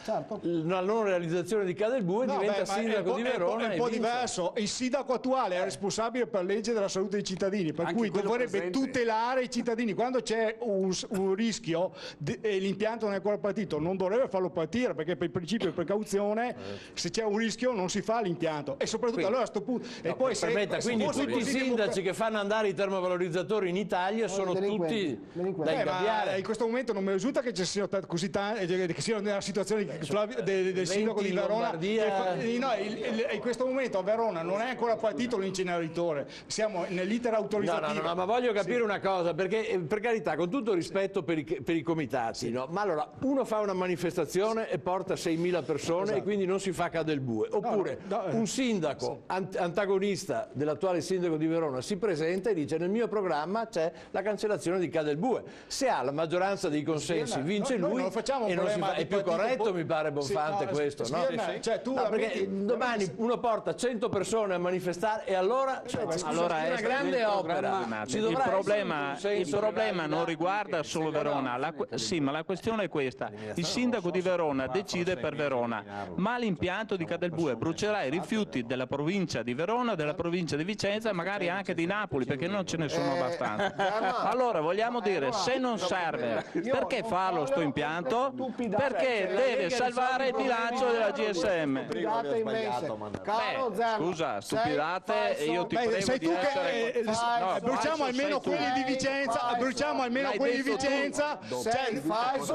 la non realizzazione di Cadel Bue, diventa sindaco di Verona.
È un po' diverso. Il sindaco attuale è responsabile per legge della salute dei cittadini, per cui dovrebbe tutelare i cittadini. Quando c'è un rischio e l'impianto non è ancora partito, non dovrebbe farlo partire, perché per il principio di precauzione, se c'è un rischio non si fa l'impianto. E soprattutto allora a questo punto. E poi
quindi tutti i sindaci che fanno andare i termovalorizzatori in Italia sono tutti da ingabbiare.
In questo momento non mi risulta che ci siano così tanti, che siano nella situazione del sindaco di Verona. In questo momento a Verona non è ancora partito l'inceneritore, siamo nell'iter autorizzativa.
No, ma voglio capire una cosa, perché per carità, con tutto rispetto per i comitati, ma allora uno fa una manifestazione e porta 6.000 persone e quindi non si fa Cadel Bue, oppure un sindaco antagonista dell'attuale sindaco di Verona si presenta e dice: nel mio programma c'è la cancellazione di Cadel Bue. Se ha la maggioranza dei consensi vince lui e non si fa. È più corretto, mi pare, Bonfante, questo, no?
Cioè,
perché domani uno porta 100 persone a manifestare e allora è una grande opera.
Il problema non riguarda solo Verona, ma la questione è questa: il sindaco di Verona decide per Verona, ma l'impianto di Cadel Bue brucerà i rifiuti della provincia di Verona, della provincia di Vicenza e magari anche di Napoli, perché non ce ne sono abbastanza. Allora vogliamo dire, se non serve, perché farlo sto impianto? Perché deve salvare il bilancio della GSM. Scusa, stupidate, e io ti prego di essere...
bruciamo almeno quelli di Vicenza,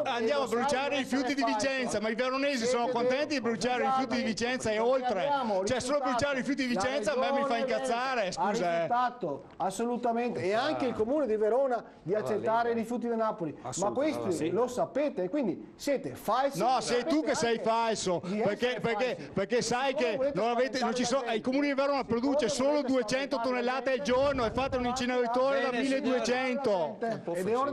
andiamo a bruciare i rifiuti di Vicenza, ma i veronesi sono contenti di bruciare i rifiuti di Vicenza e oltre. Cioè solo bruciare i rifiuti di Vicenza a me mi fa incazzare, scusa.
Assolutamente, e anche il comune di Verona di accettare i rifiuti da Napoli, ma questo lo sapete, quindi siete siete falsi.
No, sei tu che sei falso, perché sai che non ci sono, il Comune di Verona produce solo 200 tonnellate al giorno e fate un inceneritore da 1200.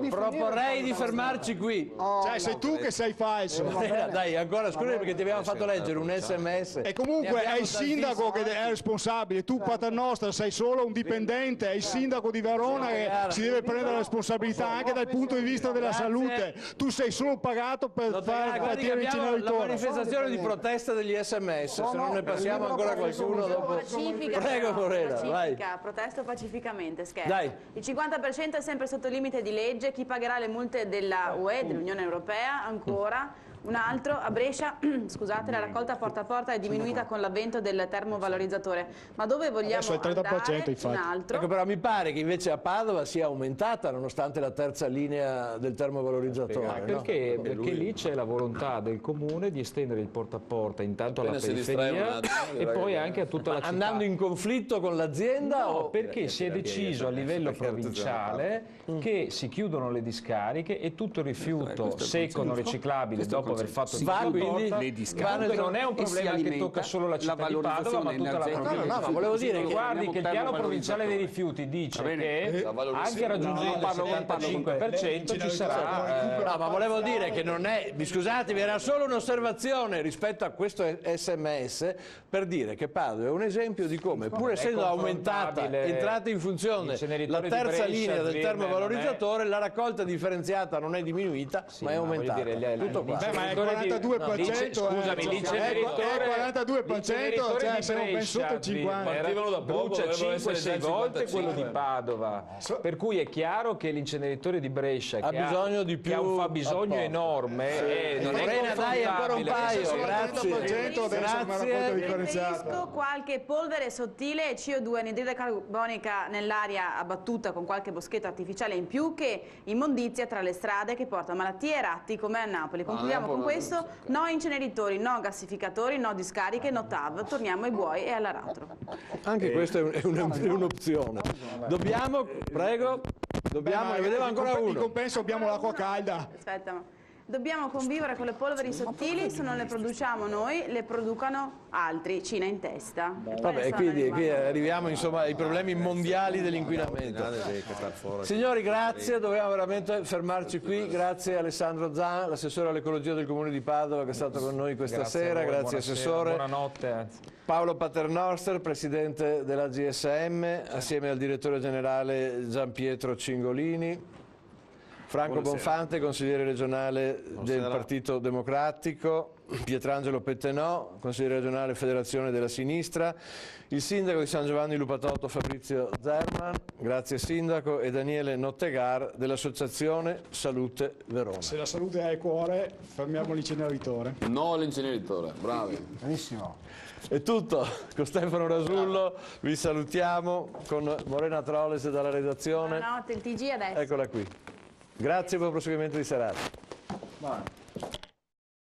Proporrei di fermarci qui.
Cioè sei tu che sei falso.
Dai, ancora scusa perché ti abbiamo fatto leggere un sms.
E comunque è il sindaco che è responsabile, tu Paternoster sei solo un dipendente, è il sindaco di Verona che si deve prendere la responsabilità anche dal punto di vista della salute. Tu sei solo pagato per fare partire l'inceneritore.
La manifestazione di protesta degli sms, se non ne passiamo ancora qualcuno dopo. Prego Morena, vai.
Protesto pacificamente, scherzo.
Dai.
Il 50% è sempre sotto limite di legge, chi pagherà le multe della UE, dell'Unione Europea, ancora. Un altro, a Brescia, scusate, la raccolta porta a porta è diminuita con l'avvento del termovalorizzatore. Ma dove vogliamo
adesso è il 30%,
andare?
infatti.
Un altro.
Ecco, però mi pare che invece a Padova sia aumentata nonostante la terza linea del termovalorizzatore.
Perché lì c'è la volontà del comune di estendere il porta a porta intanto alla periferia e poi anche a tutta la città.
Andando in conflitto con l'azienda?
No, perché si è deciso a livello provinciale che si chiudono le discariche e tutto il rifiuto secco non riciclabile dopo aver fatto il comunque non è un problema che tocca solo la città di Padova ma tutta la provincia.
No, ma volevo dire che
guardi che il piano provinciale dei rifiuti dice che anche raggiungendo il 75% ci sarà.
No, ma volevo dire che non è, scusatemi, era solo un'osservazione rispetto a questo sms per dire che Padova è un esempio di come, pur essendo aumentata, entrata in funzione la terza linea del termovalorizzatore, la raccolta differenziata non è diminuita ma è aumentata. Tutto qua.
Ma è il 42%,
scusami, l'inceneritore
cioè siamo ben sotto il 50%.
brucia 5-6 volte quello di Padova, per cui è chiaro che l'inceneritore di Brescia
ha bisogno di più,
che ha un fabbisogno enorme
non è dai ancora un paio,
grazie. Qualche polvere sottile e CO2, anidride carbonica nell'aria abbattuta con qualche boschetto artificiale in più, che immondizia tra le strade che porta a malattie e ratti come a Napoli. Concludiamo con questo: no inceneritori, no gassificatori, no discariche, no TAV, torniamo ai buoi e all'aratro.
Anche questa è un'opzione. Dobbiamo, prego, ne vedevo ancora uno.
In compenso abbiamo l'acqua calda.
Aspetta, dobbiamo convivere con le polveri sottili, se non le produciamo noi, le producano altri, Cina in testa.
Vabbè, qui arriviamo insomma ai problemi mondiali dell'inquinamento. Signori, grazie, dobbiamo veramente fermarci qui. Grazie a Alessandro Zan, l'assessore all'ecologia del Comune di Padova, che è stato con noi questa sera. Grazie assessore.
Buonanotte.
Paolo Paternoster, presidente della GSM, assieme al direttore generale Gian Pietro Cingolini. Franco Bonfante, consigliere regionale del Partito Democratico, Pietrangelo Pettenò, consigliere regionale Federazione della Sinistra, il sindaco di San Giovanni Lupatotto Fabrizio Zerman, grazie sindaco, e Daniele Nottegar dell'Associazione Salute Verona.
Se la salute è il cuore, fermiamo l'inceneritore.
No all'inceneritore, bravi.
Benissimo.
È tutto, con Stefano Rasullo vi salutiamo, con Morena Trolles dalla redazione.
Buonanotte, il TG adesso.
Eccola qui. Grazie e buon proseguimento di serata.